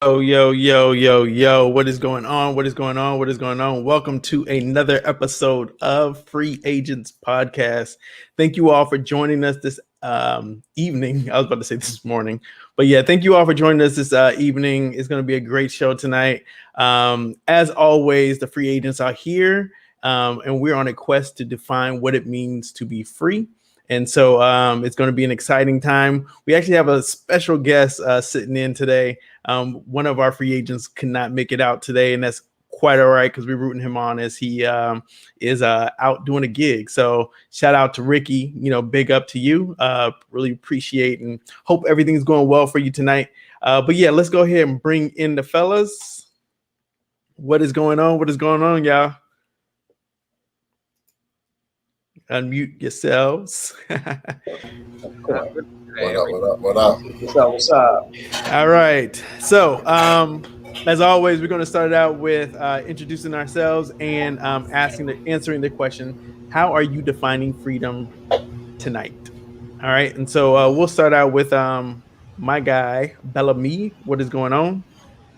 Yo. What is going on? What is going on? What is going on? Welcome to another episode of Free Agents Podcast. Thank you all for joining us this evening. I was about to say this morning, but yeah, thank you all for joining us this evening. It's going to be a great show tonight. As always, the free agents are here, and we're on a quest to define what it means to be free. And so it's going to be an exciting time. We actually have a special guest sitting in today. One of our free agents could not make it out today, and that's quite all right because we're rooting him on as he is out doing a gig. So shout out to Ricky, big up to you. Really appreciate and hope everything's going well for you tonight. But yeah, let's go ahead and bring in the fellas. What is going on? What is going on, y'all? Unmute yourselves. What up? What's up? All right. So, as always, we're going to start out with introducing ourselves and answering the question, how are you defining freedom tonight? All right. And so we'll start out with my guy, Bel-Ami. What is going on?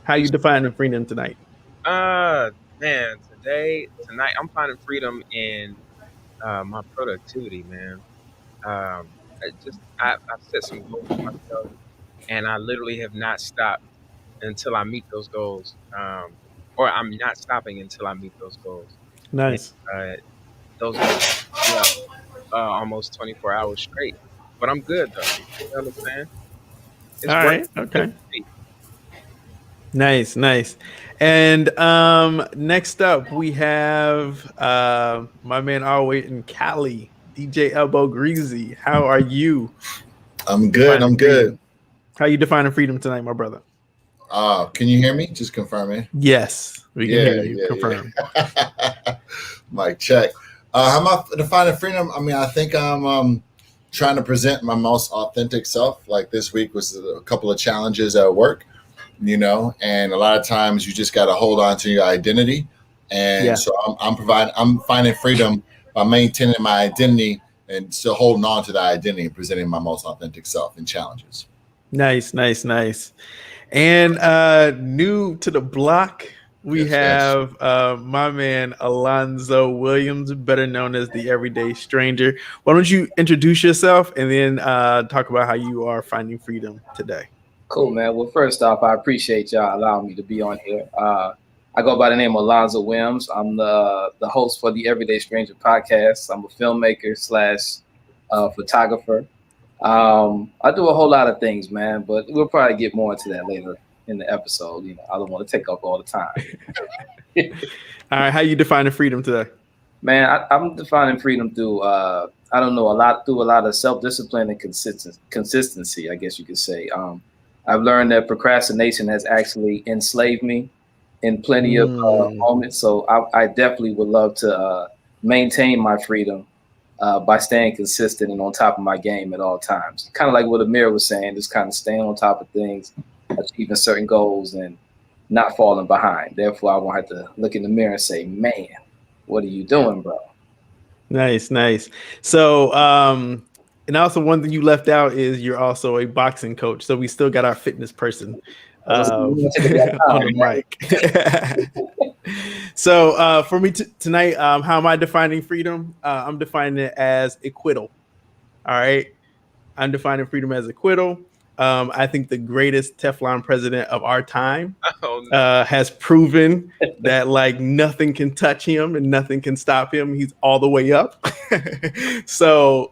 How are you defining freedom tonight? Man, tonight I'm finding freedom in my productivity, man. I've set some goals for myself, and I literally have not stopped until I meet those goals. Or I'm not stopping until I meet those goals. Nice. And, those goals, almost 24 hours straight. but I'm good though. You understand? All It's work. right. Living Okay. free. Nice, nice. And next up we have my man always in Cali, DJ Elbow Greasy. How are you I'm good. defining I'm freedom? good. How you defining freedom tonight, my brother? Can you hear me? Just confirming. Yes, we can hear Yeah, you. Confirm. yeah. Mic check. How am I defining freedom? I mean, I think I'm trying to present my most authentic self. Like this week was a couple of challenges at work, and a lot of times you just got to hold on to your identity. And Yeah. so I'm finding freedom by maintaining my identity and still holding on to that identity and presenting my most authentic self in challenges. Nice, nice, nice. And new to the block, we Yes, yes. have my man Alonzo Williams, better known as the Everyday Stranger. Why don't you introduce yourself and then talk about how you are finding freedom today? Cool, man. Well, first off, I appreciate y'all allowing me to be on here. I go by the name of Alonzo Williams. I'm the host for the Everyday Stranger podcast. I'm a filmmaker slash photographer. I do a whole lot of things, man, but we'll probably get more into that later in the episode. I don't want to take up all the time. All right, how you defining freedom today? Man, I'm defining freedom through through a lot of self-discipline and consistency, I guess you could say. I've learned that procrastination has actually enslaved me in plenty of moments. So I definitely would love to maintain my freedom by staying consistent and on top of my game at all times. Kind of like what Amir was saying, just kind of staying on top of things, achieving certain goals, and not falling behind. Therefore, I won't have to look in the mirror and say, man, what are you doing, bro? Nice, nice. So, and also one thing you left out is you're also a boxing coach. So we still got our fitness person on the mic. So for me tonight, how am I defining freedom? I'm defining it as acquittal. All right. I'm defining freedom as acquittal. I think the greatest Teflon president of our time has proven that like nothing can touch him and nothing can stop him. He's all the way up. So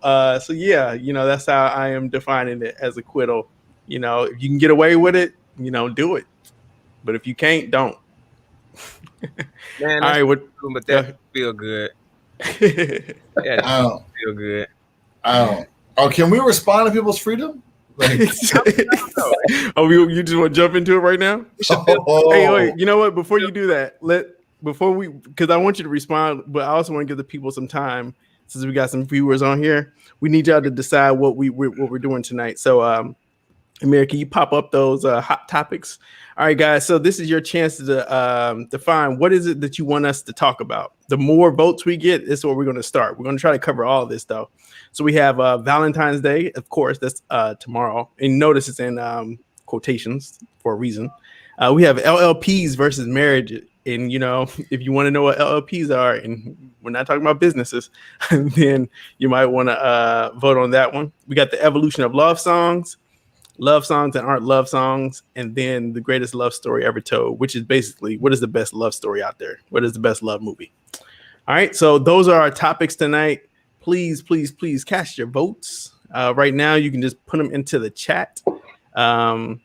yeah, that's how I am defining it as acquittal. If you can get away with it, do it. But if you can't, don't. Man, all right, but that feel good. Yeah, feel good. Can we respond to people's freedom? Like, you just want to jump into it right now? Hey, wait, you know what? Before you do that, because I want you to respond, but I also want to give the people some time since we got some viewers on here. We need y'all to decide what we're doing tonight. So, Amir, can you pop up those hot topics? All right, guys. So this is your chance to define what is it that you want us to talk about. The more votes we get, this is where we're going to start. We're going to try to cover all of this, though. So we have Valentine's Day, of course. That's tomorrow. And notice it's in quotations for a reason. We have LLPs versus marriage. And, if you want to know what LLPs are, and we're not talking about businesses, then you might want to vote on that one. We got the evolution of love songs that aren't love songs, and then the greatest love story ever told, which is basically what is the best love story out there? What is the best love movie? All right, so those are our topics tonight. Please, please, please cast your votes. Right now, you can just put them into the chat. And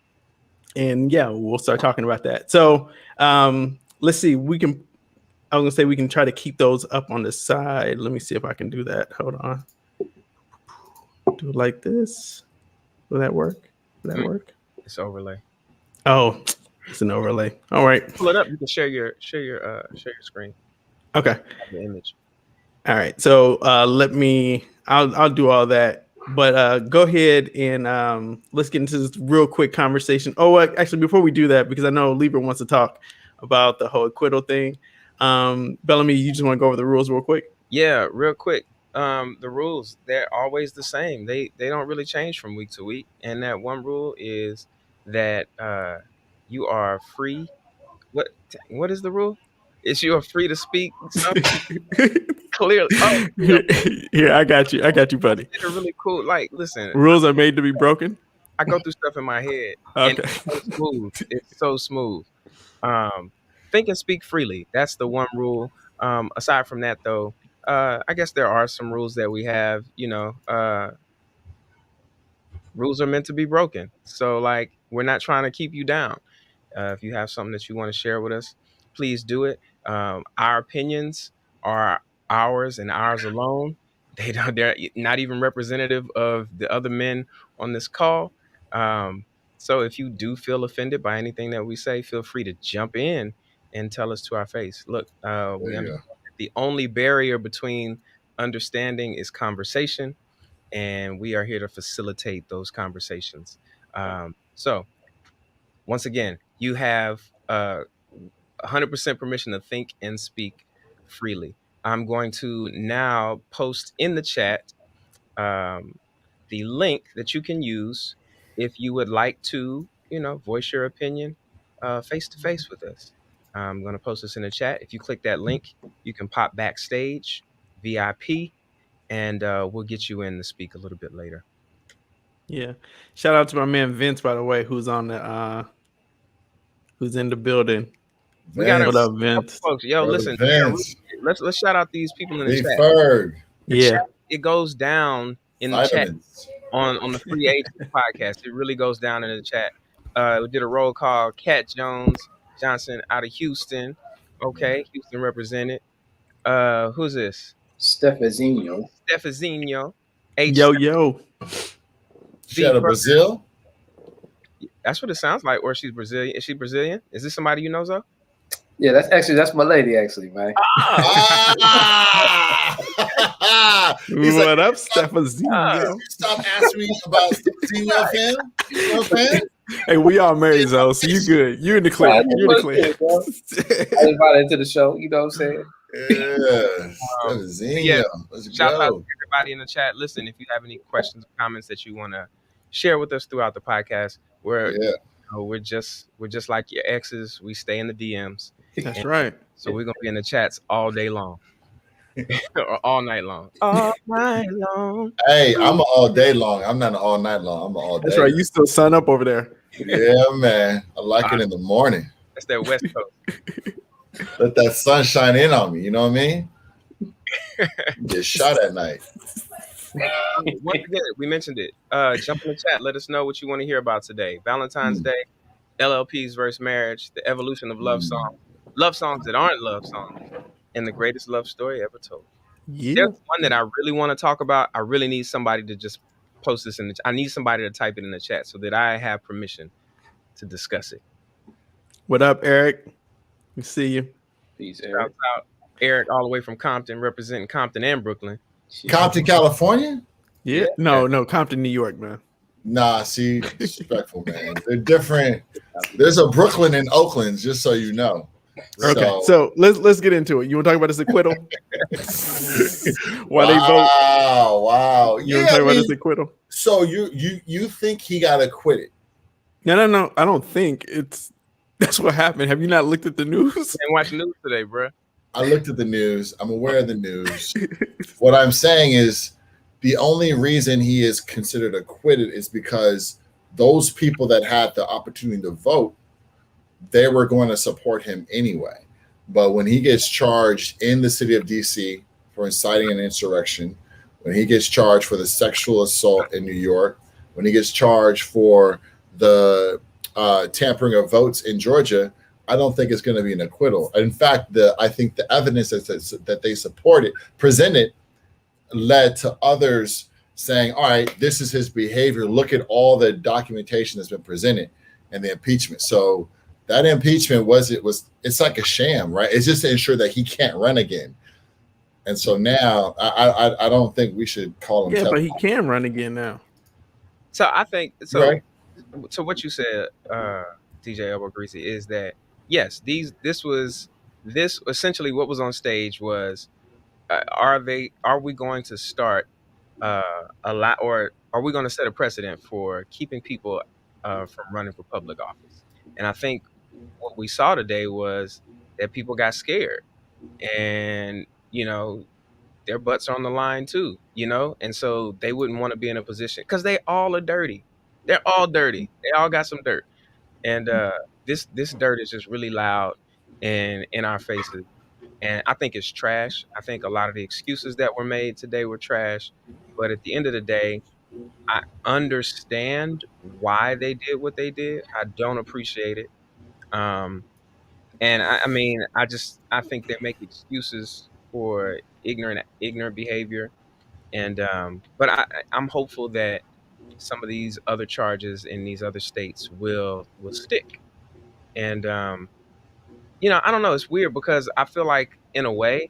yeah, we'll start talking about that. So let's see. I was gonna say we can try to keep those up on the side. Let me see if I can do that. Hold on. Do it like this. Will that work? Will that work? It's overlay. Oh, it's an overlay. All right. Pull it up. You can share your screen. Okay. The image. All right. So I'll do all that. But go ahead and let's get into this real quick conversation. Oh, actually, before we do that, because I know Libra wants to talk about the whole acquittal thing. Bel-Ami, you just want to go over the rules real quick? Yeah, real quick. The rules, they're always the same. They don't really change from week to week. And that one rule is that you are free. What is the rule? You are free to speak something clearly. Oh, yeah, I got you, buddy. They're really cool. Like, listen, rules are made to be broken. I go through stuff in my head, okay. And it's so smooth. It's so smooth. Think and speak freely. That's the one rule. Aside from that, though, I guess there are some rules that we have. rules are meant to be broken. So like we're not trying to keep you down. If you have something that you want to share with us, please do it. Our opinions are ours and ours alone. They're not even representative of the other men on this call. Um, so if you do feel offended by anything that we say, feel free to jump in and tell us to our face. Look, There we you understand go. the only barrier between understanding is conversation, and we are here to facilitate those conversations. So once again, you have 100% permission to think and speak freely. I'm going to now post in the chat um, the link that you can use if you would like to, voice your opinion face to face with us. I'm going to post this in the chat. If you click that link, you can pop backstage, VIP, and we'll get you in to speak a little bit later. Yeah. Shout out to my man Vince, by the way, who's in the building. We got a What Vince, up, Vince? folks. Yo, brother listen. Vince, Let's shout out these people in the B chat. Ferg, The chat, Yeah. it goes down in the chat vitamins. on the Free Agent podcast. It really goes down in the chat. We did a roll call. Cat Johnson out of Houston. Okay, Houston represented. Who's this? Stefazinho. Stefazinho. H. Yo, yo. She B. out of Brazil. That's what it sounds like. Or she's Brazilian. Is she Brazilian? Is this somebody you know, Zoe? Yeah, that's my lady, actually, man. Ah! He's like, What up, you Stefazinho? stop asking me about Stefano fan? You know what I'm saying? Hey, we all married, Zoe, so you good. You in the clear. Right, You in the clear. I invited into the show, you know what I'm saying? Yeah, Yeah, Stefano. Let's shout out go. to everybody in the chat. Listen, if you have any questions or comments that you want to share with us throughout the podcast, Yeah, we're just like your exes. We stay in the DMs. That's And right. so we're gonna be in the chats all day long. Or all night long. All night long. hey, I'm an all day long. I'm not an all night long. I'm an all day. That's right. You still sign up over there. Yeah, man. I like it in the morning. That's that West Coast. Let that sun shine in on me. You know what I mean? Get shot at night. Once again, we mentioned it. Jump in the chat. Let us know what you want to hear about today. Valentine's Day, LLPs versus marriage, the evolution of love songs that aren't love songs, and the greatest love story ever told. Yeah. There's one that I really want to talk about. I really need somebody to just post this in the. I need somebody to type it in the chat so that I have permission to discuss it. What up, Eric? We see you. Peace, Shout Eric. out Eric, all the way from Compton, representing Compton and Brooklyn. Compton, California? Yeah. No, Compton, New York, man. Nah, see, disrespectful, man. They're different. There's a Brooklyn and Oakland, just so you know. Okay, so let's get into it. You want to talk about this acquittal? Why they vote? Wow. You want to talk about this acquittal? So you think he got acquitted? No. I don't think that's what happened. Have you not looked at the news? And watch news today, bro. I looked at the news. I'm aware of the news. What I'm saying is the only reason he is considered acquitted is because those people that had the opportunity to vote, they were going to support him anyway. But when he gets charged in the city of DC for inciting an insurrection, when he gets charged for the sexual assault in New York, when he gets charged for the tampering of votes in Georgia, I don't think it's going to be an acquittal. In fact, I think the evidence that they presented led to others saying, all right, this is his behavior. Look at all the documentation that's been presented and the impeachment. So that impeachment it's like a sham, right? It's just to ensure that he can't run again. And so now I don't think we should call him. Yeah, but he can run again now. So I think so. Right. So what you said, DJ Elbow Greasy, is that yes, this essentially what was on stage was are we going to start a lot, or are we going to set a precedent for keeping people from running for public office? And I think what we saw today was that people got scared, and their butts are on the line too, and so they wouldn't want to be in a position because they all are dirty. They're all dirty. They all got some dirt, and this dirt is just really loud and in our faces. And I think it's trash. I think a lot of the excuses that were made today were trash. But at the end of the day, I understand why they did what they did. I don't appreciate it. Um, and I mean, I think they make excuses for ignorant behavior. And but I'm hopeful that some of these other charges in these other states will stick. And I don't know. It's weird because I feel like in a way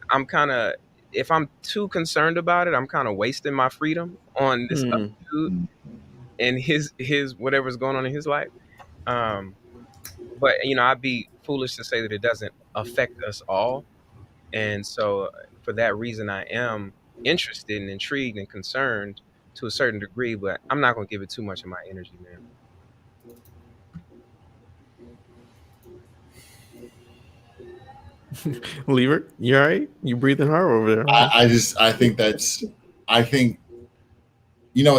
I'm kind of if I'm too concerned about it, I'm kind of wasting my freedom on this other Hmm. dude and his whatever's going on in his life. Um, but I'd be foolish to say that it doesn't affect us all. And so for that reason, I am interested and intrigued and concerned to a certain degree, but I'm not going to give it too much of my energy, man. Lever, you all right? You breathing hard over there, man. I think it's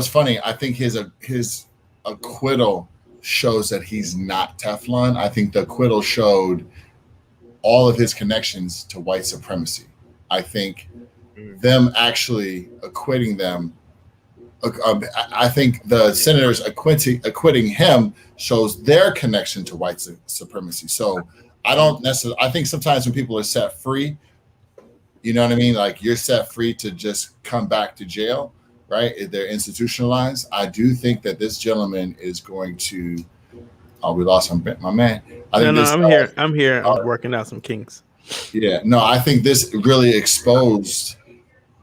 funny. I think his acquittal shows that he's not Teflon. I think the acquittal showed all of his connections to white supremacy. I think them actually acquitting them. I think the senators acquitting him shows their connection to white supremacy. So I don't necessarily. I think sometimes when people are set free, you know what I mean? Like you're set free to just come back to jail, right? If they're institutionalized. I do think that this gentleman is going to. Oh, we lost my man. I think No, this. I'm here. I'm here. I'm working out some kinks. Yeah, no, I think this really exposed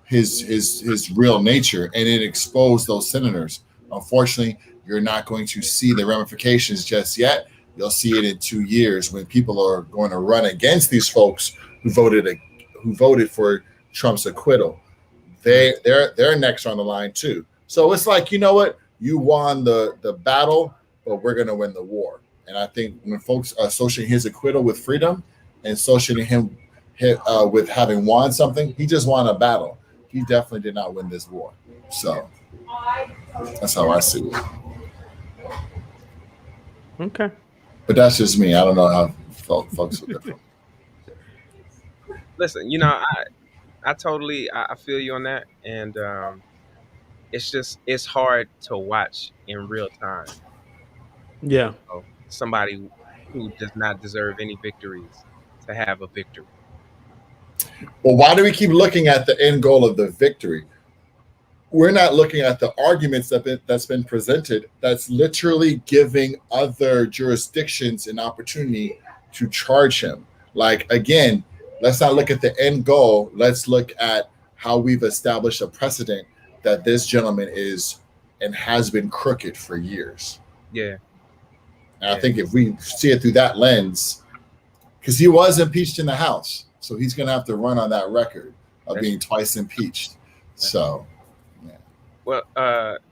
his real nature, and it exposed those senators. Unfortunately, you're not going to see the ramifications just yet. You'll see it in 2 years when people are going to run against these folks who voted for Trump's acquittal. Their necks are on the line too. So it's like, you know what? You won the battle, but we're going to win the war. And I think when folks associate his acquittal with freedom and associating him with having won something, he just won a battle. He definitely did not win this war. So that's how I see it. Okay. But that's just me. I don't know how folks are different. Listen, I totally I feel you on that, and it's hard to watch in real time. Yeah. Somebody who does not deserve any victories to have a victory. Well, why do we keep looking at the end goal of the victory? We're not looking at the arguments that's been presented that's literally giving other jurisdictions an opportunity to charge him. Like, again, let's not look at the end goal. Let's look at how we've established a precedent that this gentleman is and has been crooked for years. Yeah. And I think if we see it through that lens, because he was impeached in the House, so he's going to have to run on that record of being twice impeached. So, yeah. Well,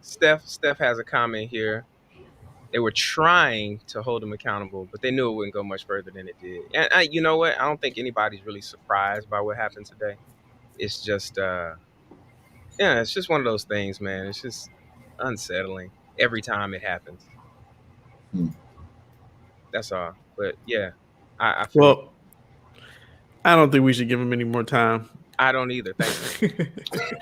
Steph has a comment here. They were trying to hold him accountable, but they knew it wouldn't go much further than it did. And you know what? I don't think anybody's really surprised by what happened today. It's just, it's just one of those things, man. It's just unsettling every time it happens. That's all. But yeah, I feel I don't think we should give him any more time. I don't either. Thank you.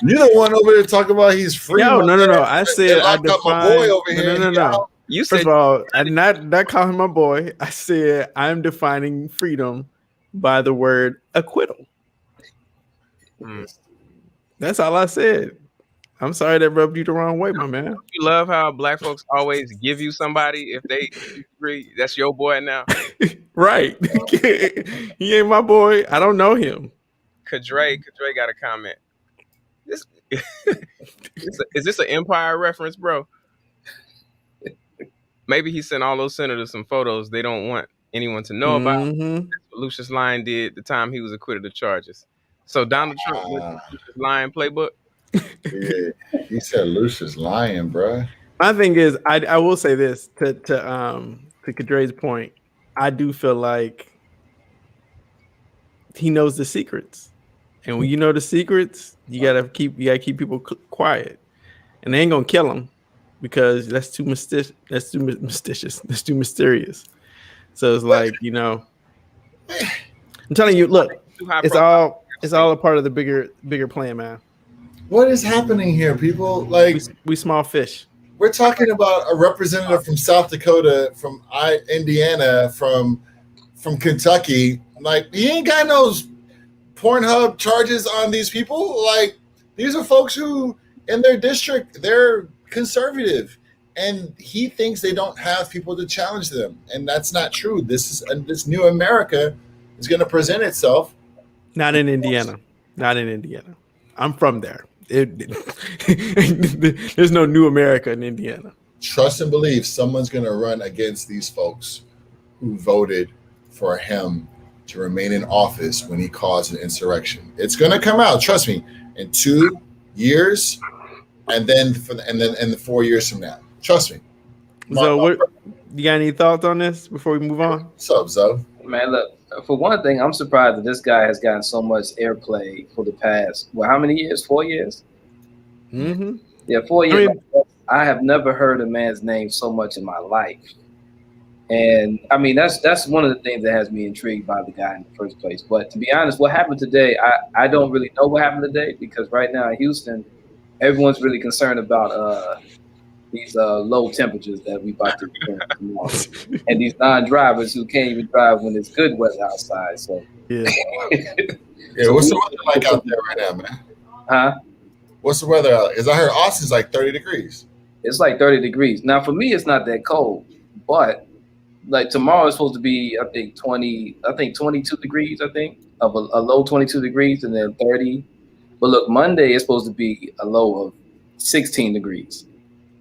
You're the one over there talking about he's free. No. I said I defined my boy over here. No. You First said of all, I did not call him my boy. I said I'm defining freedom by the word acquittal. That's all I said. I'm sorry that rubbed you the wrong way, my man. You love how black folks always give you somebody if they agree. That's your boy now. Right. He ain't my boy. I don't know him. Kadre got a comment. Is this an Empire reference, bro? Maybe he sent all those senators some photos they don't want anyone to know about. That's what Lucius Lyon did the time he was acquitted of charges. So Donald Trump went to Lucius Lyon playbook. Yeah, he said Lucius Lyon, bro. My thing is, I will say this to Kadre's point. I do feel like he knows the secrets, and when you know the secrets, you gotta keep people quiet, and they ain't gonna kill him because that's too mysterious. That's too mysterious. So it's like, I'm telling you, look, it's all a part of the bigger plan, man. What is happening here, people? Like, We small fish. we're talking about a representative from South Dakota, from Indiana, from Kentucky. Like, he ain't got no Pornhub charges on these people. Like, these are folks who, in their district, they're conservative, and he thinks they don't have people to challenge them, and that's not true. This new America is going to present itself. Not in Indiana. Not in Indiana. I'm from there. There's no new America in Indiana. Trust and believe someone's going to run against these folks who voted for him to remain in office when he caused an insurrection. It's going to come out. Trust me. In 2 years, and then 4 years from now. Trust me. So, you got any thoughts on this before we move on? What's up, Zo? Man, look. For one thing, I'm surprised that this guy has gotten so much airplay for the past, how many years? 4 years? Mm-hmm. Yeah, 4 years. I have never heard a man's name so much in my life. And I mean, that's one of the things that has me intrigued by the guy in the first place. But to be honest, what happened today, I don't really know what happened today, because right now in Houston, everyone's really concerned about these low temperatures that we about to experience, and these non-drivers who can't even drive when it's good weather outside. So yeah, what's the weather like out there right now, man? Huh? What's the weather out? Because I heard Austin's like 30 degrees. It's like 30 degrees. Now for me, it's not that cold, but like tomorrow is supposed to be, I think 22 degrees. I think of a low 22 degrees, and then 30. But look, Monday is supposed to be a low of 16 degrees.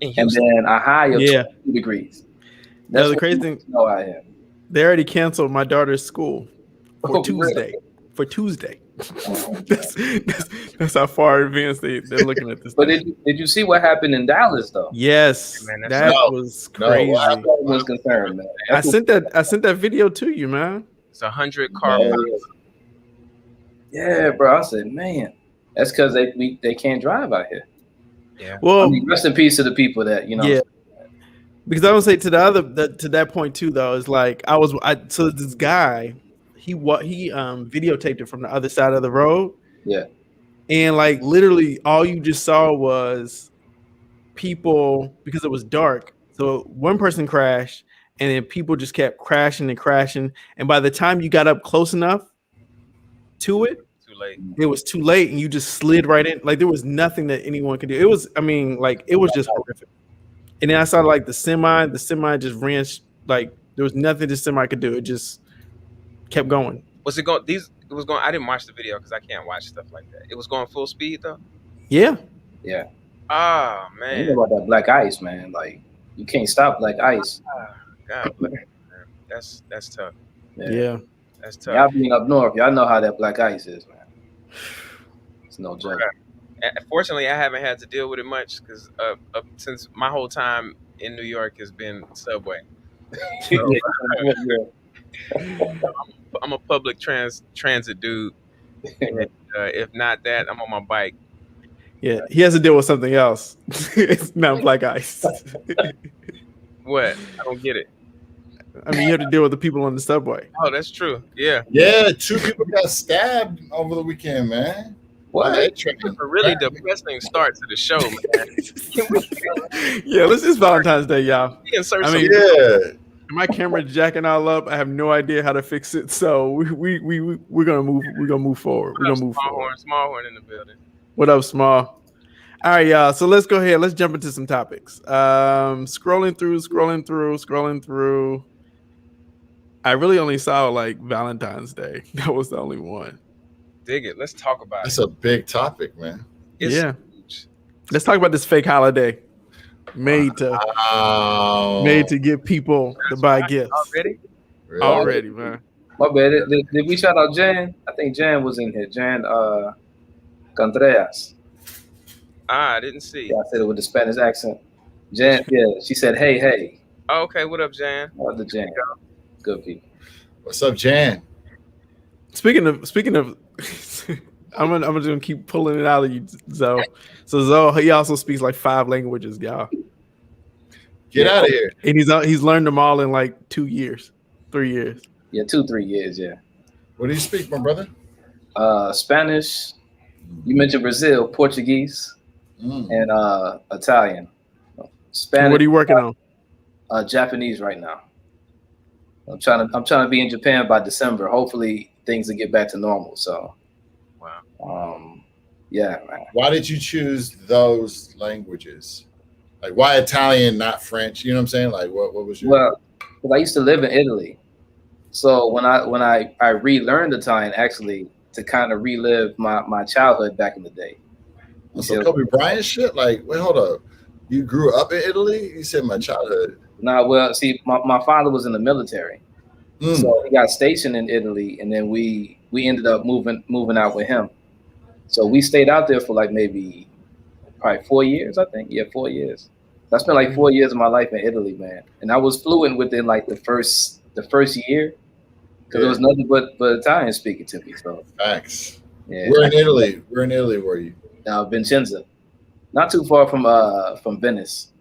And then a high of 22 degrees. That's the crazy thing. No, I am. They already canceled my daughter's school for Tuesday. Really? For Tuesday. that's how far advanced they're looking at this. But did you see what happened in Dallas though? Yes, man, that was crazy. No, I was concerned, man. I sent that video to you, man. It's 100 car. Yeah, bro. I said, man, that's because they can't drive out here. Yeah. Well, I mean, rest in peace to the people that Yeah. Because I would say to that point too, though, is like so this guy, he videotaped it from the other side of the road. Yeah. And like literally all you just saw was people, because it was dark. So one person crashed, and then people just kept crashing and crashing. And by the time you got up close enough to it, it was too late, and you just slid right in. Like there was nothing that anyone could do. It was, I mean, like it was just horrific. And then I saw like the semi just ran, like there was nothing the semi could do. It just kept going. Was it going? It was going. I didn't watch the video because I can't watch stuff like that. It was going full speed though. Yeah. Yeah. Oh man. You know about that black ice, man. Like you can't stop black ice. God bless, man. That's tough. Yeah. That's tough. Y'all being up north, y'all know how that black ice is, man. It's no joke. Fortunately, I haven't had to deal with it much because since my whole time in New York has been subway. So, I'm a public transit dude. And, if not that, I'm on my bike. Yeah, he has to deal with something else. It's not black ice. What? I don't get it. I mean, you have to deal with the people on the subway. Oh, that's true. Yeah. Yeah, 2 people got stabbed over the weekend, man. What? That's a really depressing start to the show, man. Yeah, it's Valentine's Day, y'all. I mean, my camera's jacking all up. I have no idea how to fix it, so we're gonna move. We're gonna move forward. We're gonna move forward. Small horn in the building. What up, Small? All right, y'all. So let's go ahead. Let's jump into some topics. Scrolling through. I really only saw like Valentine's Day. That was the only one. Dig it. Let's talk about That's a big topic, man. Yeah. Let's talk about this fake holiday made to get people to buy gifts. Already, man. My bad. Did we shout out Jan? I think Jan was in here. Jan Contreras. I didn't see. Yeah, I said it with the Spanish accent. Jan, yeah, she said, hey. Oh, okay, what up, Jan? What the Jan? Good people. What's up, Jan? Speaking of I'm gonna keep pulling it out of you, Zoe. So Zoe, he also speaks like 5 languages, y'all. Get out of here. And he's learned them all in like 3 years. Yeah, 2-3 years, yeah. What do you speak, my brother? Spanish, You mentioned Brazil, Portuguese, and Italian, And Spanish, what are you working on? Japanese right now. I'm trying to be in Japan by December. Hopefully things will get back to normal. So, Wow. Yeah, man. Why did you choose those languages? Like, why Italian, not French? You know what I'm saying? Like, what was your? Well, because I used to live in Italy, so when I relearned Italian actually to kind of relive my childhood back in the day. So Kobe Bryant shit? Like, wait, hold up. You grew up in Italy? You said my childhood. Nah, well, see, my father was in the military, so he got stationed in Italy, and then we ended up moving out with him. So we stayed out there for like maybe probably 4 years, I think. Yeah, 4 years. So I spent like 4 years of my life in Italy, man, and I was fluent within like the first year because there was nothing but Italian speaking to me. So facts. Yeah. Where in Italy were you? Vicenza, not too far from Venice.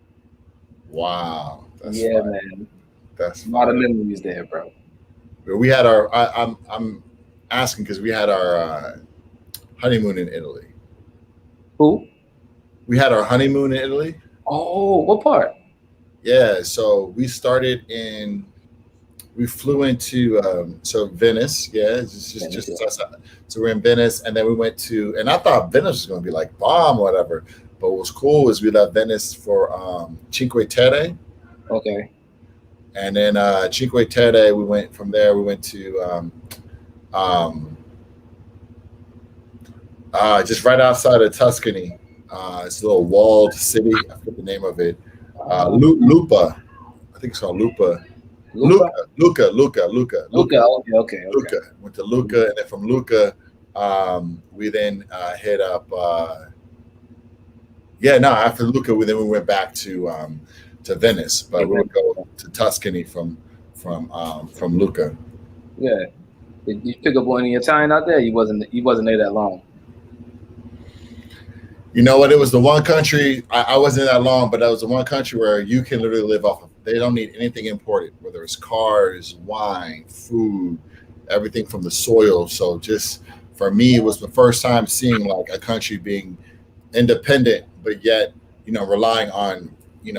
Wow. That's man. That's a lot of memories there, bro. We had our. I'm asking because we had our honeymoon in Italy. Who? We had our honeymoon in Italy. Oh, what part? Yeah, so we started in. We flew into Venice. Yeah, just us. So we're in Venice, and then we went to. And I thought Venice was going to be like bomb, or whatever. But what was cool was we left Venice for Cinque Terre. Okay. And then Cinque Terre, we went from there. We went to just right outside of Tuscany. It's a little walled city. I forget the name of it. Lupa. I think it's called Lupa. Luca. Okay. Luca. Went to Luca, and then from Luca, we then hit up. After Luca, we went back to Venice, but we would go to Tuscany from Luca. Yeah. Did you pick up on any Italian out there? You wasn't there that long. You know what? It was the one country I wasn't that long, but that was the one country where you can literally live off of. They don't need anything imported, whether it's cars, wine, food, everything from the soil. So just for me, it was the first time seeing like a country being independent, but yet relying on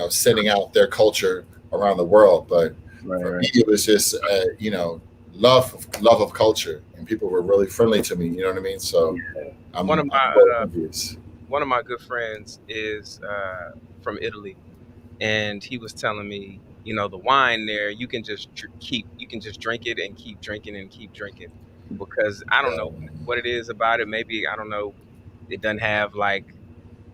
setting out their culture around the world. But for me, it was just love of culture, and people were really friendly to me. You know what I mean? So I'm one of my good friends is from Italy, and he was telling me, the wine there, you can just drink it and keep drinking, because I don't know what it is about it. Maybe, I don't know, it doesn't have like,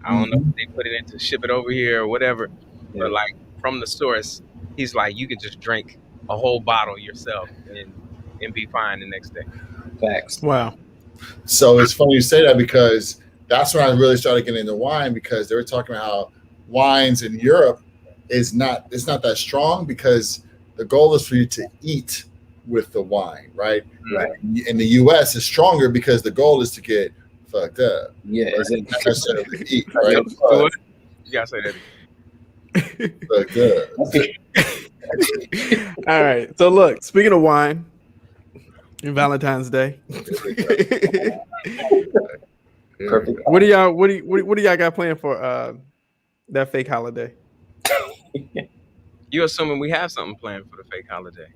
I don't know if they put it in to ship it over here or whatever, but like from the source, he's like, you can just drink a whole bottle yourself and be fine the next day. Facts. Wow. So it's funny you say that, because that's when I really started getting into wine, because they were talking about how wines in Europe it's not that strong, because the goal is for you to eat with the wine, right? Right. In the US, it's stronger because the goal is to get fucked up. Yeah, right? Not necessarily to eat, right? You gotta say that. All right. So look, speaking of wine, Valentine's Day. Perfect. What do y'all got planned for that fake holiday? You assuming we have something planned for the fake holiday?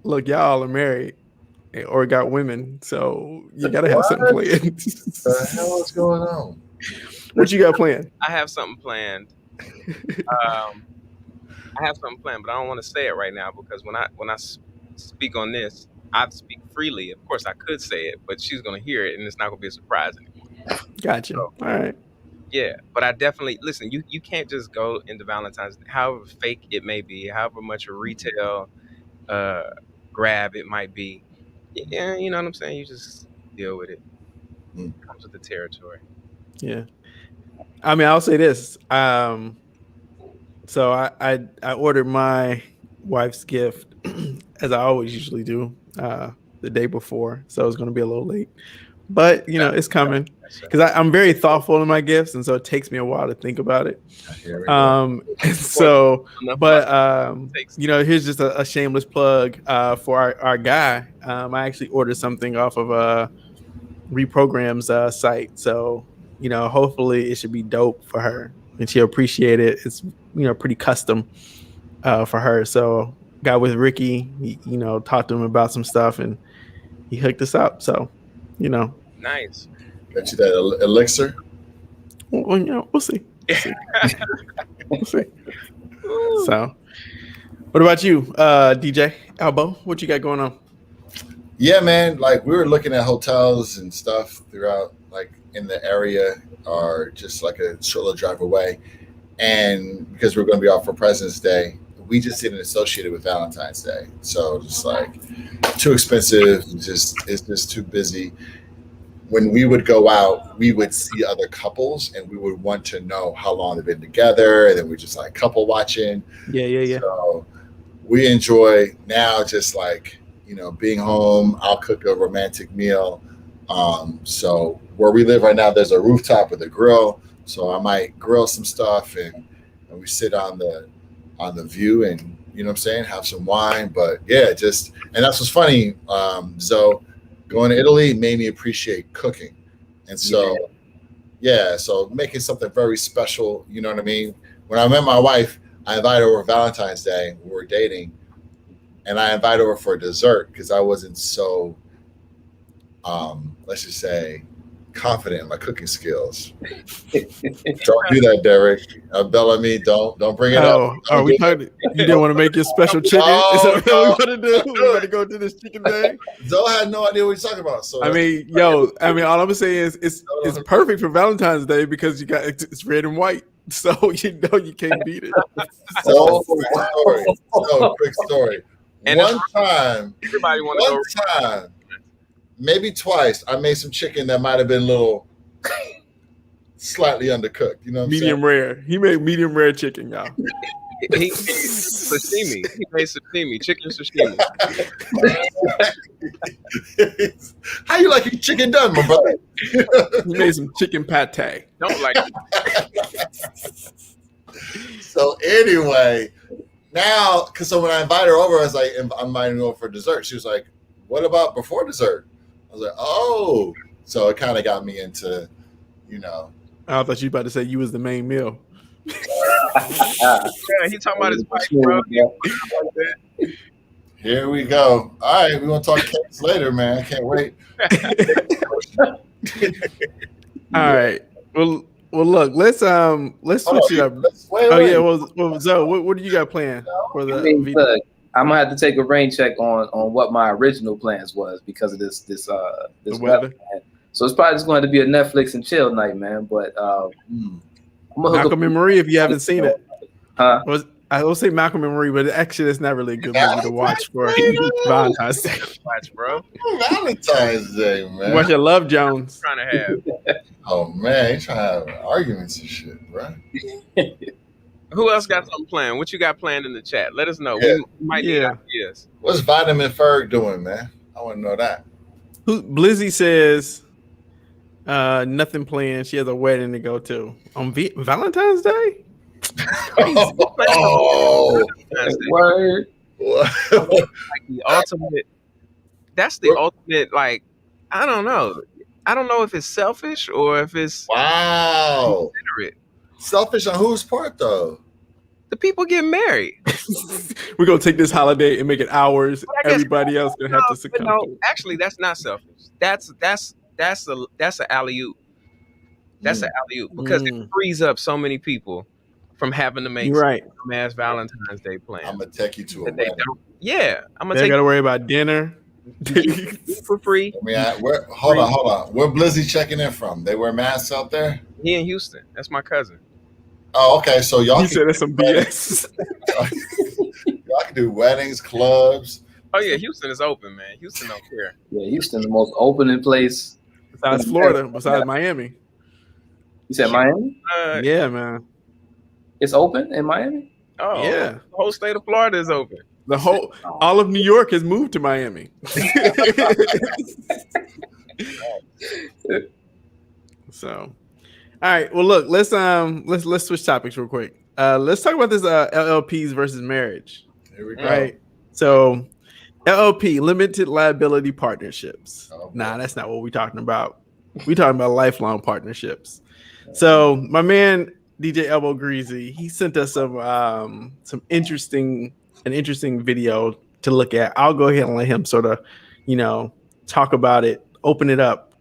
Look, y'all are married or got women, so you gotta have something planned. What the hell is going on? What you got planned? I have something planned. I have something planned, but I don't want to say it right now, because when I speak on this, I speak freely. Of course, I could say it, but she's gonna hear it, and it's not gonna be a surprise anymore. Gotcha. So, all right. Yeah, but I definitely listen. You can't just go into Valentine's, however fake it may be, however much a retail grab it might be. Yeah, you know what I'm saying. You just deal with it. It comes with the territory. Yeah, I mean, I'll say this. So I ordered my wife's gift as I always usually do the day before, so it's going to be a little late. But it's coming, because I'm very thoughtful in my gifts, and so it takes me a while to think about it. So, but here's just a shameless plug for our guy. I actually ordered something off of reprograms site. So, hopefully it should be dope for her and she'll appreciate it. It's, pretty custom for her. So got with Ricky, talked to him about some stuff and he hooked us up. So, Nice. Bet you that elixir. well, we'll see. We'll see. So, what about you, DJ Albo? What you got going on? Yeah, man. Like we were looking at hotels and stuff throughout, like in the area, or just like a short little drive away. And because we're going to be off for President's Day, we just didn't associate it with Valentine's Day. So just like too expensive. It's just too busy. When we would go out, we would see other couples and we would want to know how long they've been together. And then we just like couple watching. Yeah. So we enjoy now just like, being home. I'll cook a romantic meal. So where we live right now, there's a rooftop with a grill. So I might grill some stuff and we sit on the view and, you know what I'm saying, have some wine. But yeah, and that's what's funny. So going to Italy made me appreciate cooking. And so, so making something very special, you know what I mean? When I met my wife, I invited her over Valentine's Day. We were dating. And I invited her for dessert because I wasn't so, let's just say, confident in my cooking skills. Don't do that, Derek. Bel-Ami, don't bring it up. Are we talking? You didn't want to make your special chicken? Is that what we want to do? We want to go to this chicken thing? Zoe had no idea what he's talking about. So all I'm saying is it's perfect for Valentine's Day because it's red and white, so you can't beat it. Quick story. And one time, maybe twice, I made some chicken that might have been a little slightly undercooked. You know what I'm medium saying? Rare. He made medium rare chicken, y'all. He sashimi. He made sashimi, chicken sashimi. How you like your chicken done, my brother? He made some chicken pate. Don't like it. So anyway, now, so when I invited her over, I was like, I'm inviting her over for dessert. She was like, what about before dessert? I was like, oh. So it kind of got me into, I thought you were about to say you was the main meal. Yeah, he talking about his wife, bro. Here we go. All right, we're going to talk cakes later, man. I can't wait. All right. Well, look, let's switch it up. Well, Zoe, what do you got planned for the? Look, I'm gonna have to take a rain check on what my original plans was because of this weather. So it's probably just going to be a Netflix and chill night, man. But Malcolm and Marie, if you haven't seen it, huh? I will say Malcolm and Marie, but actually, it's not really a good movie to watch for Valentine's Day. Watch, bro. Valentine's Day, man. Watch your Love Jones. Trying to have. Oh man, he's trying to have arguments and shit, bro. Who else got something planned? What you got planned in the chat? Let us know. Yeah. We might need ideas. What's Vitamin Ferg doing, man? I want to know that. Blizzy says nothing planned. She has a wedding to go to on Valentine's Day. Oh, word. Like the ultimate. That's the ultimate. Like, I don't know. I don't know if it's selfish or if it's considerate. Selfish on whose part, though? The people get married. We're gonna take this holiday and make it ours. Everybody else gonna have to succumb. No, actually, that's not selfish. That's an alley-oop. That's an alley-oop because it frees up so many people from having to make mass Valentine's Day plans. I'm gonna take you to a wedding. Yeah, I'm gonna. They gotta worry about dinner for free. I mean, hold on. Where Blizzy checking in from? They wear masks out there? He in Houston. That's my cousin. Oh, okay. So y'all. You said that's some BS. Y'all can do weddings, clubs. Oh yeah, Houston is open, man. Houston don't care. Yeah, Houston the most open place besides Florida, besides Miami. You said Miami? Yeah, man. It's open in Miami? Oh yeah. The whole state of Florida is open. All of New York has moved to Miami. So, all right. Well, look, let's switch topics real quick. Let's talk about this LLPs versus marriage. Here we go. Right. So, LLP, limited liability partnerships. Oh, nah, that's not what we're talking about. We talking about lifelong partnerships. So my man DJ Elbow Greasy, he sent us some interesting video to look at. I'll go ahead and let him sort of, you know, talk about it, open it up.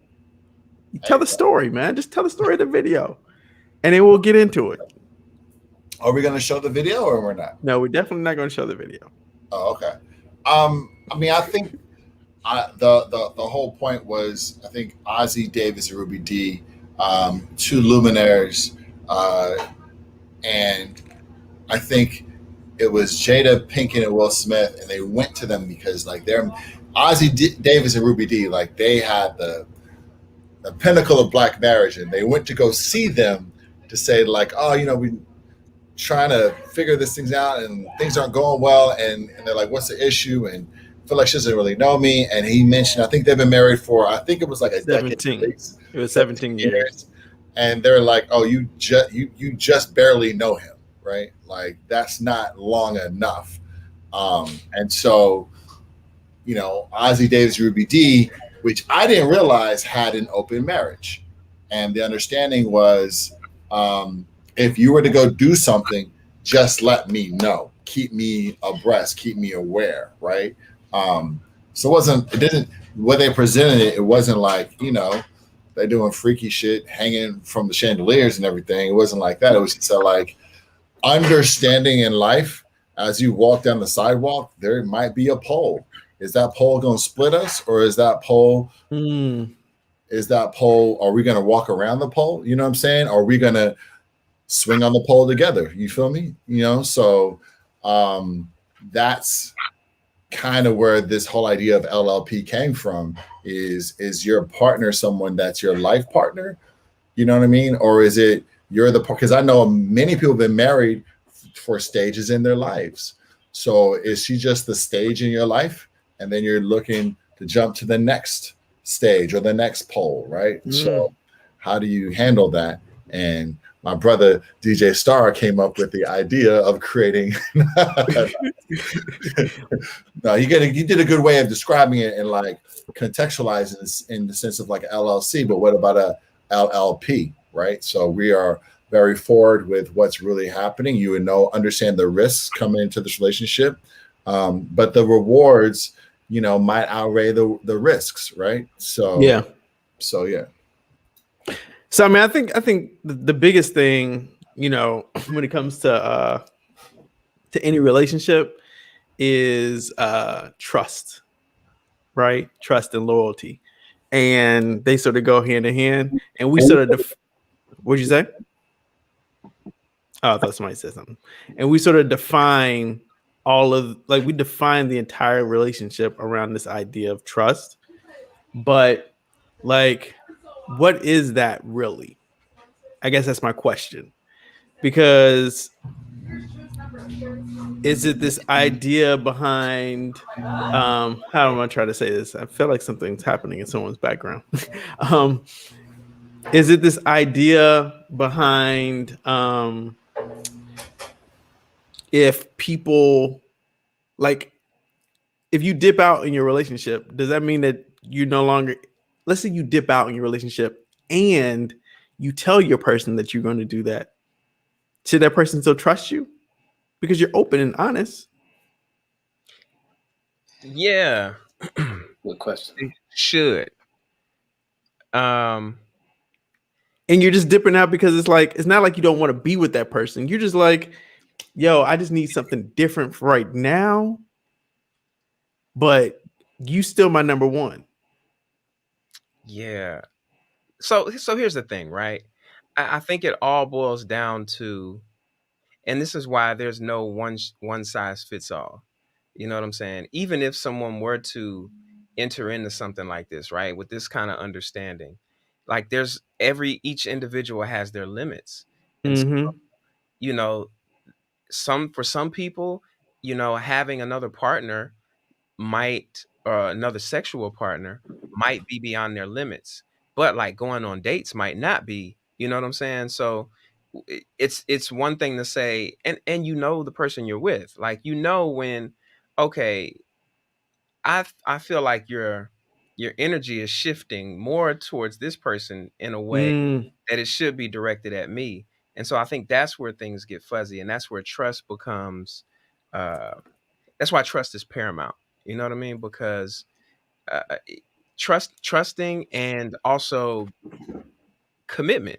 You tell Hey, the story, man. Just tell the story of the video, and then we'll get into it. are we going to show the video or we're not? No, we're definitely not going to show the video. Oh, okay. I mean, I think the whole point was, I think Ozzy Davis and Ruby D, two luminaries, and I think it was Jada Pinkett and Will Smith, and they went to them because like they're Davis and Ruby D, like they had the pinnacle of black marriage, and they went to go see them to say like, oh, you know, we trying to figure this things out and things aren't going well, and they're like, what's the issue? And I feel like she doesn't really know me. And he mentioned, I think they've been married for, I think it was like a 17. decade. It was 17 years. And they're like, oh, you just barely know him, right? Like that's not long enough. And so, you know, Ozzy Davis Ruby D, which I didn't realize had an open marriage, and the understanding was, if you were to go do something, just let me know, keep me abreast, keep me aware, right? So it didn't, when they presented it, it wasn't like, you know, they're doing freaky shit hanging from the chandeliers and everything. It wasn't like that. It was just like understanding in life. As you walk down the sidewalk, there might be a pole. Is that pole going to split us, or is that pole? Are we going to walk around the pole? You know what I'm saying? Or are we going to swing on the pole together? You feel me? You know, so that's kind of where this whole idea of LLP came from. Is your partner someone that's your life partner? You know what I mean? Or is it you're the, because I know many people have been married for stages in their lives. So is she just the stage in your life, and then you're looking to jump to the next stage or the next pole, right? So how do you handle that? And my brother DJ Star came up with the idea of creating. No, you did a good way of describing it and like contextualizing this in the sense of like LLC. But what about a LLP, right? So we are very forward with what's really happening. You would understand the risks coming into this relationship, but the rewards, you know, might outweigh the risks, right? So yeah. So I mean, I think the biggest thing, you know, when it comes to any relationship is trust, right? Trust and loyalty, and they sort of go hand in hand. And we sort of, what'd you say? Oh, I thought somebody said something. And we sort of define we define the entire relationship around this idea of trust. But like, what is that really? I guess that's my question. Because is it this idea behind how am I trying to say this? I feel like something's happening in someone's background. Is it this idea behind if people, like, if you dip out in your relationship, does that mean that you no longer, let's say you dip out in your relationship and you tell your person that you're going to do that, should that person still trust you because you're open and honest? Yeah. Good question. They should. And you're just dipping out because it's like, it's not like you don't want to be with that person. You're just like, yo, I just need something different right now, but you still my number one. Yeah. So here's the thing, right? I think it all boils down to, and this is why there's no one size fits all. You know what I'm saying? Even if someone were to enter into something like this, right, with this kind of understanding, like each individual has their limits, and so, you know, for some people, you know, having another partner might, or another sexual partner might be beyond their limits, but like going on dates might not be. You know what I'm saying? So it's one thing to say, and you know the person you're with, like, you know, when, okay, I feel like you're your energy is shifting more towards this person in a way Mm, that it should be directed at me. And so I think that's where things get fuzzy, and that's where trust becomes. Uh, that's why trust is paramount. You know what I mean? Because uh, trusting, and also commitment.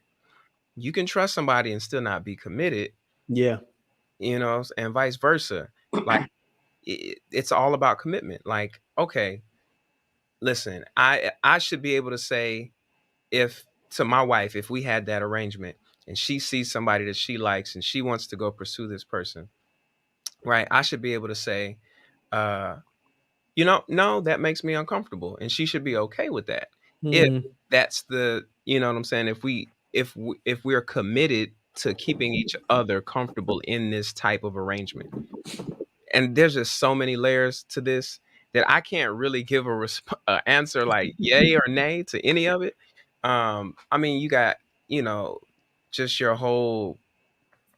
You can trust somebody and still not be committed. yeah. And vice versa. Like it's all about commitment. Like, okay, listen, I should be able to say, if to my wife, if we had that arrangement and she sees somebody that she likes and she wants to go pursue this person, right? I should be able to say, uh, no, that makes me uncomfortable, and she should be okay with that. If Mm, that's you know what I'm saying? If we're committed to keeping each other comfortable in this type of arrangement. And there's just so many layers to this that I can't really give a answer like yay or nay to any of it. I mean, you got, you know, just your whole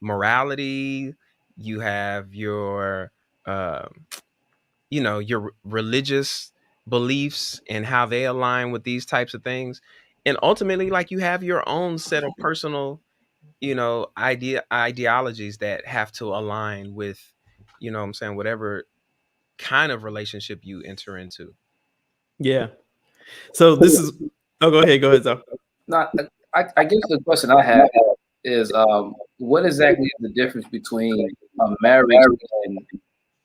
morality. You have your, um, your religious beliefs and how they align with these types of things. And ultimately, like, you have your own set of personal, ideologies that have to align with, what I'm saying, whatever kind of relationship you enter into. yeah. So this is. Oh, go ahead. Go ahead, Zal. Not, I guess the question I have is, what exactly is the difference between a marriage and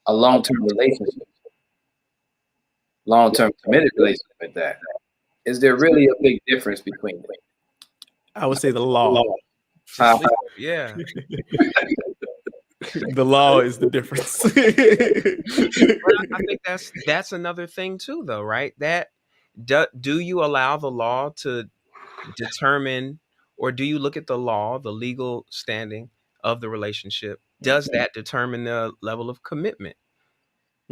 a long-term relationship, long-term committed relationship at that? Is there really a big difference between them? I would say the law. Uh, Yeah. The law is the difference. I think that's another thing too, though, right? That do you allow the law to determine, or do you look at the law, the legal standing of the relationship? Does that determine the level of commitment?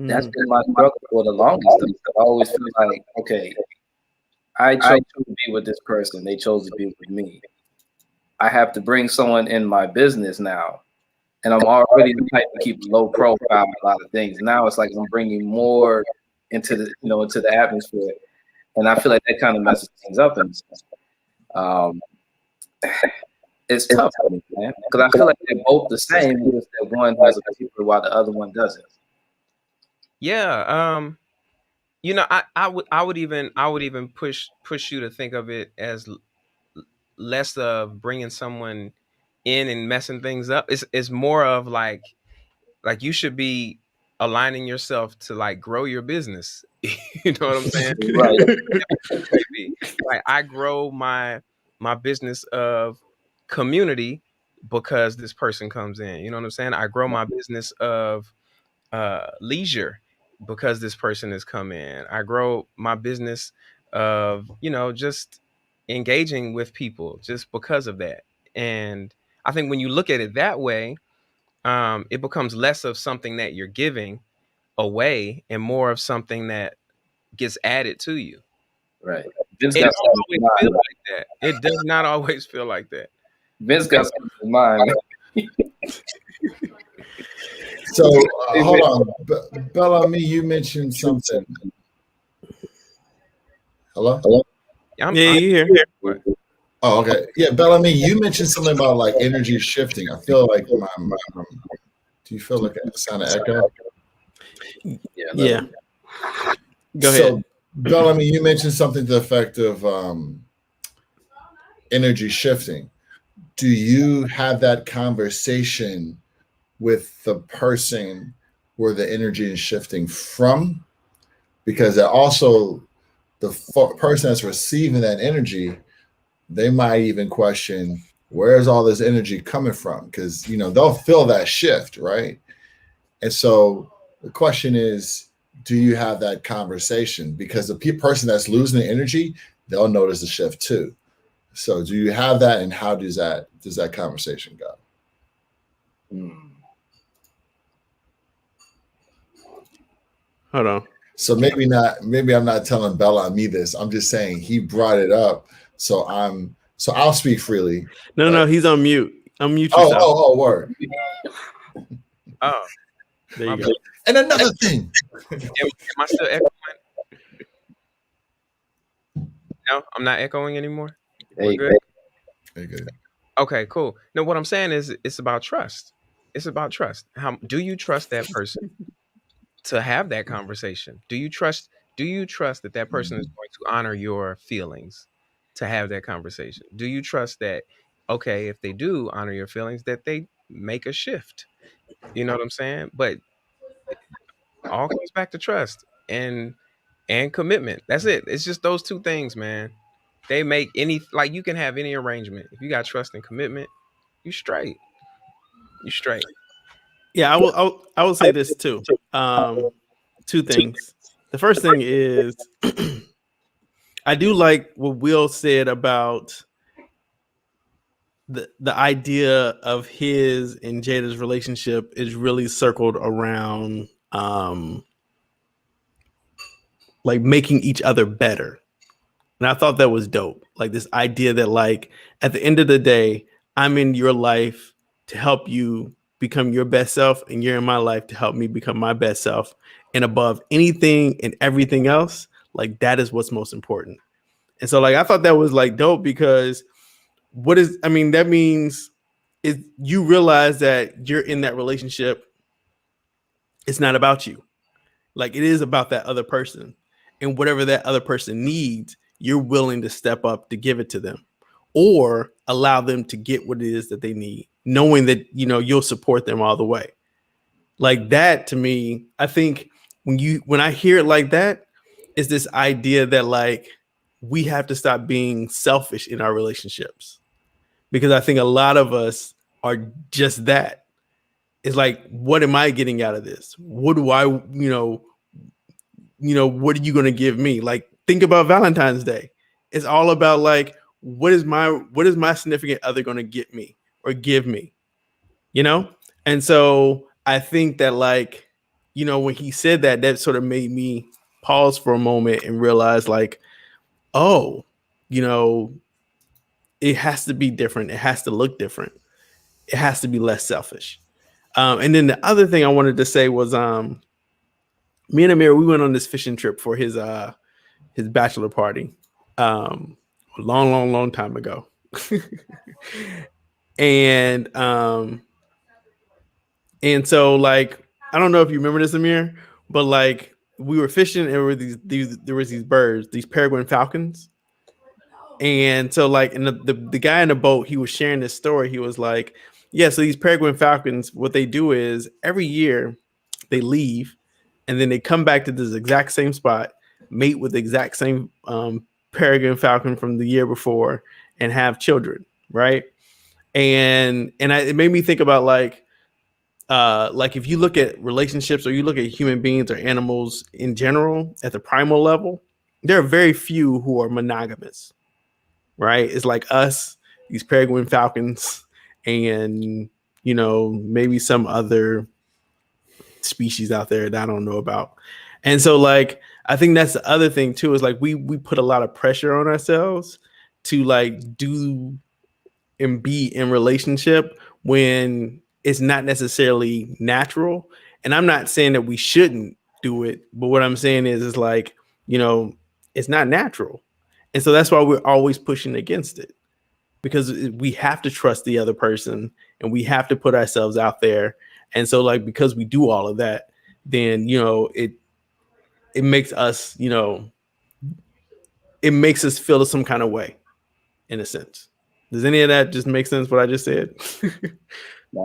that's Mm, been my struggle for the longest. I always feel like, okay, I chose to be with this person. They chose to be with me. I have to bring someone in my business now. And I'm already the type to keep a low profile a lot of things. Now it's like I'm bringing more into the atmosphere. And I feel like that kind of messes things up. And um, it's tough for me, man. Because I feel like they're both the same, just that one has a particular while the other one doesn't. Yeah. I would even push you to think of it as less of bringing someone in and messing things up. It's more of like you should be aligning yourself to like grow your business. You know what I'm saying? Right. Maybe. Like, I grow my business of community because this person comes in. You know what I'm saying? I grow my business of leisure because this person has come in. I grow my business of, just engaging with people just because of that. And I think when you look at it that way, it becomes less of something that you're giving away and more of something that gets added to you. Right. Vince It got don't something in always feel mind. like that. It does not always feel like that. Vince got something in mind. So hold on, Bel-Ami, you mentioned something. Hello? yeah, you hear? Oh, okay. Yeah, Bel-Ami, you mentioned something about like energy shifting. I feel like do you feel like a sound of echo? Yeah. Go So, ahead. Bel-Ami, you mentioned something to the effect of energy shifting. Do you have that conversation with the person where the energy is shifting from? Because also the person that's receiving that energy, they might even question, where's all this energy coming from? Because they'll feel that shift, right? And so the question is, do you have that conversation? Because the person that's losing the energy, they'll notice the shift too. So do you have that, and how does that conversation go? Hold on. So maybe not. Maybe I'm not telling Bel-Ami this. I'm just saying he brought it up. So I'll speak freely. No, he's on mute. Unmute Oh, yourself. word. Oh, There you my go. And another thing. am I still echoing? No, I'm not echoing anymore. We're Hey, good. Very good. Okay, cool. No, what I'm saying is it's about trust. It's about trust. How do you trust that person to have that conversation? Do you trust that that person is going to honor your feelings to have that conversation? Do you trust that okay, if they do honor your feelings that they make a shift? You know what I'm saying? But all comes back to trust and commitment. That's it. It's just those two things, man. They make any like you can have any arrangement. If you got trust and commitment, you straight. You straight. Yeah, I will say this too. Two things. The first thing is I do like what Will said about the idea of his and Jada's relationship is really circled around like making each other better. And I thought that was dope. Like this idea that like at the end of the day, I'm in your life to help you become your best self and you're in my life to help me become my best self. And above anything and everything else, like that is what's most important. And so like I thought that was like dope because that means is you realize that you're in that relationship. It's not about you. Like it is about that other person. And whatever that other person needs, you're willing to step up to give it to them or allow them to get what it is that they need, knowing that, you'll support them all the way. Like that to me, I think when I hear it like that, is this idea that like we have to stop being selfish in our relationships. Because I think a lot of us are just that. It's like, what am I getting out of this? What do I, what are you going to give me? Like, think about Valentine's Day. It's all about like, what is my significant other going to get me or give me, you know? And so I think that like, when he said that, that sort of made me pause for a moment and realize like, oh, it has to be different. It has to look different. It has to be less selfish. And then the other thing I wanted to say was, me and Amir, we went on this fishing trip for his bachelor party, a long, long, long time ago. and so like I don't know if you remember this, Amir, but like we were fishing and there was these birds, these peregrine falcons. And so like and the guy in the boat, he was sharing this story. He was like, yeah, so these peregrine falcons, what they do is every year they leave and then they come back to this exact same spot, mate with the exact same peregrine falcon from the year before and have children, right? It made me think about like if you look at relationships or you look at human beings or animals in general at the primal level, there are very few who are monogamous, right? It's like us, these peregrine falcons, and maybe some other species out there that I don't know about. And so like I think that's the other thing too, is like we put a lot of pressure on ourselves to like do and be in relationship when it's not necessarily natural. And I'm not saying that we shouldn't do it, but what I'm saying is like, it's not natural. And so that's why we're always pushing against it, because we have to trust the other person and we have to put ourselves out there. And so like because we do all of that, then it makes us, it makes us feel some kind of way in a sense. Does any of that just make sense what I just said? that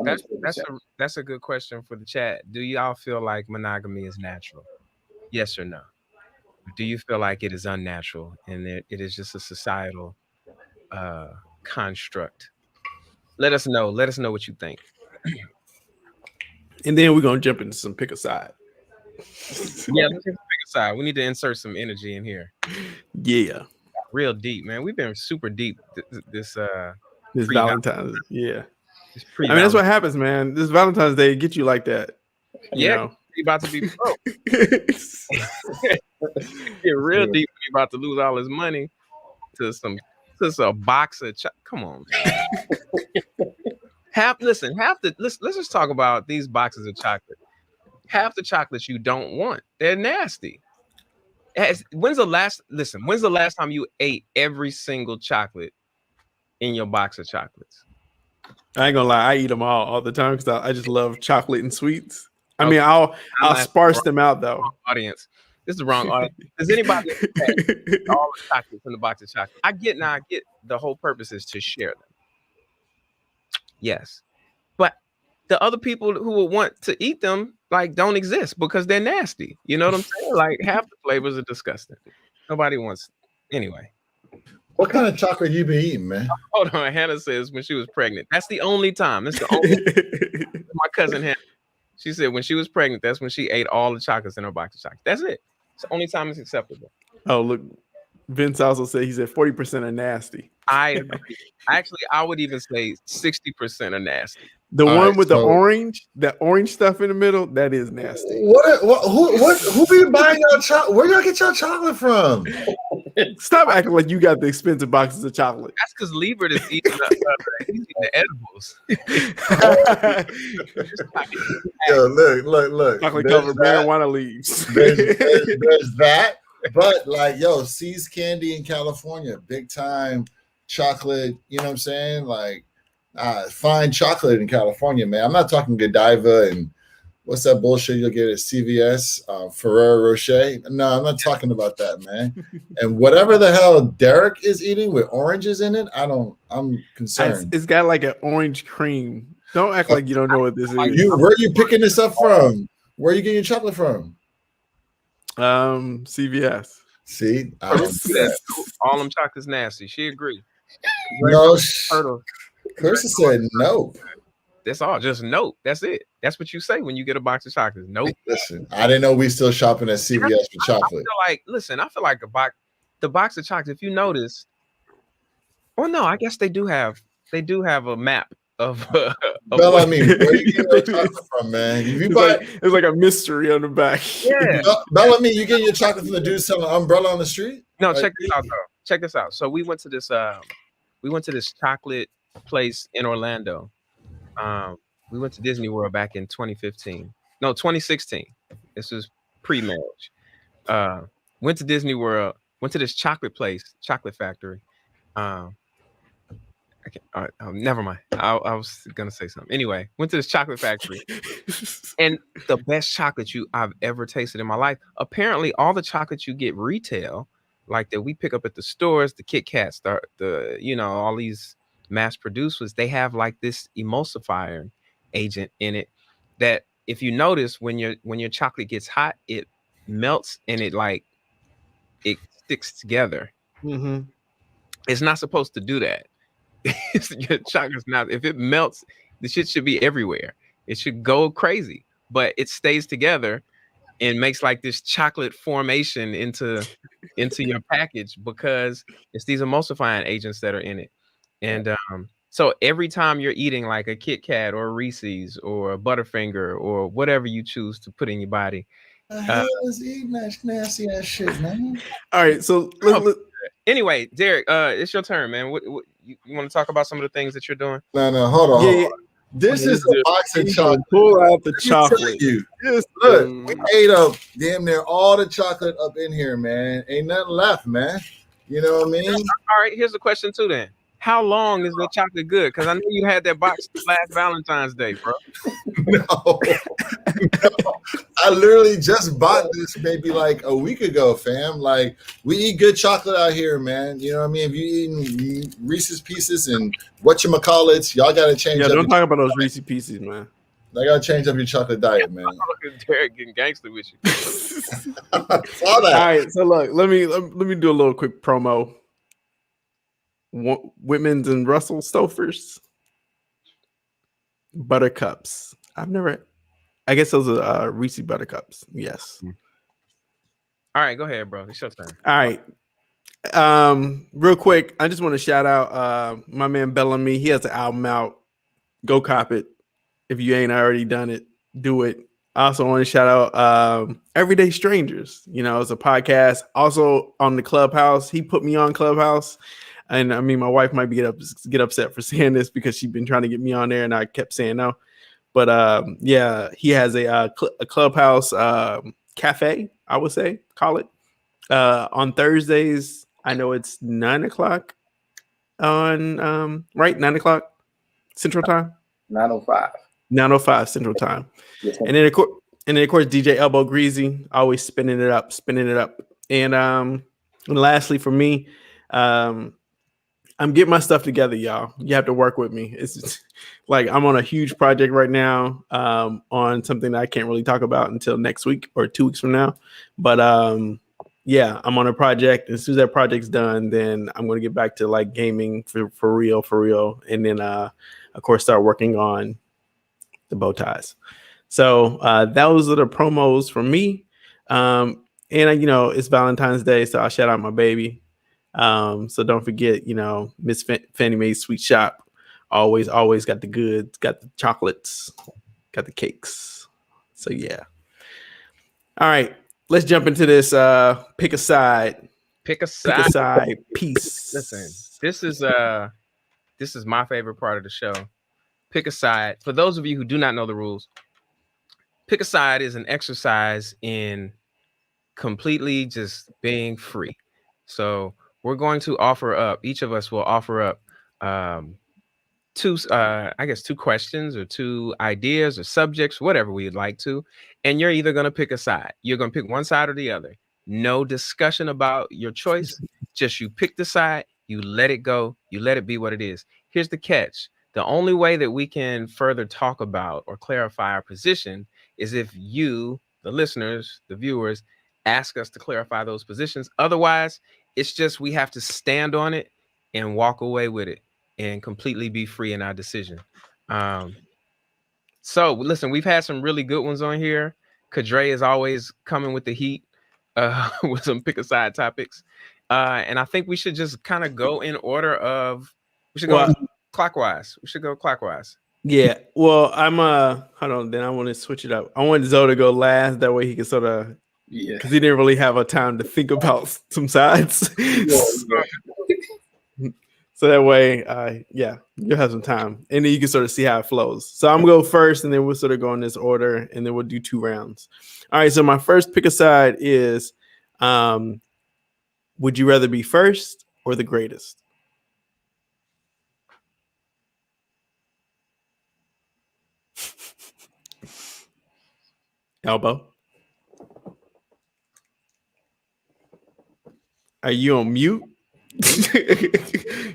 That's makes perfect that's sense. a that's a good question for the chat. Do y'all feel like monogamy is natural? Yes or no? Or do you feel like it is unnatural and it is just a societal uh construct? Let us know. Let us know what you think. And then we're gonna jump into some pick a side. Yeah, let's take a side. We need to insert some energy in here. Yeah. Real deep, man. We've been super deep this This pre Valentine's. Yeah. this pre I mean, that's what happens, man. This Valentine's Day get you like that. Yeah, you about to be broke. Get real deep when you about to lose all his money to a box of come on, man. Let's just talk about these boxes of chocolate. Half the chocolates you don't want. They're nasty. When's the last time you ate every single chocolate in your box of chocolates? I ain't gonna lie, I eat them all the time because I just love chocolate and sweets. I Okay. mean, I'll I'm asking sparse the them out though. audience. This is the wrong audience. Does anybody eat all the chocolates in the box of chocolate? I get the whole purpose is to share them. Yes. But the other people who would want to eat them like don't exist because they're nasty. You know what I'm saying? Like half the flavors are disgusting. Nobody wants anyway. What kind of chocolate you been eating, man? Hold on. Hannah says when she was pregnant. That's the only time. That's the only my cousin Hannah. She said when she was pregnant, that's when she ate all the chocolates in her box of chocolates. That's it. It's the only time it's acceptable. Oh, look. Vince also said he said 40% are nasty. I agree. Actually, I would even say 60% are nasty. The All one right, with so- the orange stuff in the middle, that is nasty. Who be buying y'all chocolate? Where y'all get y'all chocolate from? Stop acting like you got the expensive boxes of chocolate. That's because Liebert is eating the edibles. Yo, look. Chocolate There's covered that. marijuana leaves. There's that. But like, yo, C's Candy in California, big time chocolate. You know what I'm saying? Like, fine chocolate in California, man. I'm not talking Godiva and what's that bullshit you'll get at CVS, Ferrero Rocher. No, I'm not talking about that, man. And whatever the hell Derek is eating with oranges in it, I'm concerned. It's got like an orange cream. Don't act like you don't know what this is. Where are you picking this up from? Where are you getting your chocolate from? CVS. See, I don't do that. All them chocolates nasty. She agreed. No, Turtle. Clarissa said nope. That's all. Just nope. That's it. That's what you say when you get a box of chocolates. Nope. Listen, I didn't know we still shopping at CVS for chocolate. I feel like the box of chocolates. If you notice, well, no, I guess they do have a map of. Bel-Ami, where you getting your chocolate from, man? If you buy, it's like a mystery on the back. Yeah. Bel-Ami, you getting your chocolate from the dude selling an umbrella on the street? No, check this out though. Check this out. So we went to this chocolate place in Orlando. We went to Disney World back in 2015. No, 2016. This was pre-marriage. Went to Disney World. Went to this chocolate place, chocolate factory. Never mind. I was gonna say something. Anyway, went to this chocolate factory, and the best chocolate I've ever tasted in my life. Apparently, all the chocolate you get retail, like that we pick up at the stores, the Kit Kats, all these mass-produced ones, they have like this emulsifier agent in it that, if you notice, when your chocolate gets hot, it melts and it sticks together. Mm-hmm. It's not supposed to do that. Your chocolate's not. If it melts, the shit should be everywhere. It should go crazy, but it stays together and makes like this chocolate formation into your package because it's these emulsifying agents that are in it. And so every time you're eating like a Kit Kat or a Reese's or a Butterfinger or whatever you choose to put in your body. The hell is eating that nasty ass shit, man? All right, so anyway, Derek, it's your turn, man. What you want to talk about some of the things that you're doing? No, hold on. Yeah. This is a box of chocolate. Pull out the chocolate. Look, we ate up damn near all the chocolate up in here, man. Ain't nothing left, man. You know what I mean? All right, here's the question too then. How long is that chocolate good? Because I know you had that box last Valentine's Day, bro. No. I literally just bought this maybe like a week ago, fam. Like, we eat good chocolate out here, man. You know what I mean? If you eating Reese's Pieces and whatchamacallits, y'all got to change up. Yeah, don't talk about those Reese's Pieces, man. I got to change up your chocolate diet, man. Derek getting gangster with you. Saw that. All right, so look, let me do a little quick promo. Whitman's and Russell Stofers Buttercups. I guess those are Reese's Buttercups. Yes. All right, go ahead, bro. It's your turn. All right. Real quick, I just want to shout out my man Bel-Ami. He has an album out. Go cop it. If you ain't already done it, do it. I also want to shout out Everyday Strangers. You know, it's a podcast. Also on the Clubhouse. He put me on Clubhouse. And I mean, my wife might get upset for saying this because she's been trying to get me on there and I kept saying no. But yeah, he has a Clubhouse cafe, I would say, call it. On Thursdays, I know it's 9 o'clock on right 9 o'clock Central Time. 9:05. 9:05 Central Time. Yes, And then of course DJ Elbow Greasy, always spinning it up. And lastly for me, I'm getting my stuff together, y'all. You have to work with me. It's like I'm on a huge project right now, on something that I can't really talk about until next week or 2 weeks from now. But yeah, I'm on a project. As soon as that project's done, then I'm going to get back to like gaming for real. And then of course start working on the bow ties. So those are the promos for me. And it's Valentine's Day, so I'll shout out my baby. So don't forget, Miss Fannie Mae's Sweet Shop. Always got the goods, got the chocolates, got the cakes. So yeah. All right, let's jump into this. Pick a side. Pick a side. Peace. Listen, this is my favorite part of the show. Pick a side. For those of you who do not know the rules, pick a side is an exercise in completely just being free. So we're going to offer up, each of us will offer up two questions or two ideas or subjects, whatever we'd like to. And you're either going to pick a side. You're going to pick one side or the other. No discussion about your choice. Just you pick the side, you let it go, you let it be what it is. Here's the catch. The only way that we can further talk about or clarify our position is if you, the listeners, the viewers, ask us to clarify those positions. Otherwise, it's just we have to stand on it and walk away with it and completely be free in our decision. So listen, we've had some really good ones on here. Kadre is always coming with the heat with some pick a side topics. And I think we should just kind of go in order of, we should go clockwise. We should go clockwise. Yeah. Well, I'm hold on, then I want to switch it up. I want Zoe to go last. That way he can sort of, because he didn't really have a time to think about some sides. So that way, you'll have some time. And then you can sort of see how it flows. So I'm going to go first, and then we'll sort of go in this order, and then we'll do 2 rounds. All right, so my first pick a side is, would you rather be first or the greatest? Elbow. Are you on mute?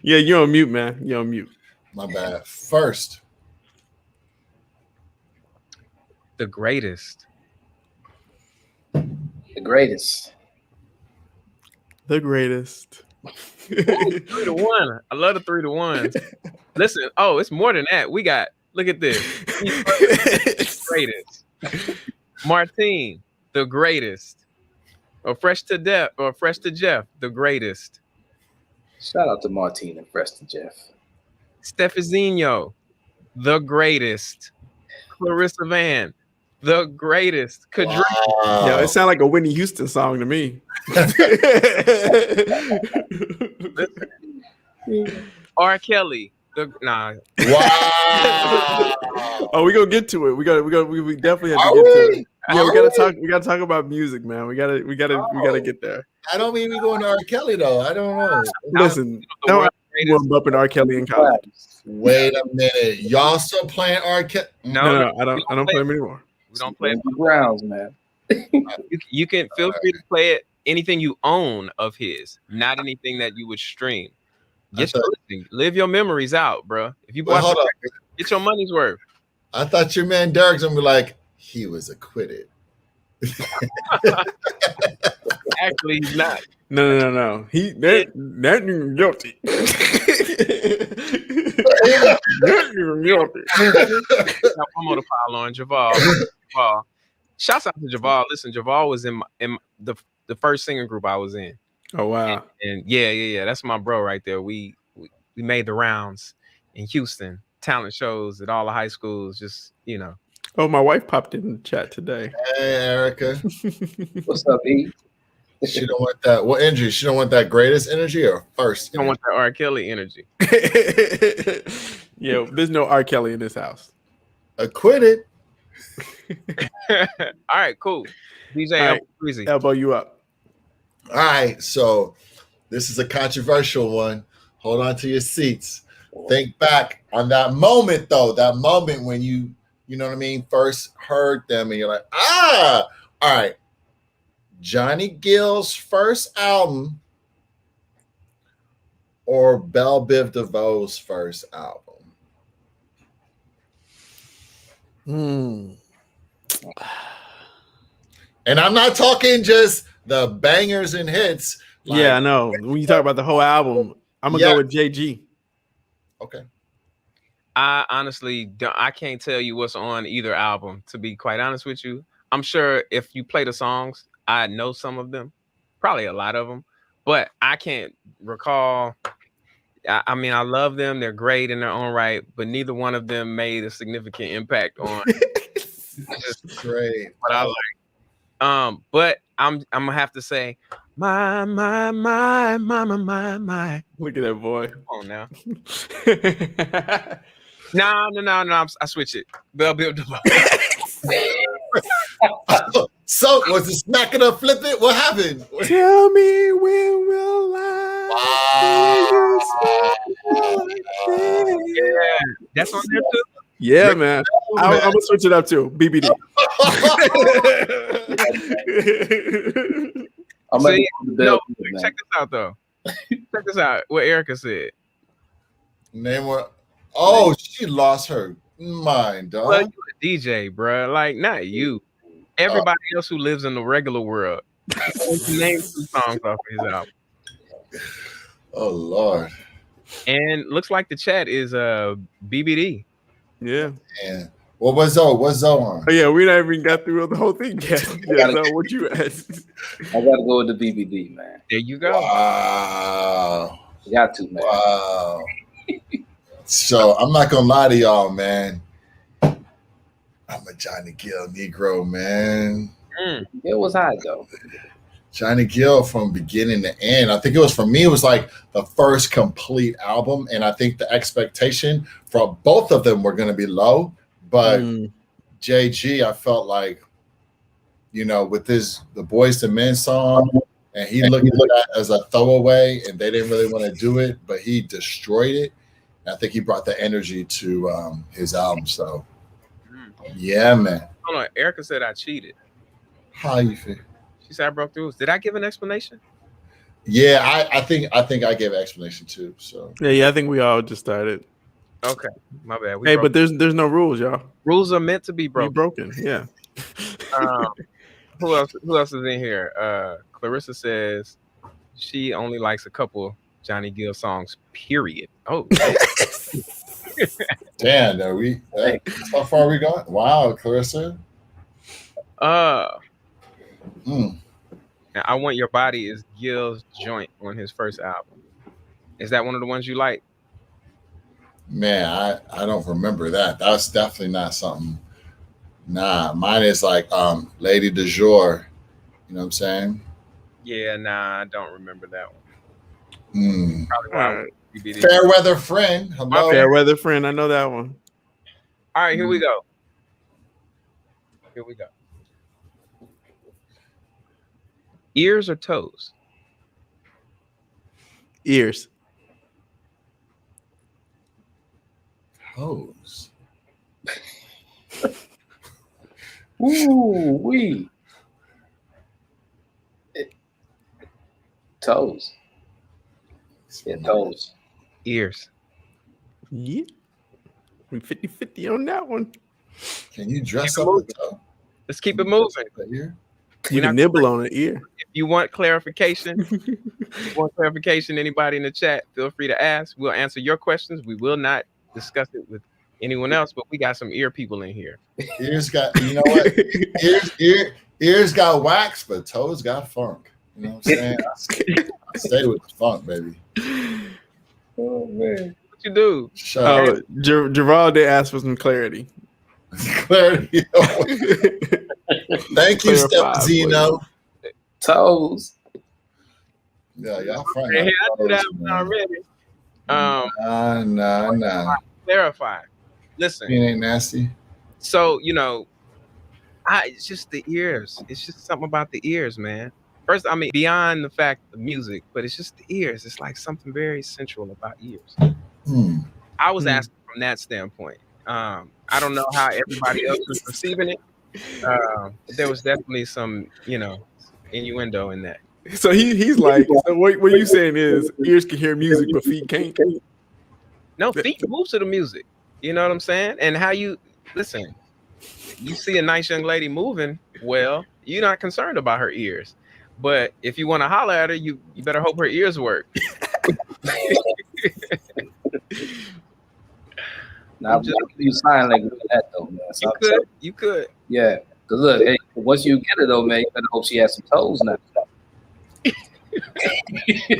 Yeah, you're on mute, man. You're on mute. My bad. First. The greatest. The greatest. The greatest. 3-1. I love the 3-1s. Listen, it's more than that. We got, look at this. Greatest. Martine, the greatest. Or Fresh to Jeff, the greatest. Shout out to Martine and Fresh to Jeff. Stefizino, the greatest. Clarissa Van, the greatest. Wow. Yo, it sounds like a Whitney Houston song to me. R. Kelly, nah. Wow. Oh, we gonna get to it. We definitely have to get to it. Yeah, we gotta talk about music, man. We gotta get there. I don't mean we going to R. Kelly though. I don't know. Listen, no, I'm bumping R. Kelly in college. Wait a minute. Y'all still playing R. Kelly? No, I don't play him anymore. We don't play the Browns, man. You can feel free to play it. Anything you own of his, not anything that you would stream. Live your memories out, bro. If you hold up, get your money's worth. I thought your man Derek's gonna be like, he was acquitted. Actually, he's not. No. That guilty. I'm gonna pile on Javal. Shouts out to Javal. Listen, Javal was in the first singing group I was in. Oh wow! And yeah, that's my bro right there. We made the rounds in Houston, talent shows at all the high schools. Just Oh, my wife popped in the chat today. Hey, Erica. What's up, E? She don't want that. What energy? She don't want that greatest energy or first? She don't want that R. Kelly energy. Yeah, there's no R. Kelly in this house. Acquitted. All right, cool. DJ, Elbow, you up. All right, so this is a controversial one. Hold on to your seats. Think back on that moment, though. That moment when you know what I mean, first heard them, and you're like, ah. All right, Johnny Gill's first album or Belle Biv DeVoe's first album? And I'm not talking just the bangers and hits. Yeah, I know. When you talk about the whole album, I'm gonna go with JG. Okay. I honestly I can't tell you what's on either album, to be quite honest with you. I'm sure if you play the songs, I know some of them, probably a lot of them, but I can't recall. I mean, I love them. They're great in their own right, but neither one of them made a significant impact on just Great. what I like. But I'm gonna have to say, my. Look at that boy. Come on now. No. I switch it. Bell Biv DeVoe. So was it smack it up, flip it? What happened? Tell me when will I? Yeah, that's on there too. Yeah, man. I'm gonna switch it up too. BBD. See, no, check this out though. Check this out. What Erica said. Name what? Oh, she lost her mind, dog. Well, you a DJ, bro. Like, not you. Everybody else who lives in the regular world. Name 2 songs off of his album. Oh Lord. And looks like the chat is BBD. Yeah. Yeah. What was Zoe? What's Zoe on? Oh, yeah, we not even got through the whole thing yet. Yeah, so what you asked? I gotta go with the BBD, man. There you go. Wow. You got to, man. Wow. So I'm not gonna lie to y'all, man. I'm a Johnny Gill Negro, man. It was hot though. Johnny Gill from beginning to end. I think it was, for me, it was like the first complete album. And I think the expectation for both of them were going to be low. But JG, I felt like, with the Boys to Men song, and he looked at that as a throwaway, and they didn't really want to do it, but he destroyed it. And I think he brought the energy to his album. So, yeah, man. Hold on. Erica said I cheated. How you feel? She said I broke the rules. Did I give an explanation? Yeah, I think I gave an explanation too. So yeah, I think we all just started. Okay, my bad. Hey, but there's no rules, y'all. Rules are meant to be broken. Broken, yeah. Who else is in here? Clarissa says she only likes a couple Johnny Gill songs. Period. Oh, damn! How far are we going? Wow, Clarissa. Now, I Want Your Body is Gill's joint on his first album. Is that one of the ones you like? Man, I don't remember that. That's definitely not something. Nah, mine is like Lady du Jour. You know what I'm saying? Yeah, nah, I don't remember that one. Probably why Fair Weather Friend. Hello. Fair Weather Friend. I know that one. All right, here we go. Ears or toes? Ears. Toes. Ooh, wee. Toes. Yeah, toes. Ears. Yeah. I'm 50-50 on that one. Can you dress up the toe? Let's keep it moving. You can nibble on an ear. If you want clarification, anybody in the chat, feel free to ask. We'll answer your questions. We will not discuss it with anyone else, but we got some ear people in here. Ears got, you know what? Ears got wax, but toes got funk. You know what I'm saying? I stay with the funk, baby. Oh man, what you do? Gerald did ask for some clarity. Clarity. Thank you, Step Zeno. Toes. Yeah, y'all front. Hey, I do that one already. Nah. Clarify. Listen. You ain't nasty. So, it's just the ears. It's just something about the ears, man. First, I mean, beyond the fact of music, but it's just the ears. It's like something very sensual about ears. Hmm. I was asking from that standpoint. I don't know how everybody else was receiving it. But there was definitely some, innuendo in that. So he's like, so what you saying is ears can hear music, but feet can't. No, feet move to the music. You know what I'm saying? And how you listen, you see a nice young lady moving, well, you're not concerned about her ears. But if you want to holler at her, you better hope her ears work. Now, you sign language with that though, man. So You could. Yeah. Cause look, hey, once you get it though, man, you better hope she has some toes now.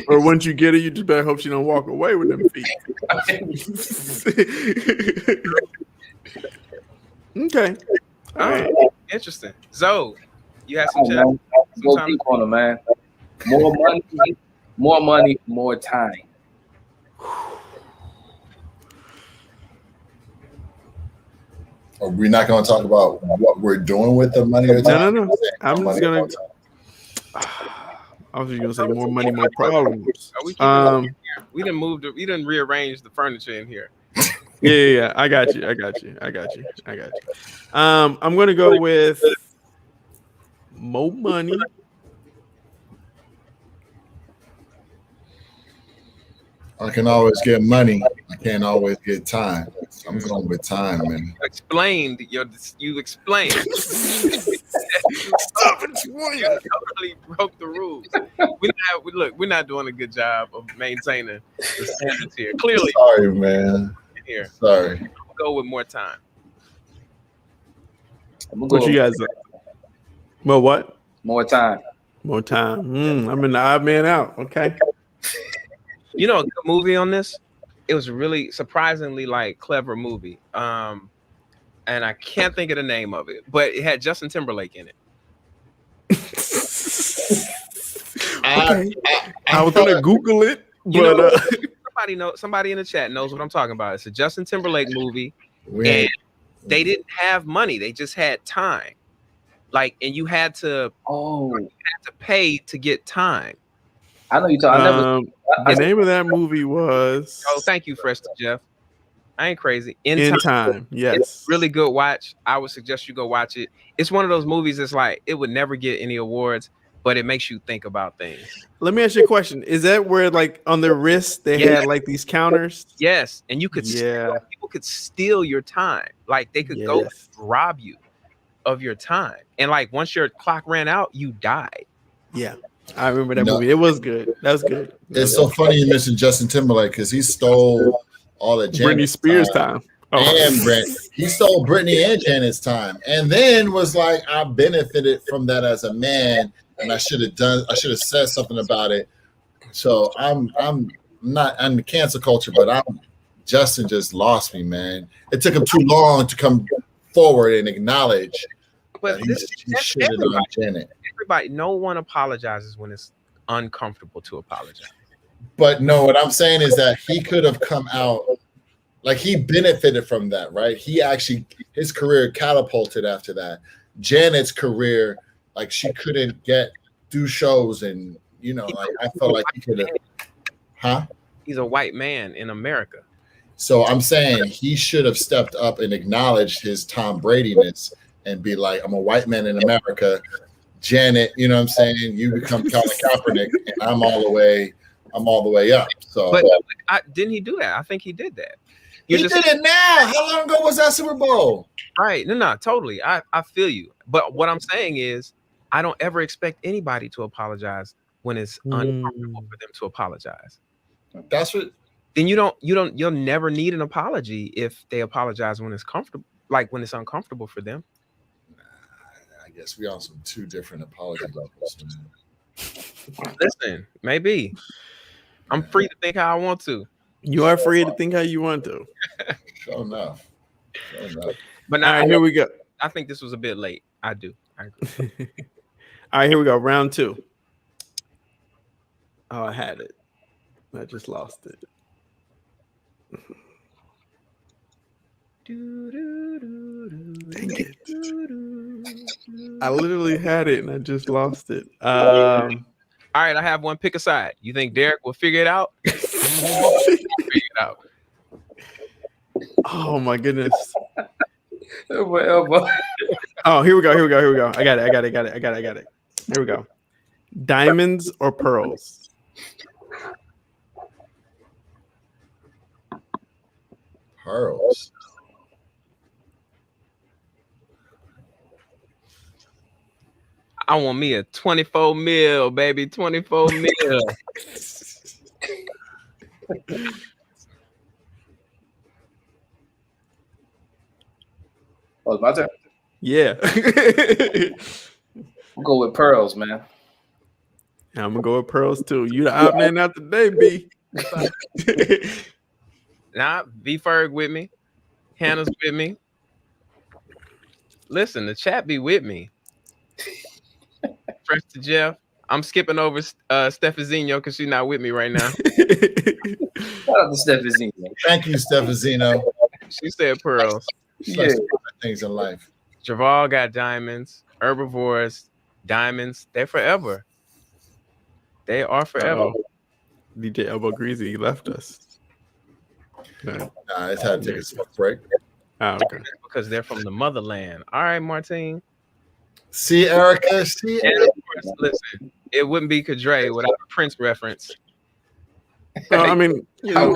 Or once you get it, you just better hope she don't walk away with them feet. Okay. All right. Interesting. Zoe, you had some chat. Go deep on her, man. More money, more time. Are we not going to talk about what we're doing with the money or time? No. I'm just gonna. I was just gonna say more money, more problems. We didn't move. We didn't rearrange the furniture in here. Yeah. I got you. I'm gonna go with more money. I can always get money. I can't always get time. So I'm going with time, man. You explained. Stop it! You totally broke the rules. We're not doing a good job of maintaining the standards here. Clearly, sorry, man. Here, sorry. I'll go with more time. What you guys? Well, what? More time. More time. I'm an odd man out. Okay. You know, a good movie on this. It was really surprisingly clever movie. And I can't think of the name of it, but it had Justin Timberlake in it. Okay. I was gonna Google it, but somebody in the chat knows what I'm talking about. It's a Justin Timberlake movie, and they didn't have money; they just had time. And you had to pay to get time. I know you talking. The name of that movie was. Oh, thank you, Fresh Jeff. I ain't crazy. In time. Yes. It's really good watch. I would suggest you go watch it. It's one of those movies that's it would never get any awards, but it makes you think about things. Let me ask you a question. Is that where on their wrists they had these counters? Yes. And you could people could steal your time. They could go rob you of your time. And once your clock ran out, you died. Yeah. I remember that movie. It was good. That was good. It's so funny you mentioned Justin Timberlake because he stole all of Britney Spears' time. And he stole Britney and Janet's time, and then was like, "I benefited from that as a man, and I should have said something about it." So I'm not on the cancel culture, but Justin just lost me, man. It took him too long to come forward and acknowledge. But he should have done Janet. Everybody, no one apologizes when it's uncomfortable to apologize. But no, what I'm saying is that he could have come out, he benefited from that, right? His career catapulted after that. Janet's career, she couldn't do shows, and I felt like he could have. He's a white man in America. So I'm saying he should have stepped up and acknowledged his Tom Brady-ness and be like, I'm a white man in America. Janet, you know what I'm saying? You become Colin Kaepernick, and I'm all the way up. So, but didn't he do that? I think he did that. He did it now. How long ago was that Super Bowl? Right. No, totally. I feel you. But what I'm saying is, I don't ever expect anybody to apologize when it's uncomfortable for them to apologize. That's what. Then you'll never need an apology if they apologize when it's comfortable, when it's uncomfortable for them. I guess we on some two different apology levels. Listen, maybe I'm free to think how I want to. You are free to think how you want to. Sure enough. But now, all right, here we go. I think this was a bit late. I do. I agree. All right, here we go. Round 2. Oh, I had it. I just lost it. Dang it. I literally had it and I just lost it. All right, I have one. Pick a side. You think Derek will figure it out? Figure it out. Oh my goodness. Elbow. Oh, here we go. I got it. Here we go. Diamonds or pearls? Pearls. I want me a 24 mil, baby. 24 mil. Oh, my turn. Yeah. We'll go with pearls, man. I'm gonna go with pearls too. You the odd man out today, B. Nah, B Ferg with me. Hannah's with me. Listen, the chat be with me. Fresh to Jeff. I'm skipping over Stefazino because she's not with me right now. Shout out to Stefazino. Thank you, Stefazino. She said pearls. Yeah. Things in life. Javal got diamonds. Herbivores, diamonds. They're forever. They are forever. DJ Elbow Greasy, he left us. Nah, it's had to take a smoke break. Oh, okay. Because they're from the motherland. All right, Martine. See, Erica. See, and of course, listen, it wouldn't be Kadre without a Prince reference. No, I mean, you know,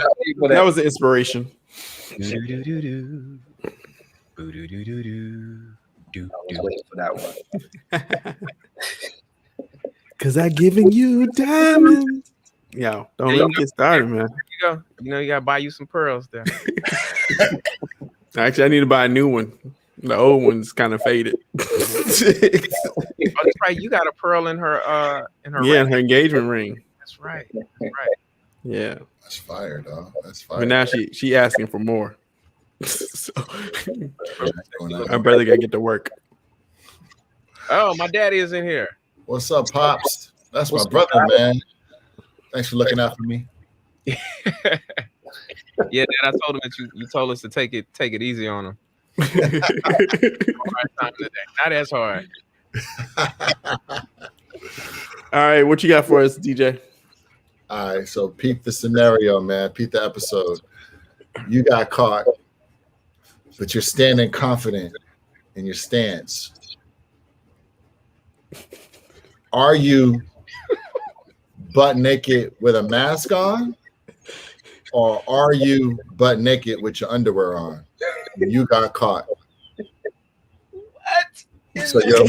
that was the inspiration. I was waiting for that one. Cause I giving you diamonds. Yo, don't let me get started, man. There you go. You know, you gotta buy you some pearls there. Actually, I need to buy a new one. The old one's kind of faded. Oh, that's right. You got a pearl in her yeah, in her engagement ring. That's right. That's right. Yeah. That's fire, dog. That's fire. But now she asking for more. So my brother gotta get to work. Oh, my daddy is in here. What's up, Pops? That's my brother, man. Thanks for looking out for me. Yeah, Dad, I told him that you told us to take it easy on him. Not as hard. All right, what you got for us, DJ? All right, so peep the scenario, man. Peep the episode. You got caught, but you're standing confident in your stance. Are you butt naked with a mask on, or are you butt naked with your underwear on? You got caught. What? So you're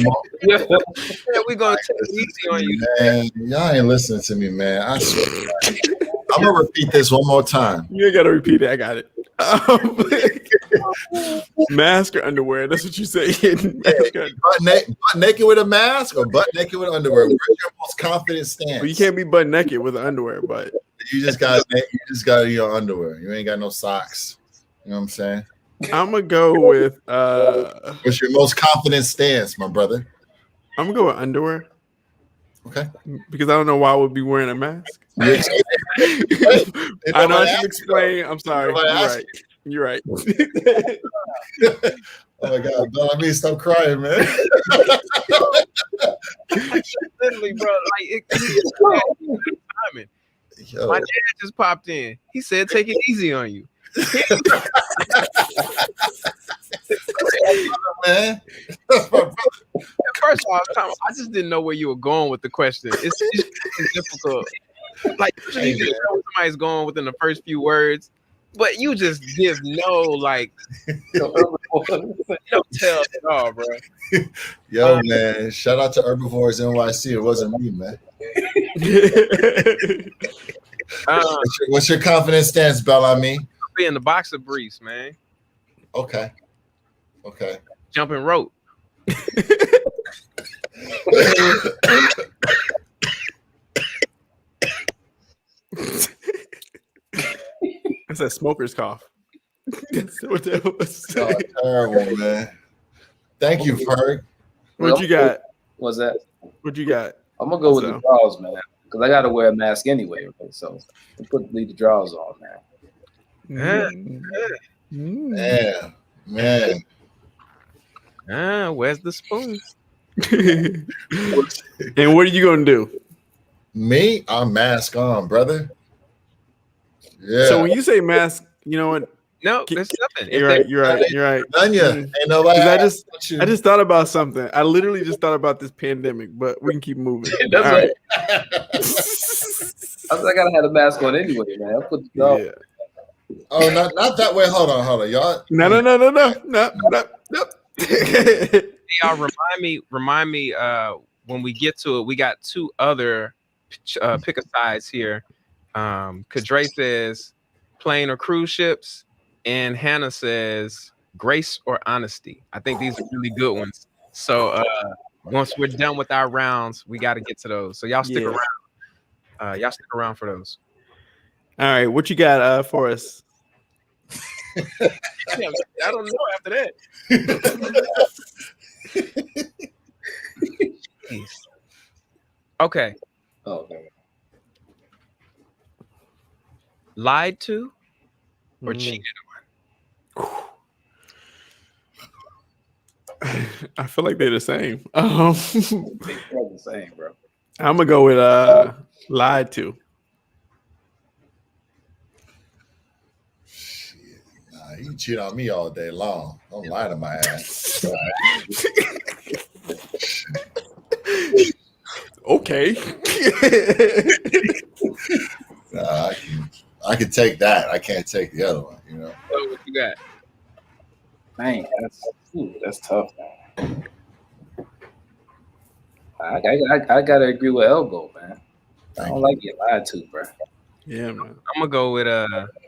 we're gonna take it easy on you, man. Y'all ain't listening to me, man. I swear. I'm gonna repeat this one more time. You ain't gotta repeat it. I got it. Mask or underwear? That's what you say. Butt naked with a mask or butt naked with underwear? Where's your most confident stance? Well, you can't be butt naked with underwear, but you just got your underwear. You ain't got no socks. You know what I'm saying? I'm gonna go with what's your most confident stance, my brother? I'm gonna go with underwear. Okay. Because I don't know why I would be wearing a mask. I know I should explain. I'm sorry. You're right. Oh my God, Bel-Ami, stop crying, man. Literally, bro. Like my dad just popped in. He said, "Take it easy on you." Man. First off, Tom, I just didn't know where you were going with the question. It's difficult. Like usually you know where somebody's going within the first few words, but you just give no tell at all, bro. Yo, man, shout out to Herbivores NYC. It wasn't me, man. What's your confidence stance, Bel-Ami? Be in the boxer briefs, man. Okay. Jumping rope. That's that smoker's cough. That's what that was. Oh, terrible, man. Thank you, Ferg. What you got? What's that? What you got? I'm gonna go with the drawers, man, because I gotta wear a mask anyway. Okay? So leave the drawers on, man. Yeah, Man. Where's the spoon? And what are you gonna do? Me, I'm mask on, brother. Yeah. So when you say mask, you know what? No, there's nothing. You're right. You're right. You're right. Anya, ain't nobody. Because you. I just thought about something. I literally just thought about this pandemic, but we can keep moving. That's All right. right. I gotta have a mask on anyway, man. I put the dog. Yeah. Oh, not that way. Hold on, y'all. No. Y'all remind me. When we get to it, we got two other pick a sides here. Kadre says plane or cruise ships, and Hannah says grace or honesty. I think these are really good ones. So once we're done with our rounds, we got to get to those. So y'all stick around. Y'all stick around for those. All right, what you got for us? I don't know after that. Okay. Oh, man. Lied to or cheated on? I feel like they're the same. They're the same, bro. I'm gonna go with lied to. Nah, you cheat on me all day long. Don't lie to my ass. Okay. Nah, I can take that. I can't take the other one. You know. So what you got? Man, that's tough, man. I gotta agree with Elbow, man. I don't like getting lied to, bro. Yeah, man. I'm gonna go with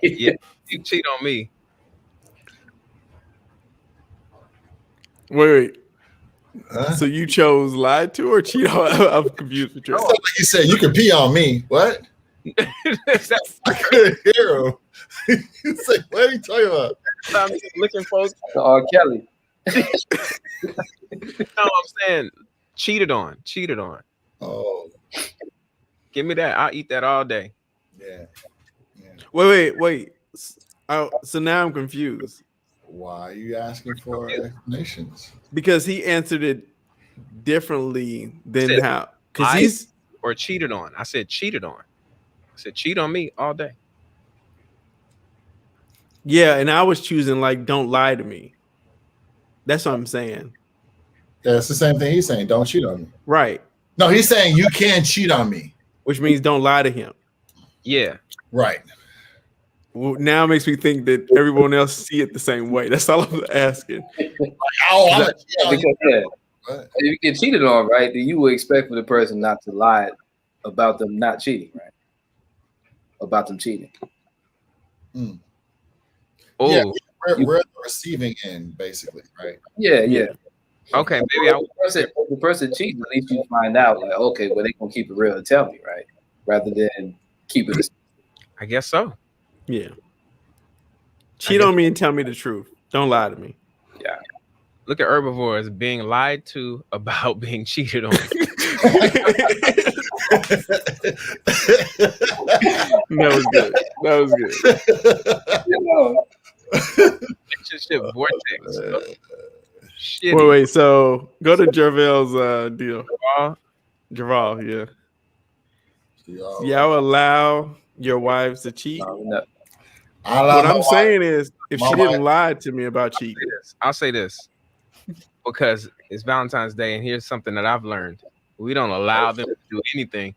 yeah, you cheat on me. Wait. Huh? So you chose lied to or cheat on? I'm confused with you. Like you said, you can pee on me. What? I couldn't hear him. He's like, what are you talking about? I'm looking folks. R. Kelly. No, I'm saying cheated on. Oh, Give me that. I'll eat that all day. yeah. Wait. So now I'm confused. Why are you asking for explanations? Because he answered it differently than Said how. Because lied he's or cheated on. I said cheated on. I said cheat on me all day. yeah, and I was choosing like don't lie to me. That's what I'm saying. Yeah, it's the same thing he's saying. Don't cheat on me. Right. No, he's saying you can't cheat on me. Which means don't lie to him. Yeah. Right. Well, now it makes me think that everyone else see it the same way. That's all I'm asking. Oh, Because if you get cheated on, right, then you would expect for the person not to lie about them not cheating, right? About them cheating. Mm. Oh, yeah, we're the receiving end, basically, right? Yeah. okay. Maybe the person cheating, at least you find out, like, okay, well, they gonna keep it real and tell me, right? Rather than keep it. I guess so. Yeah. Cheat on me and tell me the truth. Don't lie to me. Yeah. Look at herbivores being lied to about being cheated on. That was good. Relationship vortex. Wait. So go to Jervel's deal. Javal, yeah. Y'all allow your wives to cheat? No. What I'm saying is, if she didn't lie to me about cheating, I'll say this because it's Valentine's Day, and here's something that I've learned: we don't allow them to do anything.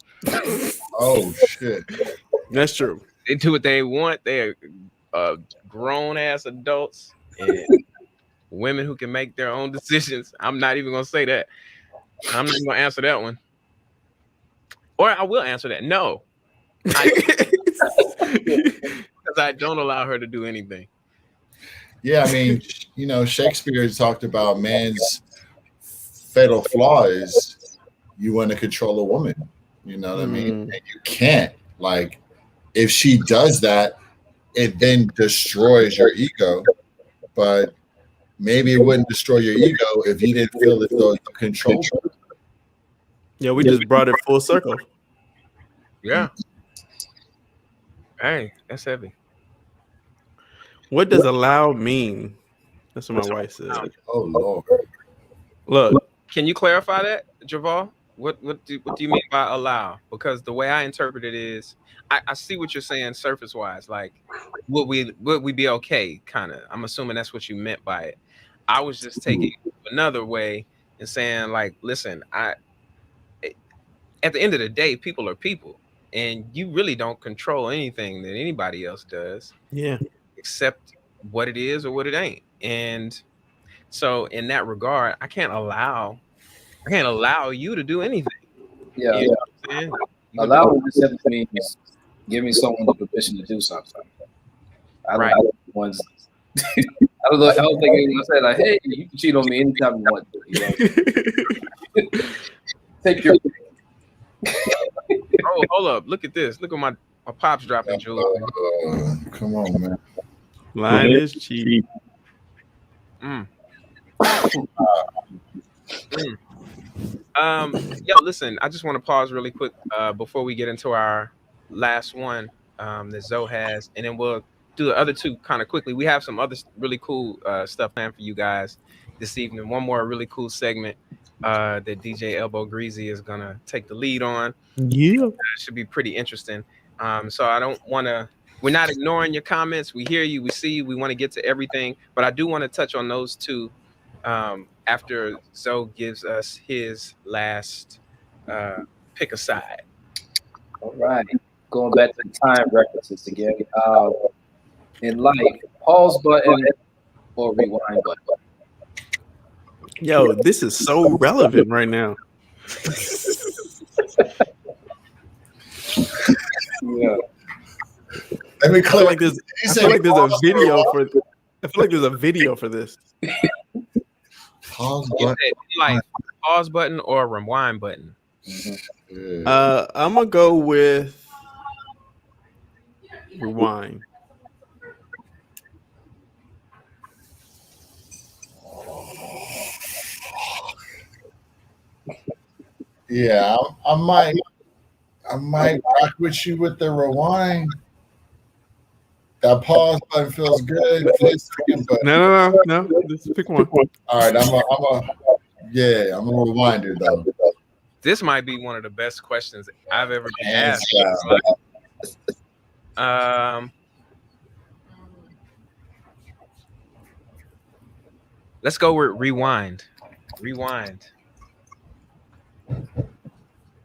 Oh shit, that's true. They do what they want. They're grown ass adults and women who can make their own decisions. I'm not even gonna say that. I'm not gonna answer that one, or I will answer that. No. Because I don't allow her to do anything. Yeah, I mean, you know, Shakespeare talked about man's fatal flaw is you want to control a woman. You know what I mean? And you can't. Like, if she does that, it then destroys your ego. But maybe it wouldn't destroy your ego if you didn't feel as though you controlled her. Yeah, we just brought it full circle. Yeah. Hey, that's heavy. What does allow mean? That's what my wife said. Oh Lord. Look, Can you clarify that, Javal? What do you mean by allow? Because the way I interpret it is, I see what you're saying surface wise. Like, would we be okay? Kind of. I'm assuming that's what you meant by it. I was just taking it another way and saying, like, listen, at the end of the day, people are people, and you really don't control anything that anybody else does, yeah, except what it is or what it ain't. And so, in that regard, I can't allow you to do anything. Yeah. You know what I'm saying? Allowing just simply means giving someone the permission to do something. I don't know ones. I don't know. I don't think anyone said like, "Hey, you can cheat on me anytime you want to." You know? Take your. Oh, hold up! Look at this. Look at my pops dropping jewels. Come on, man. lying is cheap. Yo, listen, I just want to pause really quick before we get into our last one that Zoe has, and then we'll do the other two kind of quickly. We have some other really cool stuff planned for you guys this evening. One more really cool segment that DJ Elbow Greasy is gonna take the lead on. Yeah. It should be pretty interesting. So I don't want to. We're not ignoring your comments. We hear you. We see you. We want to get to everything, but I do want to touch on those two after Zoe gives us his last pick a side. All right, going back to the time references again. In life, pause button or rewind button. Yo, this is so relevant right now. Yeah. Let me I feel clear. like there's a video for. I feel like there's a video for this. Pause You button. said like pause button or rewind button. Yeah. I'm gonna go with rewind. Yeah, I might rock with you with the rewind. That pause button feels good for a second, but No. Just pick one. all right, I'm a rewinder though. This might be one of the best questions I've ever been Hands asked. down. Let's go with rewind. Rewind.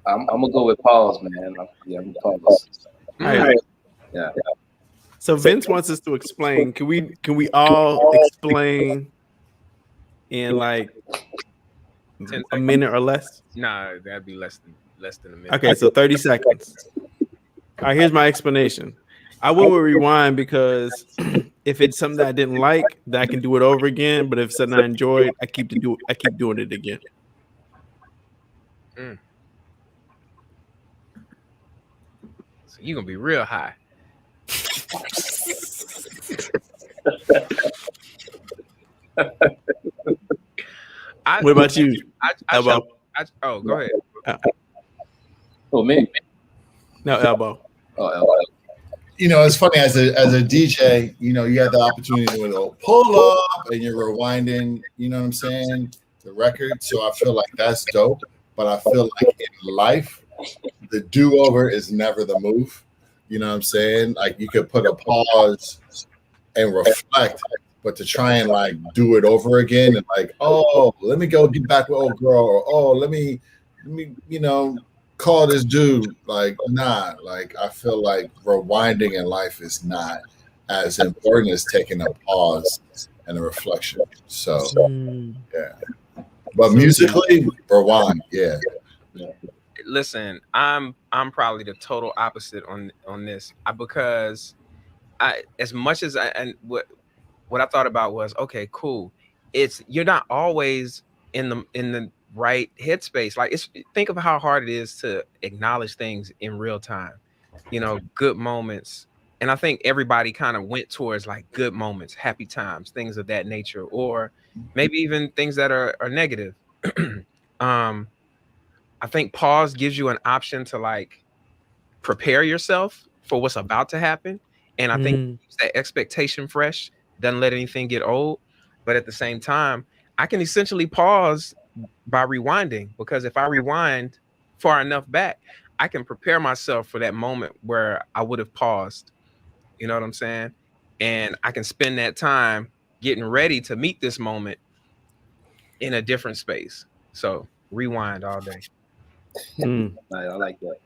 I'm gonna go with pause, man. I'm gonna pause. All right. Yeah. So Vince wants us to explain. Can we all explain in like a minute or less? Nah, that'd be less than a minute. Okay, so 30 seconds. All right, here's my explanation. I will rewind because if it's something that I didn't like, then I can do it over again. But if it's something I enjoyed, I keep doing it again. So you're gonna be real high. What about you? Elbow. Go ahead. Oh, me? No, Elbow. Oh, You know, it's funny as a DJ. You know, you have the opportunity to do a pull up, and you're rewinding. You know what I'm saying? The record. So I feel like that's dope. But I feel like in life, the do over is never the move. You know what I'm saying? Like you could put a pause and reflect, but to try and like do it over again and like, oh, let me go get back with old girl, or oh, let me, you know, call this dude. Like, nah, like I feel like rewinding in life is not as important as taking a pause and a reflection. So yeah. But musically, rewind, yeah. Listen, I'm probably the total opposite on this because as much as what I thought about was, okay, cool. You're not always in the right headspace. Like think of how hard it is to acknowledge things in real time. You know, good moments. And I think everybody kind of went towards like good moments, happy times, things of that nature, or maybe even things that are negative. I think pause gives you an option to like prepare yourself for what's about to happen. And I think keeps that expectation fresh, doesn't let anything get old. But at the same time, I can essentially pause by rewinding, because if I rewind far enough back, I can prepare myself for that moment where I would have paused. You know what I'm saying? And I can spend that time getting ready to meet this moment in a different space. So rewind all day. I like that.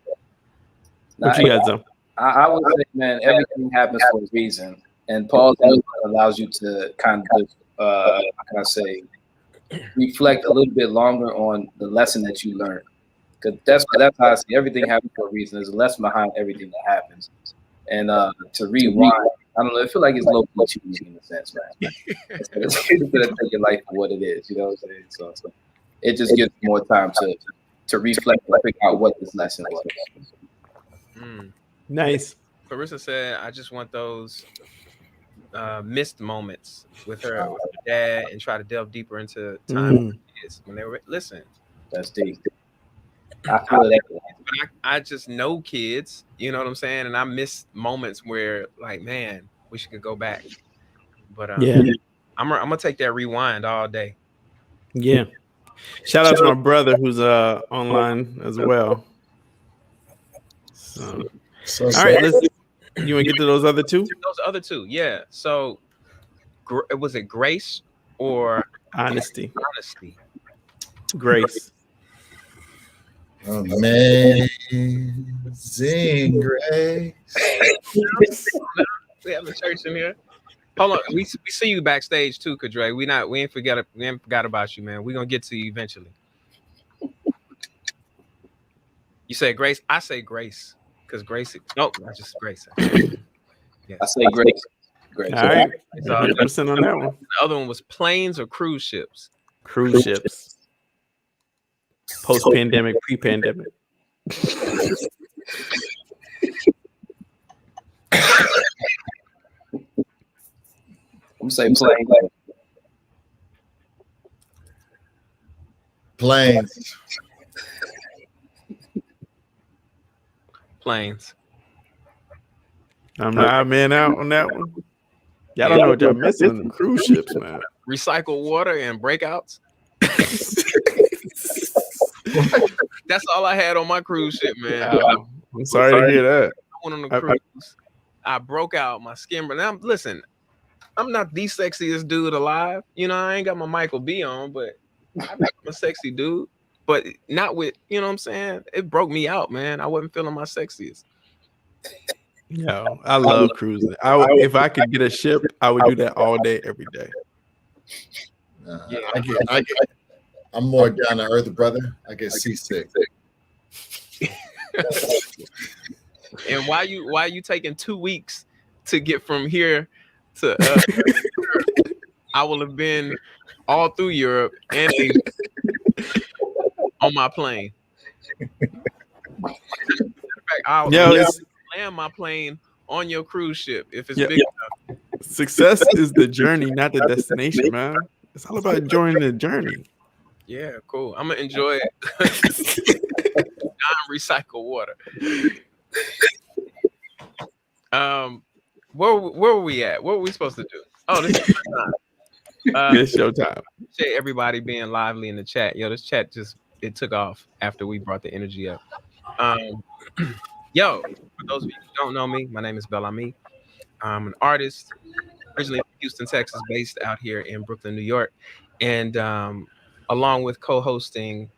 What you got, though? I would say, man, everything happens for a reason, and pause allows you to kind of, how can I say, reflect a little bit longer on the lesson that you learned. Because that's how I see everything happens for a reason. There's a lesson behind everything that happens, and to rewind, I don't know. I feel like it's low key cheating in a sense, man. It's gonna take your life for what it is. You know what I'm saying? So it just gives more time to reflect and figure out what this lesson was. Nice. Clarissa said, I just want those missed moments with her dad, and try to delve deeper into time when they were listen. That's deep. I feel that. But I just know kids, you know what I'm saying, and I miss moments where, like, man, wish you could go back. But I'm gonna take that rewind all day. Yeah. Shout out to my brother who's online as well. So all right, you want to get to those other two? Those other two, yeah. So, was it grace or honesty? Honesty. Grace. Amazing grace. We have a church in here. Hold on, we see you backstage too, Kadre. We ain't forgot about you, man. We gonna get to you eventually. You say grace, I say grace, because grace. Nope, not just grace. Yes. I say grace. Grace. All right, 100% on that one. The other one was planes or cruise ships. Cruise ships. Post-pandemic, pre-pandemic. I'm saying plane. Planes. Planes. I'm not man out on that one. Y'all don't know what y'all missing on the cruise ships, man. Recycle water and breakouts. That's all I had on my cruise ship, man. I'm sorry to hear that. I went on the cruise. I broke out my skin, but now listen, I'm not the sexiest dude alive. You know, I ain't got my Michael B on, but I'm a sexy dude. But not with, you know what I'm saying? It broke me out, man. I wasn't feeling my sexiest. Yo, I love cruising. If I could get a ship, I would do that all day, every day. I'm more down to earth, brother. I get seasick. And why you taking 2 weeks to get from here to I will have been all through Europe and on my plane. I'll land my plane on your cruise ship if it's big enough. Success is the journey, not the destination, man. It's all about enjoying the journey. Yeah, cool. I'm gonna enjoy it. Non-recycled water. Where were we at? What were we supposed to do? Oh, this is time. It's showtime. Appreciate everybody being lively in the chat. Yo, this chat it took off after we brought the energy up. Yo, for those of you who don't know me, my name is Bel-Ami. I'm an artist, originally from Houston, Texas, based out here in Brooklyn, New York, and along with co-hosting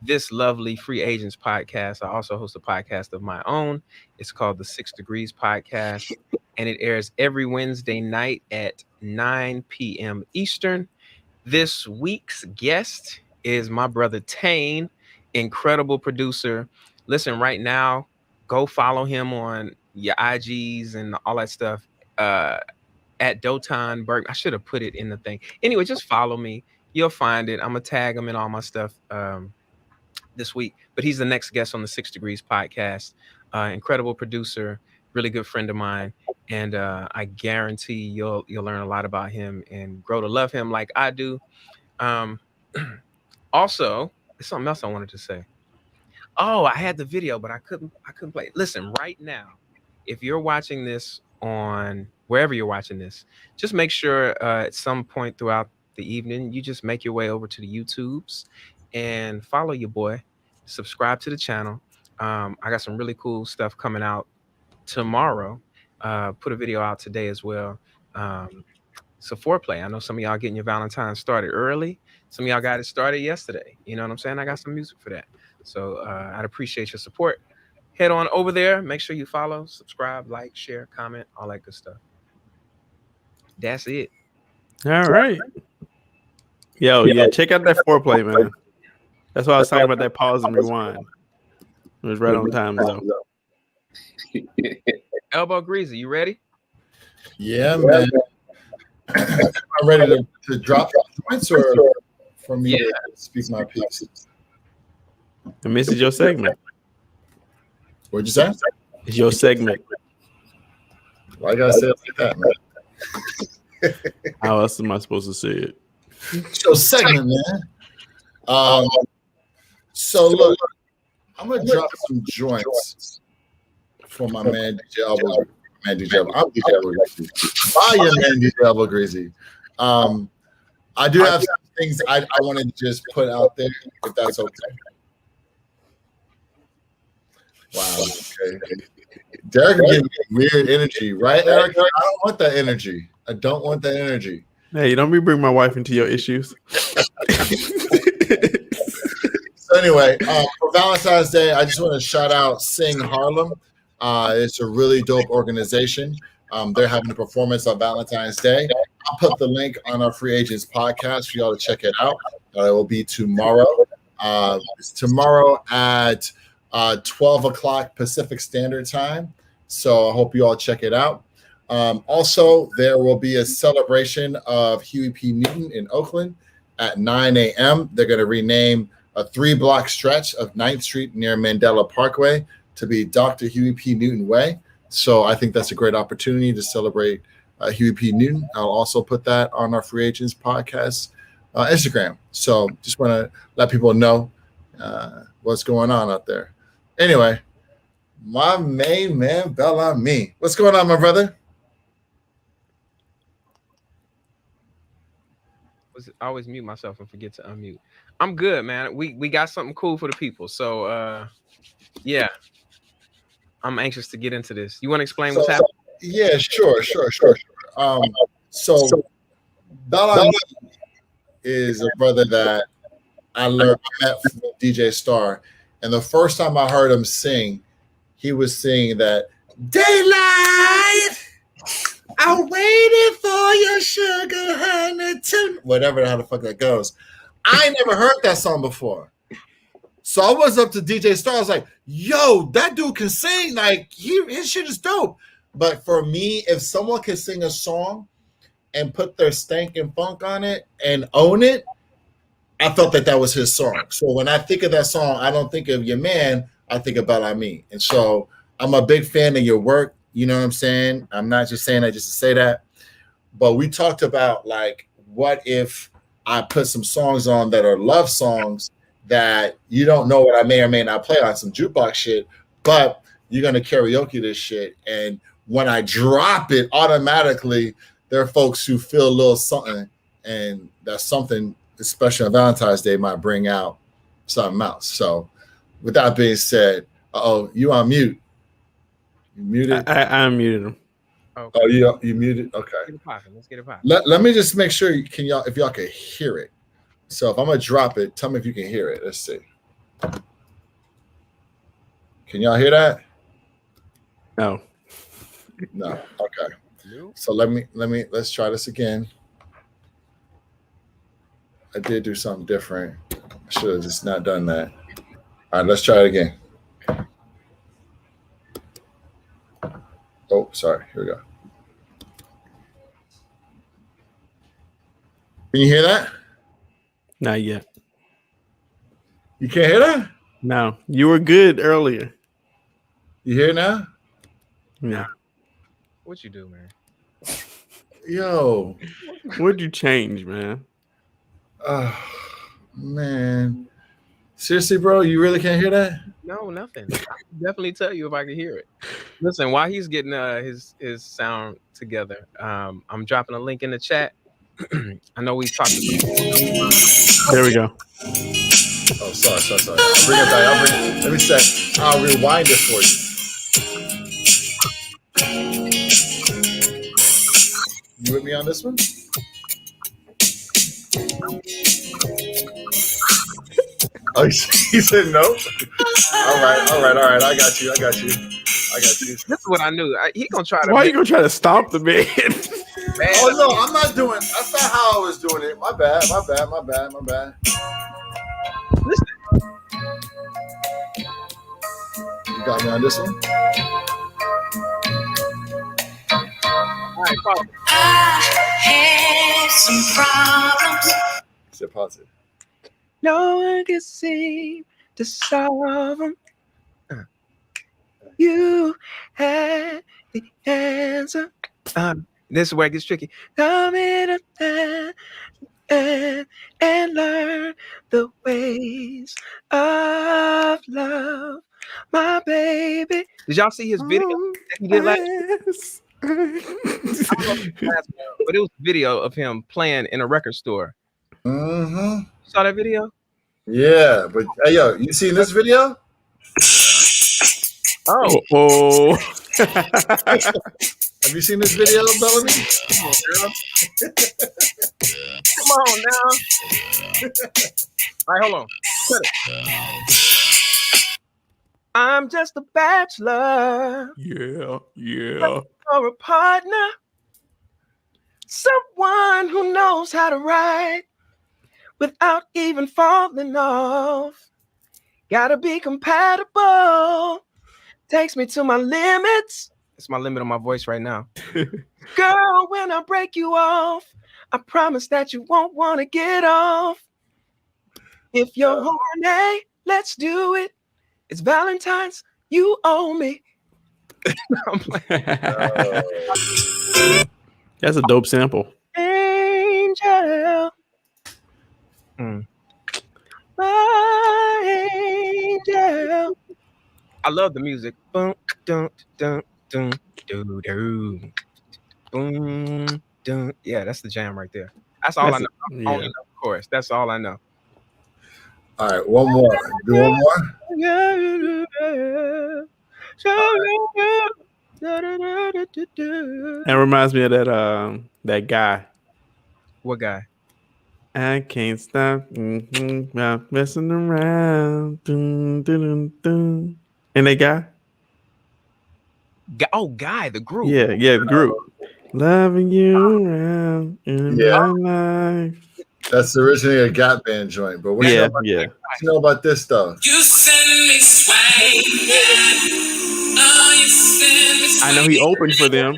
this lovely Free Agents podcast, I also host a podcast of my own. It's called the 6 Degrees Podcast, and it airs every Wednesday night at 9 p.m. Eastern. This week's guest is my brother Tane, incredible producer. Listen, right now, go follow him on your IGs and all that stuff at Dotan Berg. I should have put it in the thing. Anyway, just follow me. You'll find it. I'm going to tag him in all my stuff this week. But he's the next guest on the 6 Degrees podcast. Incredible producer, really good friend of mine. And I guarantee you'll learn a lot about him and grow to love him like I do. Also, there's something else I wanted to say. Oh, I had the video, but I couldn't play it. Listen, right now, if you're watching this on wherever you're watching this, just make sure at some point throughout the evening, you just make your way over to the YouTubes and follow your boy. Subscribe to the channel. I got some really cool stuff coming out tomorrow. Put a video out today as well. So foreplay. I know some of y'all getting your Valentine started early. Some of y'all got it started yesterday. You know what I'm saying? I got some music for that. So I'd appreciate your support. Head on over there. Make sure you follow, subscribe, like, share, comment, all that good stuff. That's it. All right. Yo, yeah, check out that foreplay, man. That's why I was talking about that pause and rewind. It was right on time, though. Elbow Greasy, you ready? Yeah, man. I'm ready to drop points or for me to speak my piece. And this is your segment. What'd you say? It's your segment. Why you gotta say it like that, man? How else am I supposed to say it? It's your segment, man. So look, I'm gonna drop some joints for my man DJ Elbow. Man, DJ Elbow. I'm DJ Elbow Greasy. Buy your man DJ Elbow Greasy. I do have some things I want to just put out there, if that's okay. Wow. Okay. Derek is giving me weird energy, right, Eric? I don't want that energy. I don't want that energy. Hey, don't be bring my wife into your issues. So anyway, for Valentine's Day, I just want to shout out Sing Harlem. It's a really dope organization. They're having a performance on Valentine's Day. I'll put the link on our Free Agents podcast for y'all to check it out. It will be tomorrow. It's tomorrow at 12 o'clock Pacific Standard Time. So I hope you all check it out. Also, there will be a celebration of Huey P. Newton in Oakland at 9 a.m. They're going to rename a 3-block stretch of 9th Street near Mandela Parkway to be Dr. Huey P. Newton Way. So I think that's a great opportunity to celebrate Huey P. Newton. I'll also put that on our Free Agents podcast Instagram. So just want to let people know what's going on out there. Anyway, my main man, Bel-Ami. What's going on, my brother? I always mute myself and forget to unmute. I'm good, man. We got something cool for the people. So yeah. I'm anxious to get into this. You want to explain what's happening? Yeah, sure. So Bel-Ami is a brother that I met from DJ Star, and the first time I heard him sing, he was singing that daylight. I'm waiting for your sugar honey to whatever how the fuck that goes. I never heard that song before. So I was up to DJ Star. I was like, yo, that dude can sing. Like, his shit is dope. But for me, if someone can sing a song and put their stank and funk on it and own it, I felt that was his song. So when I think of that song, I don't think of your man. I think of Bel-Ami. And so I'm a big fan of your work. You know what I'm saying? I'm not just saying that just to say that. But we talked about, like, what if I put some songs on that are love songs that you don't know what I may or may not play on some jukebox shit, but you're going to karaoke this shit. And when I drop it, automatically there are folks who feel a little something, and that something, especially on Valentine's Day, might bring out something else. So with that being said, you on mute. You muted? I unmuted him. Okay. Oh, you muted? Okay. Let's get it popping. Let me just make sure if y'all can hear it. So if I'm gonna drop it, tell me if you can hear it. Let's see. Can y'all hear that? No. No. Okay. So let's try this again. I did do something different. I should have just not done that. All right, let's try it again. Oh, sorry. Here we go. Can you hear that? Not yet. You can't hear that? No. You were good earlier. You hear it now? No. What you do, man? Yo. What'd you change, man? Oh, man. Seriously, bro? You really can't hear that? No, nothing. I can definitely tell you if I can hear it. Listen, while he's getting his sound together, I'm dropping a link in the chat. I know we've talked about. There we go. Oh, sorry. I'll bring it back. Let me set. I'll rewind it for you. You with me on this one? Oh, he said no. All right. I got you. This is what I knew. He gonna try to. Why are you gonna try to stomp the man? Oh no, I'm not doing. That's not how I was doing it. My bad. Listen. You got me on this one. All right, pause. I had some problems. Said pause it. No one can seem to solve them. You had the answer. This is where it gets tricky. Come in and learn the ways of love, my baby. Did y'all see his video that he did last but it was a video of him playing in a record store. Mm-hmm. Saw that video? Yeah, but hey, yo, you seen this video? Oh. Have you seen this video, Bel-Ami? Come on, girl. Come on now. All right, hold on. Cut it. I'm just a bachelor. Yeah. Or a partner. Someone who knows how to ride without even falling off. Gotta be compatible. Takes me to my limits. It's my limit on my voice right now. Girl, when I break you off, I promise that you won't want to get off. If you're horny, let's do it. It's Valentine's, you owe me. I'm like, That's a dope sample. angel. My angel. I love the music. Boom, dun, dun, dun, doo, doo. Boom, dun. Yeah, that's the jam right there. That's all I know. I only know the chorus. That's all I know. All right, one more. Do one more. That reminds me of that guy. What guy? I can't stop messing around. Dun, dun, dun, dun. And that guy? Guy, the group. Yeah, the group. Loving you around in my life. That's originally a Gap Band joint, but what you know about this though? You send me swag. Oh, you send me swag. I know he opened for them.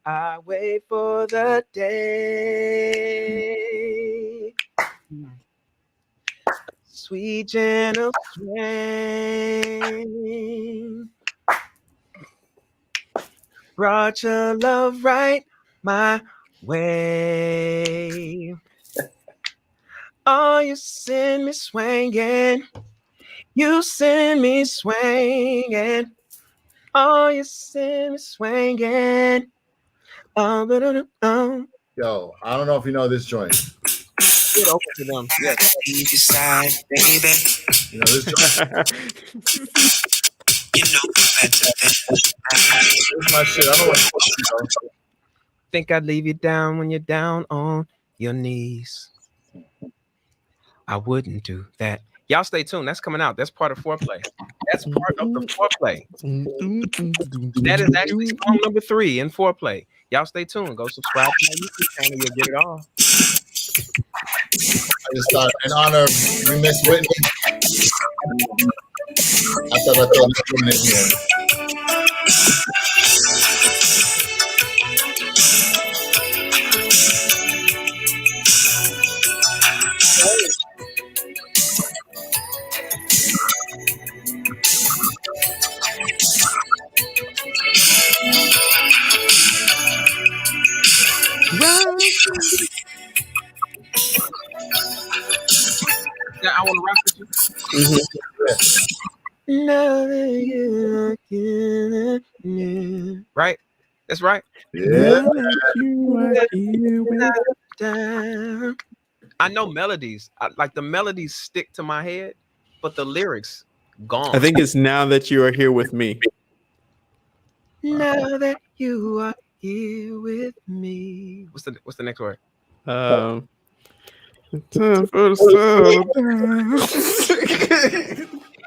I wait for the day. Sweet gentle swing brought your love right my way. Oh, you send me swinging. You send me swinging. Oh, you send me swinging. Yo, I don't know if you know this joint. It open to them. Yes. Decide, baby. You know this joint? You know better than This is my shit. I don't want to Think I'd leave you down when you're down on your knees. I wouldn't do that. Y'all stay tuned. That's coming out. That's part of foreplay. That's part of the foreplay. That is actually song number 3 in foreplay. Y'all stay tuned. Go subscribe to my YouTube channel. You'll get it all. I just thought, in honor of we Miss Whitney, I thought I'd throw this one in here. Yeah, I want to rock with you. Right? That's right. Yeah. Now that you are here with I know melodies. Like the melodies stick to my head, but the lyrics gone. I think it's now that you are here with me. Now that you are here with me. What's the next word? Time for the settle down.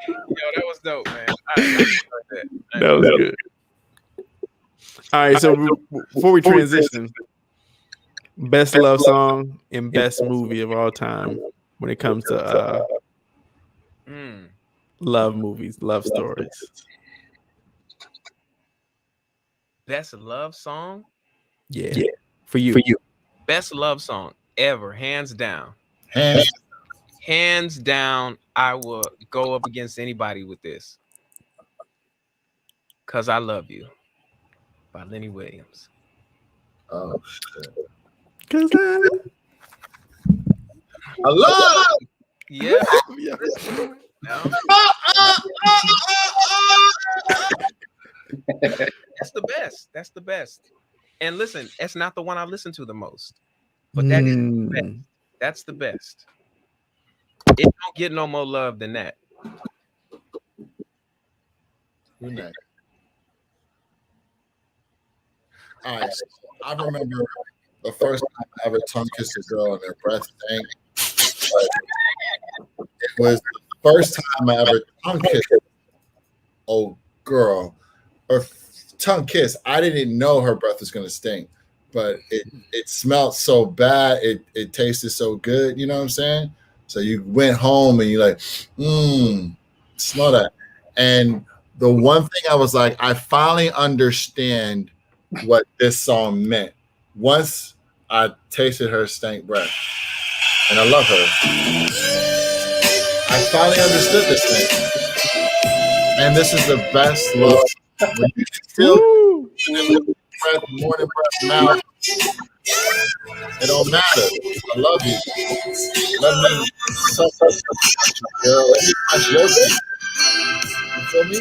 Yo, that was dope, man. I enjoyed that. That was good. All right, so before we transition, best love song and best movie of all time when it comes to love movies, love stories. Best love song? Yeah. For you. Best love song ever, hands down. Hands. Hands down, I will go up against anybody with this. Cause I Love You by Lenny Williams. Oh shit. Cause I love. Yeah. No. That's the best. That's the best. And listen, it's not the one I listen to the most, but that is the best. That's the best. It don't get no more love than that. Who next? All right. So I remember the first time I ever tongue kissed a girl and their breath stank. It was the first time I ever tongue kissed a girl or tongue kiss. I didn't know her breath was gonna stink, but it smelled so bad. It tasted so good. You know what I'm saying? So you went home and you like, smell that. And the one thing I was like, I finally understand what this song meant once I tasted her stank breath, and I love her. I finally understood this thing, and this is the best love. When you feel breath, morning breath, mouth, it don't matter. I love you. Let me suck girl. Let me touch your feet. You feel me?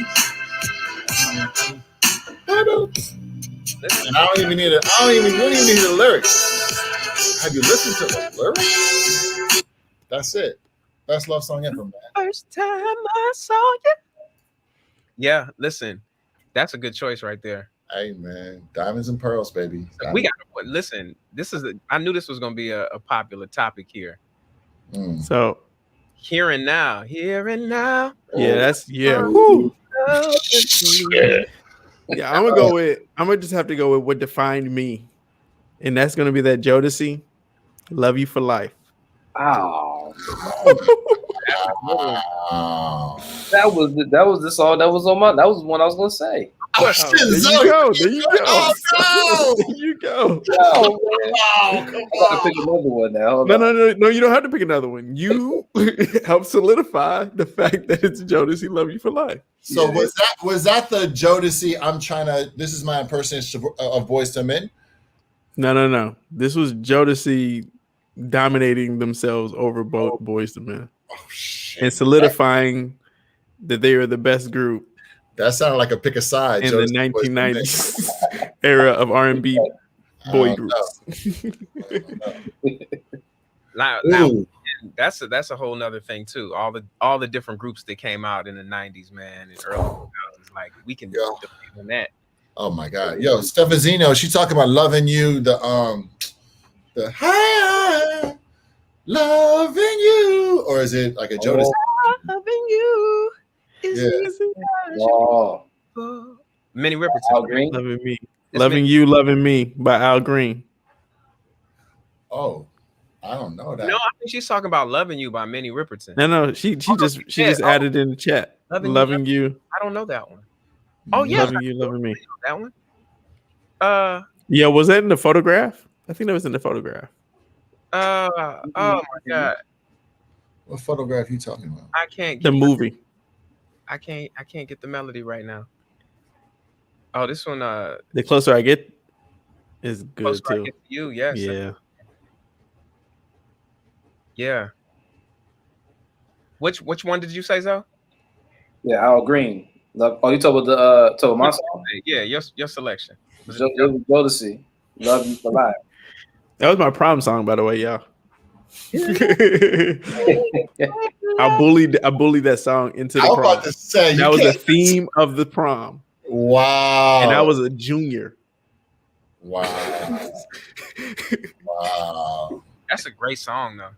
And I don't even need you don't even need the lyrics. Have you listened to the lyrics? That's it. Best love song ever, man. First time I saw you. Yeah, listen, that's a good choice right there. Hey, man, diamonds and pearls, baby. We got to listen. I knew this was going to be a popular topic here. So here and now. Yeah, that's Woo. Yeah, I'm gonna just have to go with what defined me, and that's gonna be that Jodeci, "Love You for Life." Oh, that was the song that was on my. That was one I was gonna say. There you go. There you go. Oh, no. There you go. Oh, man. I gotta pick another one now. No. You don't have to pick another one. You help solidify the fact that it's Jodeci, "Love You for Life." So was that the Jodeci? This is my impersonation of Boyz II Men. No. This was Jodeci dominating themselves over both Boyz II Men, and solidifying that they are the best group. That sounded like a pick a side in the 1990s era of R&B boy groups. Now that's a whole nother thing too. All the different groups that came out in the 90s, man, and early 2000s. Like we can debate on that. Oh my God, yo, Stefazino, she talking about loving you. The hi, loving you, or is it like a Jodeci? Loving you is easy. Oh. Minnie Riperton. Al Green. Loving You, Loving Me by Al Green. Oh, I don't know that. No, I think she's talking about Loving You by Minnie Riperton. No, she just added in the chat. Loving You. I don't know that one. Oh yeah, Loving You, Loving Me. That one. Yeah, was that in the photograph? I think that was in the photograph. Oh my God. What photograph you talking about? I can't get the movie. I can't get the melody right now. Oh, this one. The Closer I Get is good Closer too. I Get to You, yes. Yeah. Which one did you say, Zoe? Yeah, Al Green. Love. Oh, you talk about talk about my song? Yeah, your selection. Was it It was Jodeci. Love You for Life. That was my prom song, by the way, y'all. Yeah. I bullied that song into I the was prom. about to say you That was the can't. theme of the prom, and I Wow. was a junior. Wow. Wow. That's a great song, though.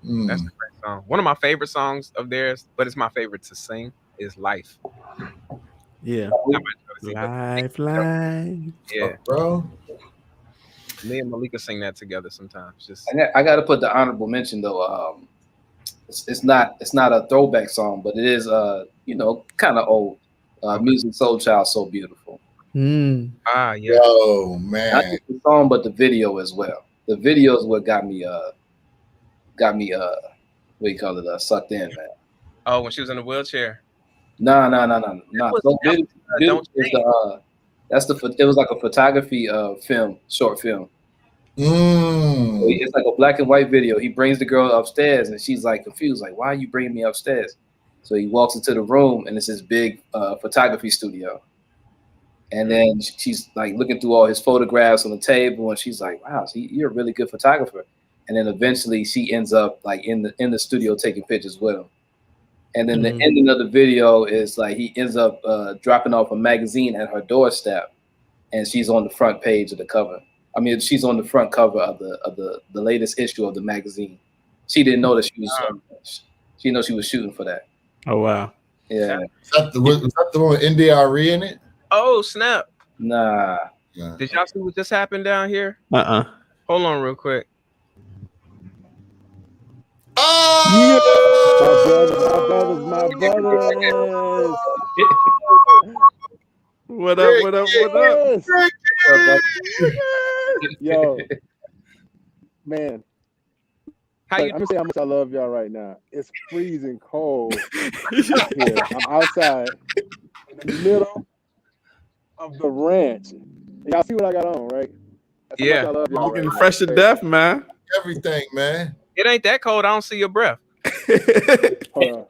Mm. That's a great song. One of my favorite songs of theirs, but it's my favorite to sing, is "Life." Yeah, Not by Jodeci, but life. yeah, Bro. me and Malika sing that together sometimes. Just And I got to put the honorable mention though. It's not a throwback song, but it is kind of old. Music Soul Child, So Beautiful. Mm. yeah. Yo, Not man. just the song, but the video as well. The video is what got me what do you call it, sucked in, man. Oh, when she was in the wheelchair. No. was- So that was, video Don't is Change. it was like a photography short film. So Mm. it's like a black and white video. He brings the girl upstairs, and she's like confused, like, "Why are you bringing me upstairs?" So he walks into the room, and it's this big photography studio. And then she's like looking through all his photographs on the table, and she's like, "Wow, so you're a really good photographer." And then eventually, she ends up like in the studio taking pictures with him. And then the ending of the video is like he ends up dropping off a magazine at her doorstep, and she's on the front page of the cover. I mean, she's on the front cover of the latest issue of the magazine. She didn't know that she was. She didn't know she was shooting for that. Oh wow. Yeah. Was that the one with NDRE in it? Oh snap! Nah. Yeah. Did y'all see what just happened down here? Hold on, real quick. Oh! My brothers. What up? What up? Yo, man. How I'm gonna say how much I love y'all right now. It's freezing cold here. I'm outside in the middle of the ranch. Y'all see what I got on, right? That's how much I love y'all Looking right fresh now. to death, man. Everything, man. It ain't that cold. I don't see your breath. Hold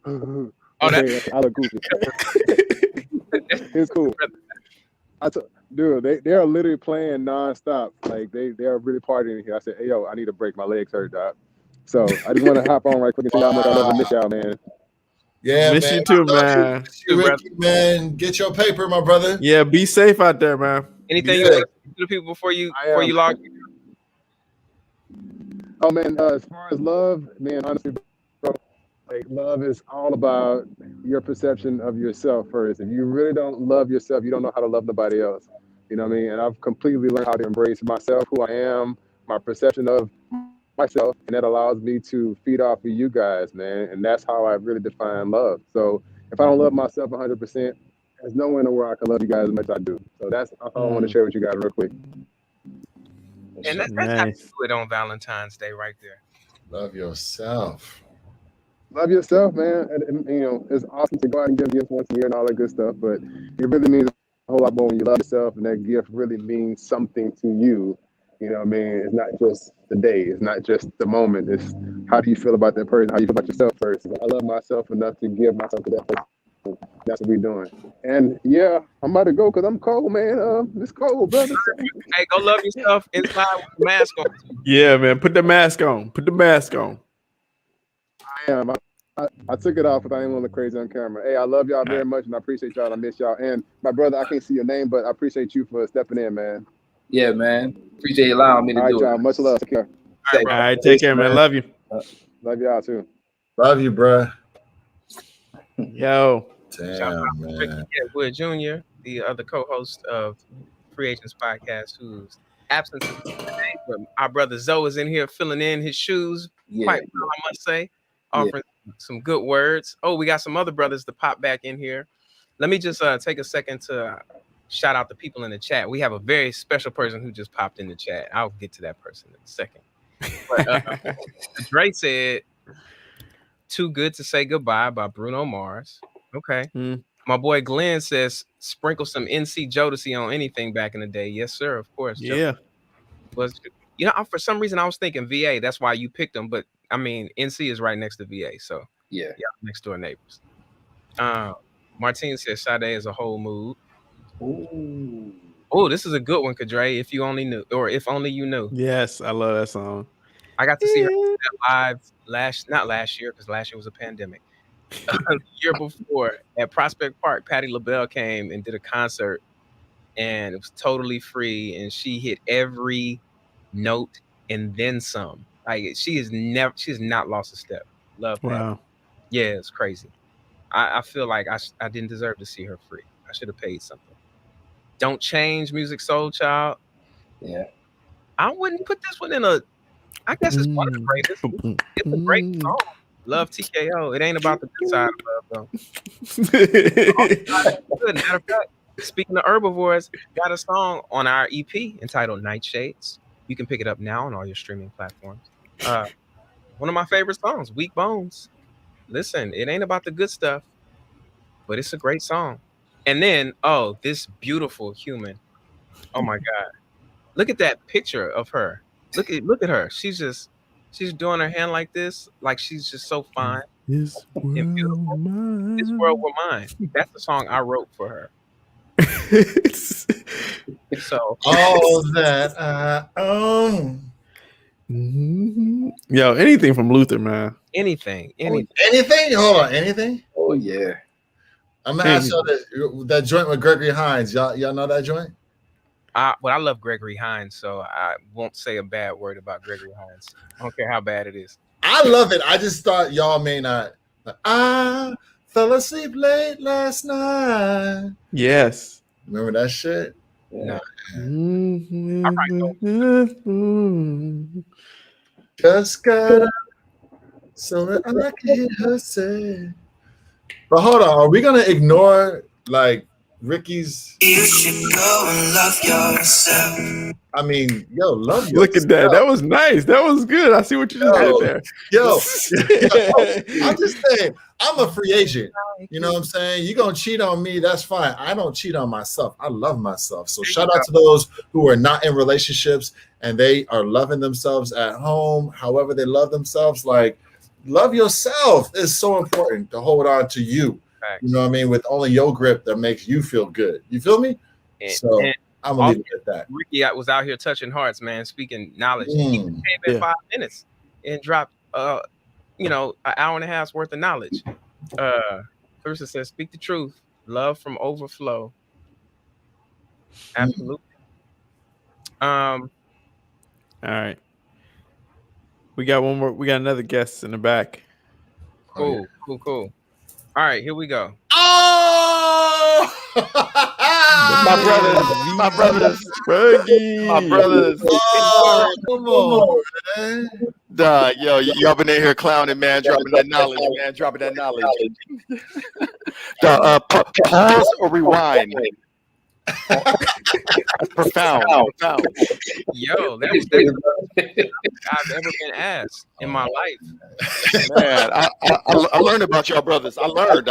on. Oh, I look goofy. It's cool. Dude, they are literally playing nonstop. Like they are really partying here. I said, "Hey, yo, I need a break. My legs hurt, dog." So I just want to hop on right quick and say how much I love and miss y'all, man. Yeah, miss man. you too, man. Ricky, man, get your paper, my brother. Yeah, be safe out there, man. Anything you want to say to the people before you log? Oh man, as far as love, man, honestly, bro, like love is all about your perception of yourself first. If you really don't love yourself, you don't know how to love nobody else. You know what I mean? And I've completely learned how to embrace myself, who I am, my perception of myself, and that allows me to feed off of you guys, man. And that's how I really define love. So if I don't love myself 100%, there's no way in the world I can love you guys as much as I do. So that's all I want to share with you guys real quick. And that's how you do it on Valentine's Day, right there. Love yourself. Love yourself, man. And, you know, it's awesome to go out and give gifts once a year and all that good stuff, but it really means a whole lot more when you love yourself, and that gift really means something to you. You know what I mean? It's not just the day. It's not just the moment. It's how do you feel about that person? How you feel about yourself first? I love myself enough to give myself to that person. That's what we're doing. And yeah, I'm about to go because I'm cold, man. It's cold, brother. Hey, go love yourself inside with the mask on. Yeah, man. Put the mask on. Put the mask on. I am. I took it off because I didn't want to look crazy on camera. Hey, I love y'all very much, and I appreciate y'all. I miss y'all. And my brother, I can't see your name, but I appreciate you for stepping in, man. Yeah, man. Appreciate you allowing me to do y'all. it. Much love. Take care. All right, take care, man. Love you. Love y'all too. Love you, bro. Yo. Damn, man. Wood Jr., the other co-host of Free Agents Podcast, who's absent today, but our brother Zoe is in here filling in his shoes. Quite well, I must say, offering some good words. Oh, we got some other brothers to pop back in here. Let me just take a second to shout out the people in the chat. We have a very special person who just popped in the chat. I'll get to that person in a second. But, Dre said, "Too Good to Say Goodbye" by Bruno Mars. Okay. My boy Glenn says, "Sprinkle some NC Jodeci on anything back in the day." Yes, sir. Of course. Yeah. Was, you know, for some reason I was thinking VA. That's why you picked them. But I mean, NC is right next to VA. So Yeah. next door neighbors. Martine says Sade is a whole mood. Ooh. Oh, this is a good one, Kadre. If you only knew, or if only you knew. Yes, I love that song. I got to see her live not last year, because last year was a pandemic. The year before at Prospect Park, Patti LaBelle came and did a concert, and it was totally free, and she hit every note and then some. Like she has not lost a step. Love Patti. Wow. Yeah, it's crazy. I feel like I didn't deserve to see her free. I should have paid something. Don't Change, Music Soul Child. Yeah. I wouldn't put this one in a. I guess it's one of the greatest. It's a great song. Love TKO. It ain't about the good side of love though. Good. Matter of fact, speaking of herbivores, got a song on our EP entitled Nightshades. You can pick it up now on all your streaming platforms. One of my favorite songs, Weak Bones. Listen, it ain't about the good stuff, but it's a great song. And then, this beautiful human. Oh my God. Look at that picture of her. Look at her. She's doing her hand like this, like she's just so fine This and beautiful. world This world were mine. That's the song I wrote for her. So All that I own. Yo, anything from Luther, man. anything. Anything? Hold on, anything? Oh yeah. I'm gonna ask y'all that joint with Gregory Hines. Y'all know that joint? I love Gregory Hines, so I won't say a bad word about Gregory Hines. I don't care how bad it is. I love it. I just thought y'all may not. I fell asleep late last night. Yes. Remember that shit? No. Just got up so that I can hear her say. But hold on, are we gonna ignore like Ricky's? You should go and love yourself. I mean, love yourself. Look at that. That was nice. That was good. I see what you just did there. I'm just saying, I'm a free agent. You know what I'm saying? You're gonna cheat on me, that's fine. I don't cheat on myself. I love myself. So shout out to those who are not in relationships and they are loving themselves at home, however they love themselves. Like, love yourself is so important to hold on to you. Facts. You know what I mean? With only your grip that makes you feel good. You feel me? So I'm gonna leave it at that. Ricky was out here touching hearts, man, speaking knowledge. He came in 5 minutes and dropped an hour and a half's worth of knowledge. Clarissa says, speak the truth. Love from overflow. Absolutely. All right. We got one more. We got another guest in the back. Cool. All right, here we go. Oh! My brothers. Oh, come on, man. Yo, y'all been in here clowning, man, dropping that knowledge. Pause or rewind. Profound. Yo, that was the best I've ever been asked in my life. Man, I learned about y'all brothers. I learned.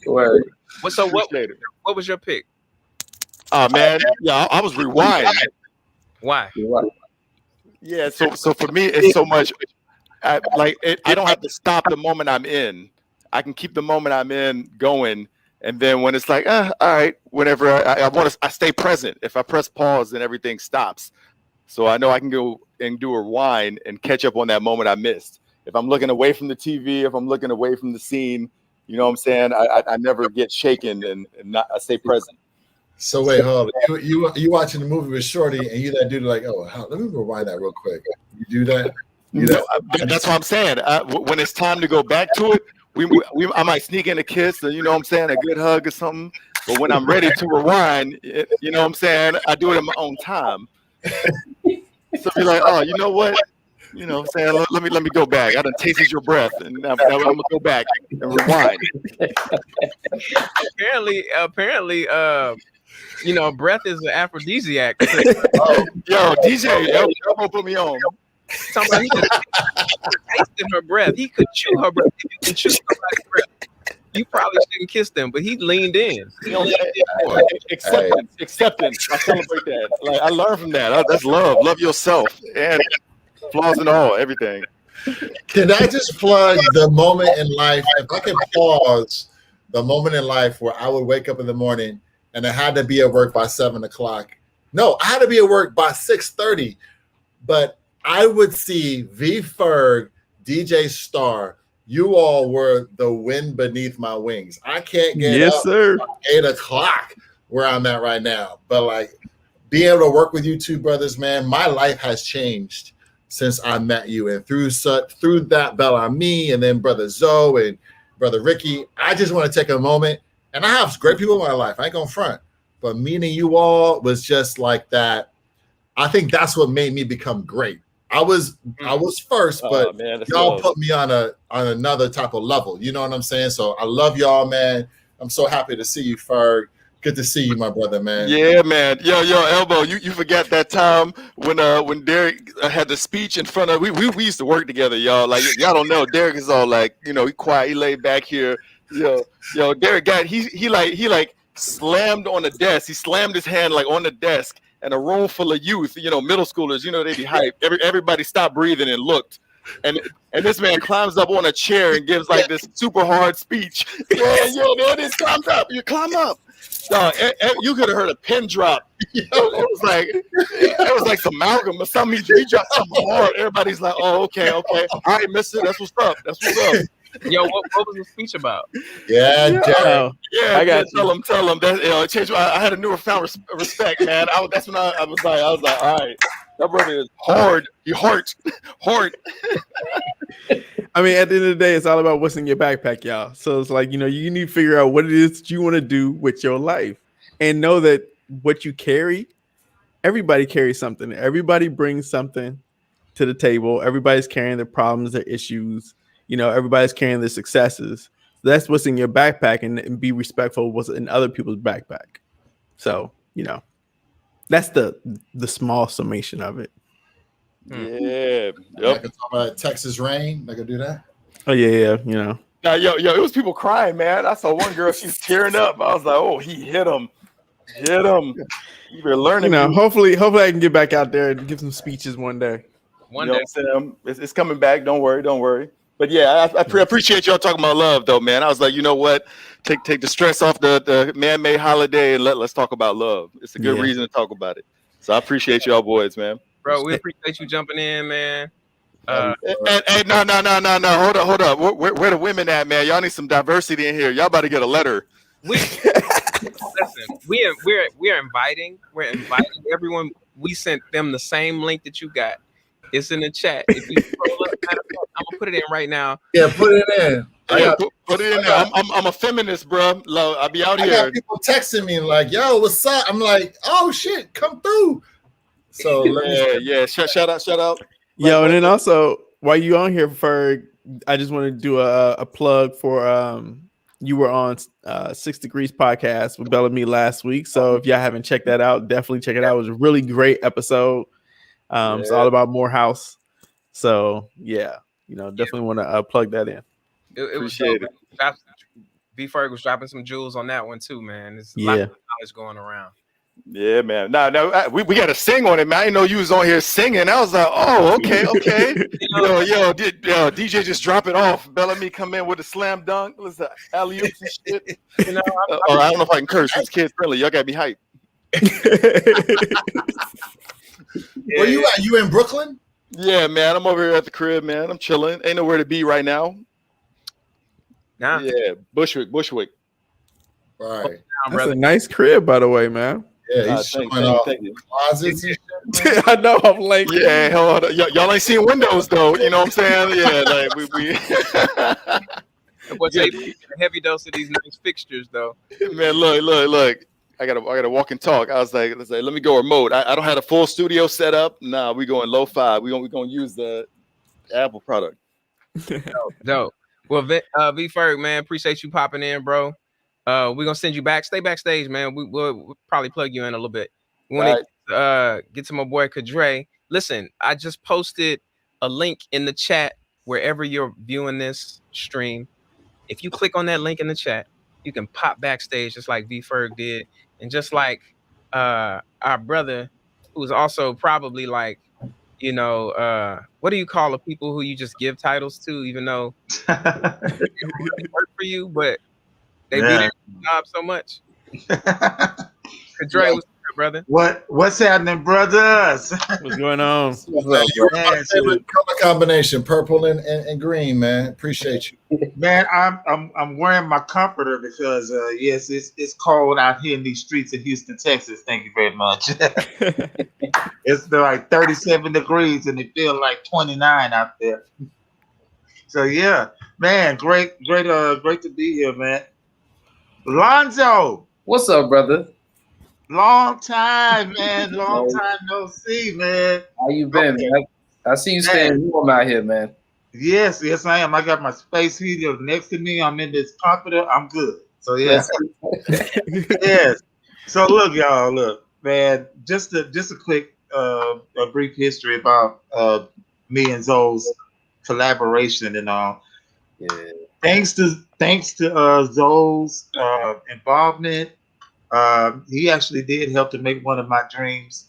Word. What was your pick? Man, yeah, I was rewind. Why? Yeah, so for me, it's so much. I don't have to stop the moment I'm in. I can keep the moment I'm in going, and then when it's like, all right, whenever I stay present. If I press pause, then everything stops. So I know I can go and do a rewind and catch up on that moment I missed. If I'm looking away from the TV, if I'm looking away from the scene, you know what I'm saying? I never get shaken and I stay present. So wait, hold on. You watching the movie with Shorty and you that dude like, let me rewind that real quick. You do that? That's what I'm saying. When it's time to go back to it, I might sneak in a kiss, or, you know what I'm saying, a good hug or something. But when I'm ready to rewind, you know what I'm saying, I do it in my own time. So be like, you know what? You know what I'm saying? Let me go back. I done tasted your breath, and now I'm gonna go back and rewind. Apparently, breath is an aphrodisiac. Yo, DJ, don't put me on. Somebody he just tasted her breath. He could chew her breath. If you can chew somebody's breath, you probably shouldn't kiss them, but he leaned in. Acceptance. I celebrate that. Like, I learned from that. That's love. Love yourself and flaws and all, everything. Can I just plug the moment in life? If I could pause the moment in life where I would wake up in the morning and I had to be at work by 7 o'clock. No, I had to be at work by 6:30. But I would see V Ferg, DJ Star. You all were the wind beneath my wings. I can't get Yes, up sir. 8 o'clock where I'm at right now. But like being able to work with you two brothers, man, my life has changed since I met you. And through that Bel-Ami and then Brother Zoe and Brother Ricky, I just want to take a moment. And I have great people in my life. I ain't gonna front. But meeting you all was just like that. I think that's what made me become great. I was first, but y'all put me on another type of level. You know what I'm saying? So I love y'all, man. I'm so happy to see you, Ferg. Good to see you, my brother, man. Yeah, man. Yo, Elbow, you forgot that time when Derek had the speech in front of we used to work together, y'all. Like y'all don't know, Derek is all like, he quiet, he laid back here. Yo, Derek got he like slammed on the desk. He slammed his hand like on the desk. And a room full of youth, middle schoolers, they be hyped. Everybody stopped breathing and looked. And this man climbs up on a chair and gives like this super hard speech. Yeah, there it is. Climb up. You climb up. No, you could have heard a pin drop. It was like some Malcolm or something. He dropped something hard. Everybody's like, oh, okay. All right, mister, that's what's up. Yo, what was the speech about? Yeah, Derek. Yeah, I got tell him that it changed. I had a newfound respect, man. That's when I was like, all right, that brother is hard. He hard. I mean, at the end of the day, it's all about what's in your backpack, y'all. So it's like, you need to figure out what it is that you want to do with your life, and know that what you carry, everybody carries something. Everybody brings something to the table. Everybody's carrying their problems, their issues. Everybody's carrying their successes. That's what's in your backpack, and be respectful of what's in other people's backpack. So, that's the small summation of it. Yeah. I can talk about Texas rain. I can do that. Oh yeah. Now, yo, it was people crying, man. I saw one girl, she's tearing up. I was like, oh, he hit him. You're learning. Hopefully I can get back out there and give some speeches one day. One day. It's coming back. Don't worry. But yeah, I appreciate y'all talking about love, though, man. I was like, you know what? Take the stress off the man-made holiday and let's talk about love. It's a good reason to talk about it. So I appreciate y'all boys, man. Bro, we appreciate you jumping in, man. Hey, no. Hold up. Where the women at, man? Y'all need some diversity in here. Y'all about to get a letter. Listen, we're inviting everyone. We sent them the same link that you got. It's in the chat. If you scroll up, I'm gonna put it in right now. Yeah, put it in. Put it in there. I'm a feminist, bro. I'll be out here. I got people texting me like, "Yo, what's up?" I'm like, "Oh shit, come through." So shout out. Yo, and then also while you on here, Ferg, I just want to do a plug for you were on 6 Degrees podcast with Bel-Ami last week. So if y'all haven't checked that out, definitely check it out. It was a really great episode. It's all about Morehouse. So definitely want to plug that in. It was so B Ferg was dropping some jewels on that one too, man. There's a lot of knowledge going around. Yeah, man. No, we got to sing on it, man. I didn't know you was on here singing. I was like, oh, okay. DJ just drop it off. Bel-Ami come in with a slam dunk. What's that? Alley-oops and shit. I don't know if I can curse. It's kid friendly. Y'all got me hyped. Where you at? You in Brooklyn? Yeah, man. I'm over here at the crib, man. I'm chilling. Ain't nowhere to be right now. Nah. Yeah, Bushwick. Right. That's a nice crib, by the way, man. Yeah, he's showing off closets. I know. I'm like, yeah, hold on. Y'all ain't seeing windows though. You know what I'm saying? Yeah, like we. What's a heavy dose of these nice fixtures, though? Man, look. I gotta walk and talk. I was like, let me go remote. I don't have a full studio set up. Nah, we going lo-fi. We gonna use the Apple product. Dope. Well, V Ferg, man, appreciate you popping in, bro. We're gonna send you back. Stay backstage, man. We'll probably plug you in a little bit. We want to get to my boy Kadre. Listen, I just posted a link in the chat wherever you're viewing this stream. If you click on that link in the chat, you can pop backstage just like V Ferg did, and just like our brother, who's also probably like you know, what do you call the people who you just give titles to, even though they don't really work for you, but they be there for the job so much? Dre, what's up, brother? What's happening, brothers? What's going on? What's up, bro? My favorite color combination, purple and green, man. Appreciate you. Man, I'm wearing my comforter because yes, it's cold out here in these streets of Houston, Texas. Thank you very much. It's like 37 degrees and it feels like 29 out there. So yeah, man, great to be here, man. Lonzo, What's up, brother? long time, man. Long time no see, man. How you been, man? I see you staying warm out here, man. Yes, I am. I got my space heater next to me. I'm in this comforter. I'm good. So yeah. Yes. So look, man. Just a quick, a brief history about me and Zoe's collaboration and all. Yeah. Thanks to Zoe's involvement, he actually did help to make one of my dreams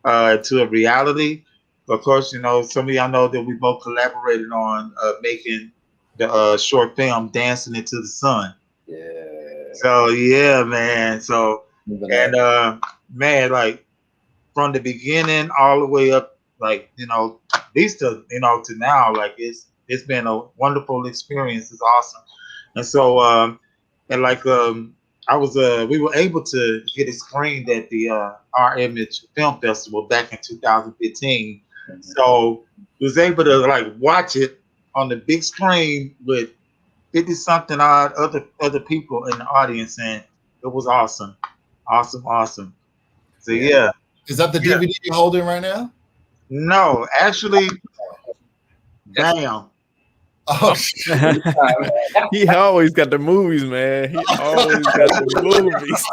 to a reality. Of course, you know, some of y'all know that we both collaborated on making the short film "Dancing into the Sun." Yeah. So yeah, man. So and man, like from the beginning all the way up, like you know, at least to now, like it's been a wonderful experience. It's awesome, and so and like I was we were able to get it screened at the Our Image Film Festival back in 2015. So was able to like watch it on the big screen with 50 something odd other people in the audience, and it was awesome. So yeah. Is that the DVD you're holding right now? No, actually, damn. Oh, He always got the movies, man. He always got the movies.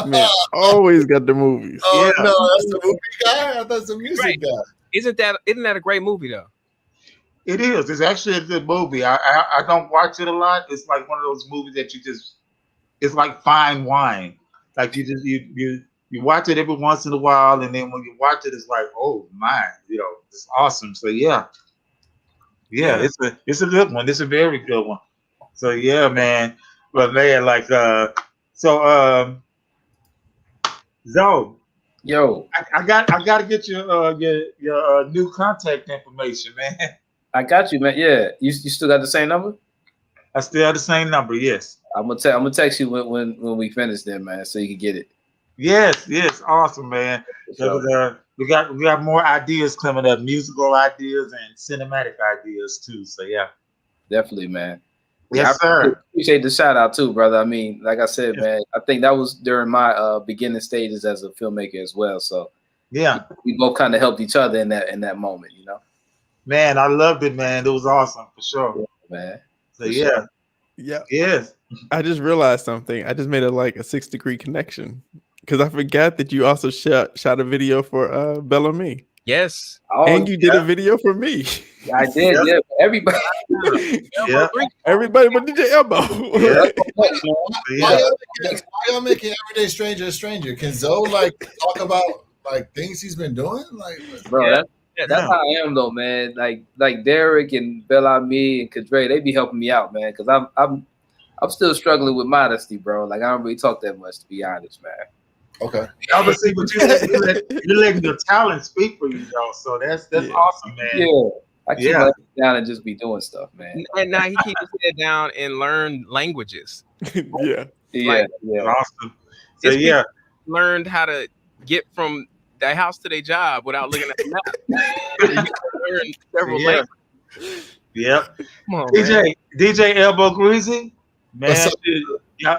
Man, always got the movies. Oh no, that's the movie guy. I thought that's the music guy. Isn't that a great movie though? It is. It's actually a good movie. I don't watch it a lot. It's like one of those movies that it's like fine wine. Like you watch it every once in a while, and then when you watch it, it's like, oh my, it's awesome. So yeah, it's a good one. It's a very good one. So yeah, man. But man, like so Zoe. Yo, I got to get your new contact information, man. I got you, man. Yeah, you still got the same number? I still have the same number. Yes. I'm gonna text you when we finish then, man, so you can get it. Yes, awesome, man. We got more ideas coming up, musical ideas and cinematic ideas too. So yeah, definitely, man. Yes, sir. Appreciate the shout out too, brother. I mean, like I said, man, I think that was during my beginning stages as a filmmaker as well. So yeah, we both kind of helped each other in that moment, you know. Man, I loved it, man. It was awesome for sure, man. So yeah. Yes. I just realized something. I just made a 6-degree connection because I forgot that you also shot a video for Bel-Ami. Yes. And you did a video for me. I did, yeah. Everybody. Everybody but DJ Elbow. Why y'all making Everyday Stranger a stranger? Can Zoe talk about things he's been doing? Bro, that's how I am though, man. Like Derek and Bel-Ami and Kadre, they be helping me out, man. Because I'm still struggling with modesty, bro. Like I don't really talk that much, to be honest, man. Okay. Obviously, but you're letting your talent speak for you, though. So that's awesome, man. Yeah. I keep my head down and just be doing stuff, man. And now he keeps his head down and learn languages. Yeah. Awesome. So yeah, learned how to get from their house to their job without looking at the map. Learn several languages. Yep. Come on, DJ Elbow Greasy, man.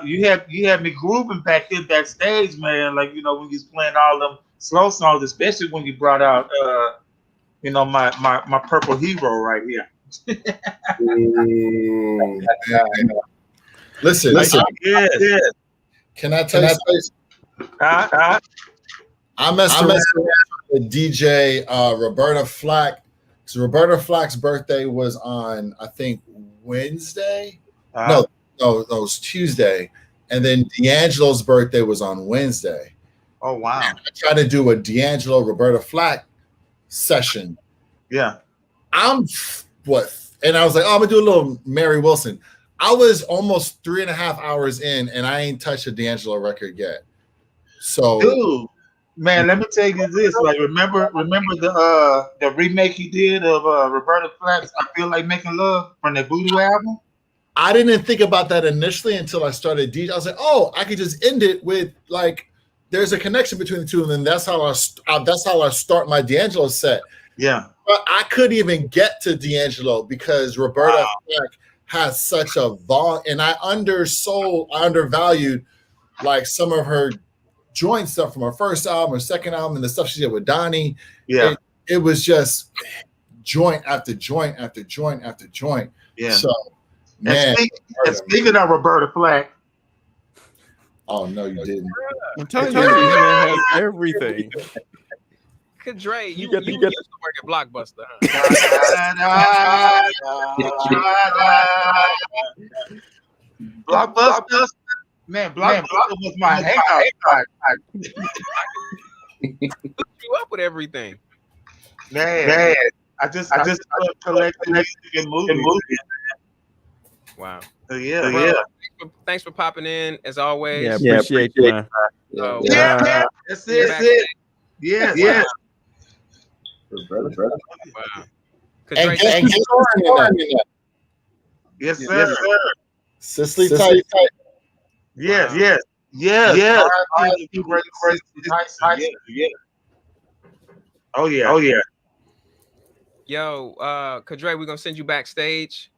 You had me grooving back here backstage, man. Like when you was playing all them slow songs, especially when you brought out my purple hero right here. Listen. Yes. Can I tell you? I messed around with DJ Roberta Flack. So Roberta Flack's birthday was on, I think, Wednesday. No, it was Tuesday. And then D'Angelo's birthday was on Wednesday. Oh wow. And I tried to do a D'Angelo Roberta Flack session. Yeah. And I was like, oh, I'm gonna do a little Mary Wilson. I was almost 3.5 hours in, and I ain't touched a D'Angelo record yet. So, dude, man, let me tell you this. Like, remember the remake he did of Roberta Flack's "I Feel Like Making Love" from the Voodoo album? I didn't think about that initially until I started DJ. I was like, oh, I could just end it with like, there's a connection between the two, and then that's how I start my D'Angelo set. Yeah. But I couldn't even get to D'Angelo because Roberta Flack has such a volume, and I undervalued like some of her joint stuff from her first album or second album, and the stuff she did with Donnie. Yeah. It was just joint after joint after joint after joint. Yeah. So, man. And speaking of Roberta Flack. Oh no, you didn't. I'm telling you, this man has everything. Dre, you used to work at Blockbuster, huh? Blockbuster, man, Blockbuster was my hangout. Hooked you up with everything, man. I just collecting and moving. Wow. Yeah. Thanks for popping in as always. Yeah, appreciate you, man. Yeah. That's it. Yeah. Wow. Yes, sir. Cicely tight. Yes. Oh yeah. Yo, Kadre, we're gonna send you backstage,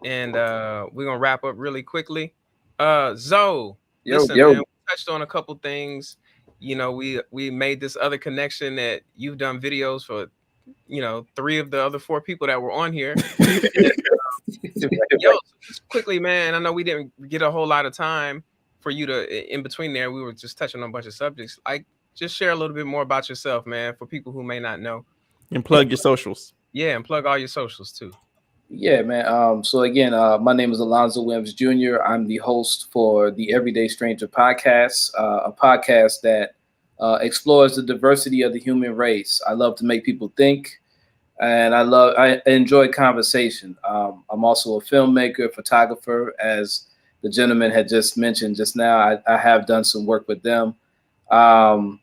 and we're gonna wrap up really quickly. Zoe, listen, man, we touched on a couple things. You know, we made this other connection that you've done videos for, 3 of the other 4 people that were on here. Yo, just quickly, man, I know we didn't get a whole lot of time for you to, in between there, we were just touching on a bunch of subjects. Like, just share a little bit more about yourself, man, for people who may not know. And plug your socials. Yeah, and plug all your socials too. Yeah, man. So again, my name is Alonzo Williams Jr. I'm the host for the Everyday Stranger podcast, a podcast that explores the diversity of the human race. I love to make people think, and I enjoy conversation. I'm also a filmmaker, photographer, as the gentleman had just mentioned just now. I have done some work with them. You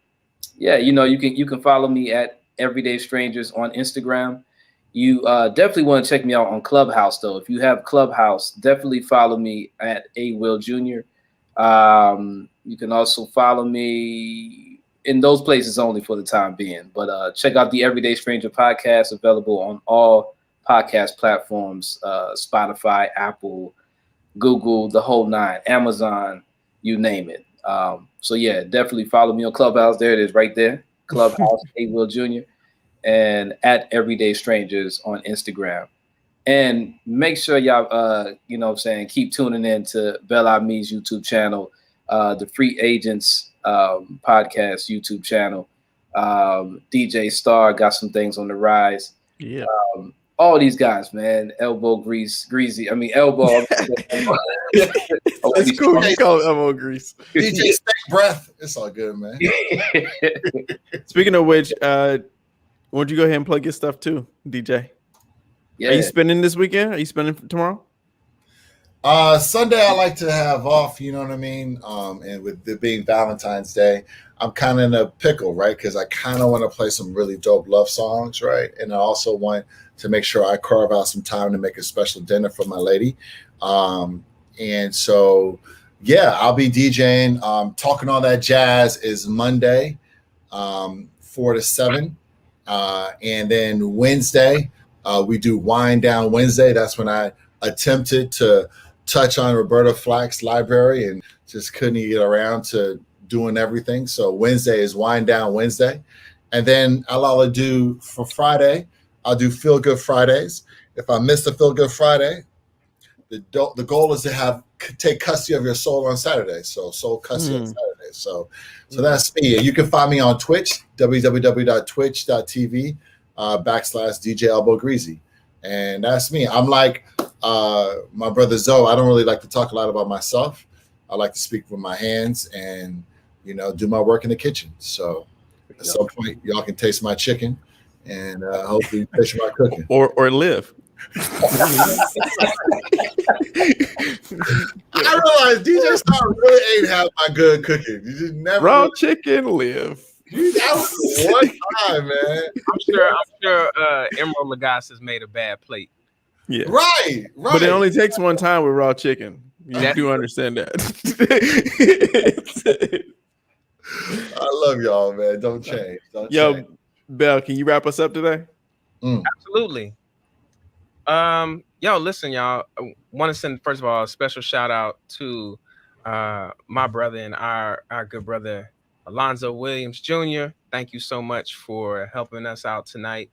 can follow me at Everyday Strangers on Instagram. You definitely want to check me out on Clubhouse, though. If you have Clubhouse, definitely follow me at A Will Jr. You can also follow me in those places only for the time being. But check out the Everyday Stranger podcast, available on all podcast platforms, Spotify, Apple, Google, the whole 9, Amazon, you name it. So yeah, definitely follow me on Clubhouse. There it is right there. Clubhouse, A Will Jr. and at Everyday Strangers on Instagram. And make sure y'all, keep tuning in to Bel-Ami's YouTube channel, the Free Agents podcast YouTube channel. DJ Star got some things on the rise. Yeah. All these guys, man. Elbow Greasy. I mean, Elbow. It's cool. You call it elbow grease. DJ Stay Breath. It's all good, man. Speaking of which, why don't you go ahead and plug your stuff too, DJ? Yeah. Are you spending this weekend? Are you spending tomorrow? Sunday I like to have off, you know what I mean? And with it being Valentine's Day, I'm kind of in a pickle, right? Because I kind of want to play some really dope love songs, right? And I also want to make sure I carve out some time to make a special dinner for my lady. And so, yeah, I'll be DJing. Talking All That Jazz is Monday, 4 to 7. And then Wednesday, we do Wind Down Wednesday. That's when I attempted to touch on Roberta Flack's library and just couldn't get around to doing everything. So Wednesday is Wind Down Wednesday. And then I'll do for Friday, I'll do Feel Good Fridays. If I miss the Feel Good Friday, the goal is to take custody of your soul on Saturday. So soul custody on Saturday. So that's me. You can find me on Twitch, www.twitch.tv /DJ Elbow Greasy. And that's me. I'm like my brother Zoe. I don't really like to talk a lot about myself. I like to speak with my hands and do my work in the kitchen. So at some point, y'all can taste my chicken, and hopefully taste my cooking or live. I realize DJ Star really ain't have my good cooking. You just never raw chicken live. That was one time, man. I'm sure Emerald Lagasse has made a bad plate. Yeah. Right. But it only takes one time with raw chicken. You do understand that. I love y'all, man. Don't change. Yo, Bell, can you wrap us up today? Absolutely. Listen, y'all. I want to send, first of all, a special shout out to my brother and our good brother Alonzo Williams Jr. Thank you so much for helping us out tonight.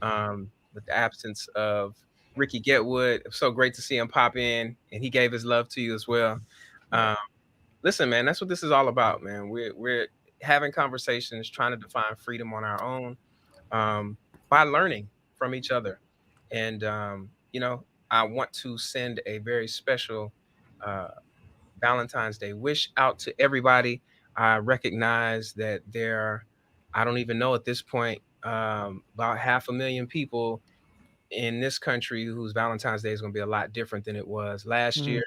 With the absence of Ricky Getwood, it's so great to see him pop in, and he gave his love to you as well. Listen, man, that's what this is all about, man. We're having conversations, trying to define freedom on our own, by learning from each other. And I want to send a very special Valentine's Day wish out to everybody. I recognize that I don't even know at this point, about 500,000 people in this country whose Valentine's Day is going to be a lot different than it was last year.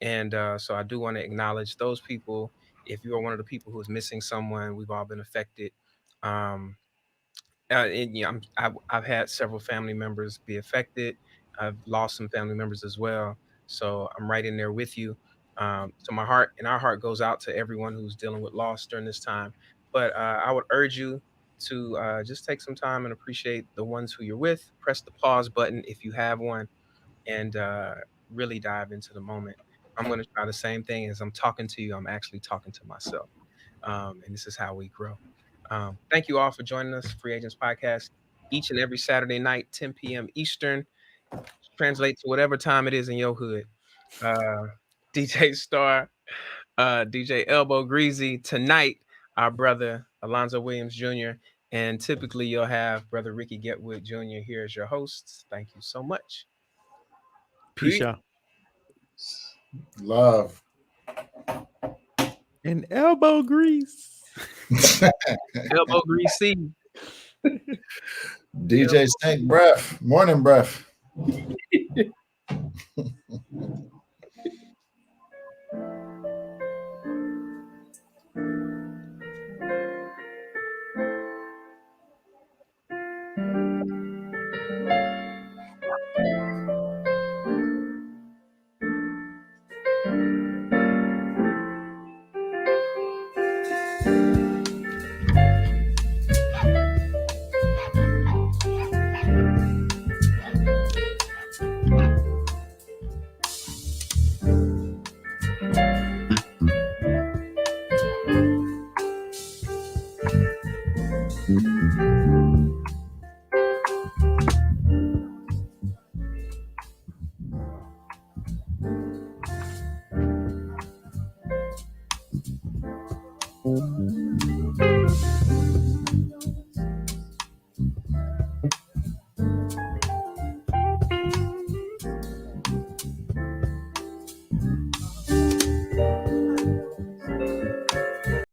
And so I do want to acknowledge those people. If you are one of the people who is missing someone, we've all been affected. I've had several family members be affected. I've lost some family members as well. So I'm right in there with you. So our heart goes out to everyone who's dealing with loss during this time. But I would urge you to just take some time and appreciate the ones who you're with. Press the pause button if you have one, and really dive into the moment. I'm going to try the same thing. As I'm talking to you, I'm actually talking to myself. And this is how we grow. Thank you all for joining us, Free Agents Podcast, each and every Saturday night, 10 p.m. Eastern. Translate to whatever time it is in your hood. DJ Star, DJ Elbow Greasy. Tonight, our brother Alonzo Williams Jr. And typically you'll have brother Ricky Getwood Jr. here as your hosts. Thank you so much. Peace out. Love. And elbow grease. Elbow greasy. DJ Stank Breath. Morning breath.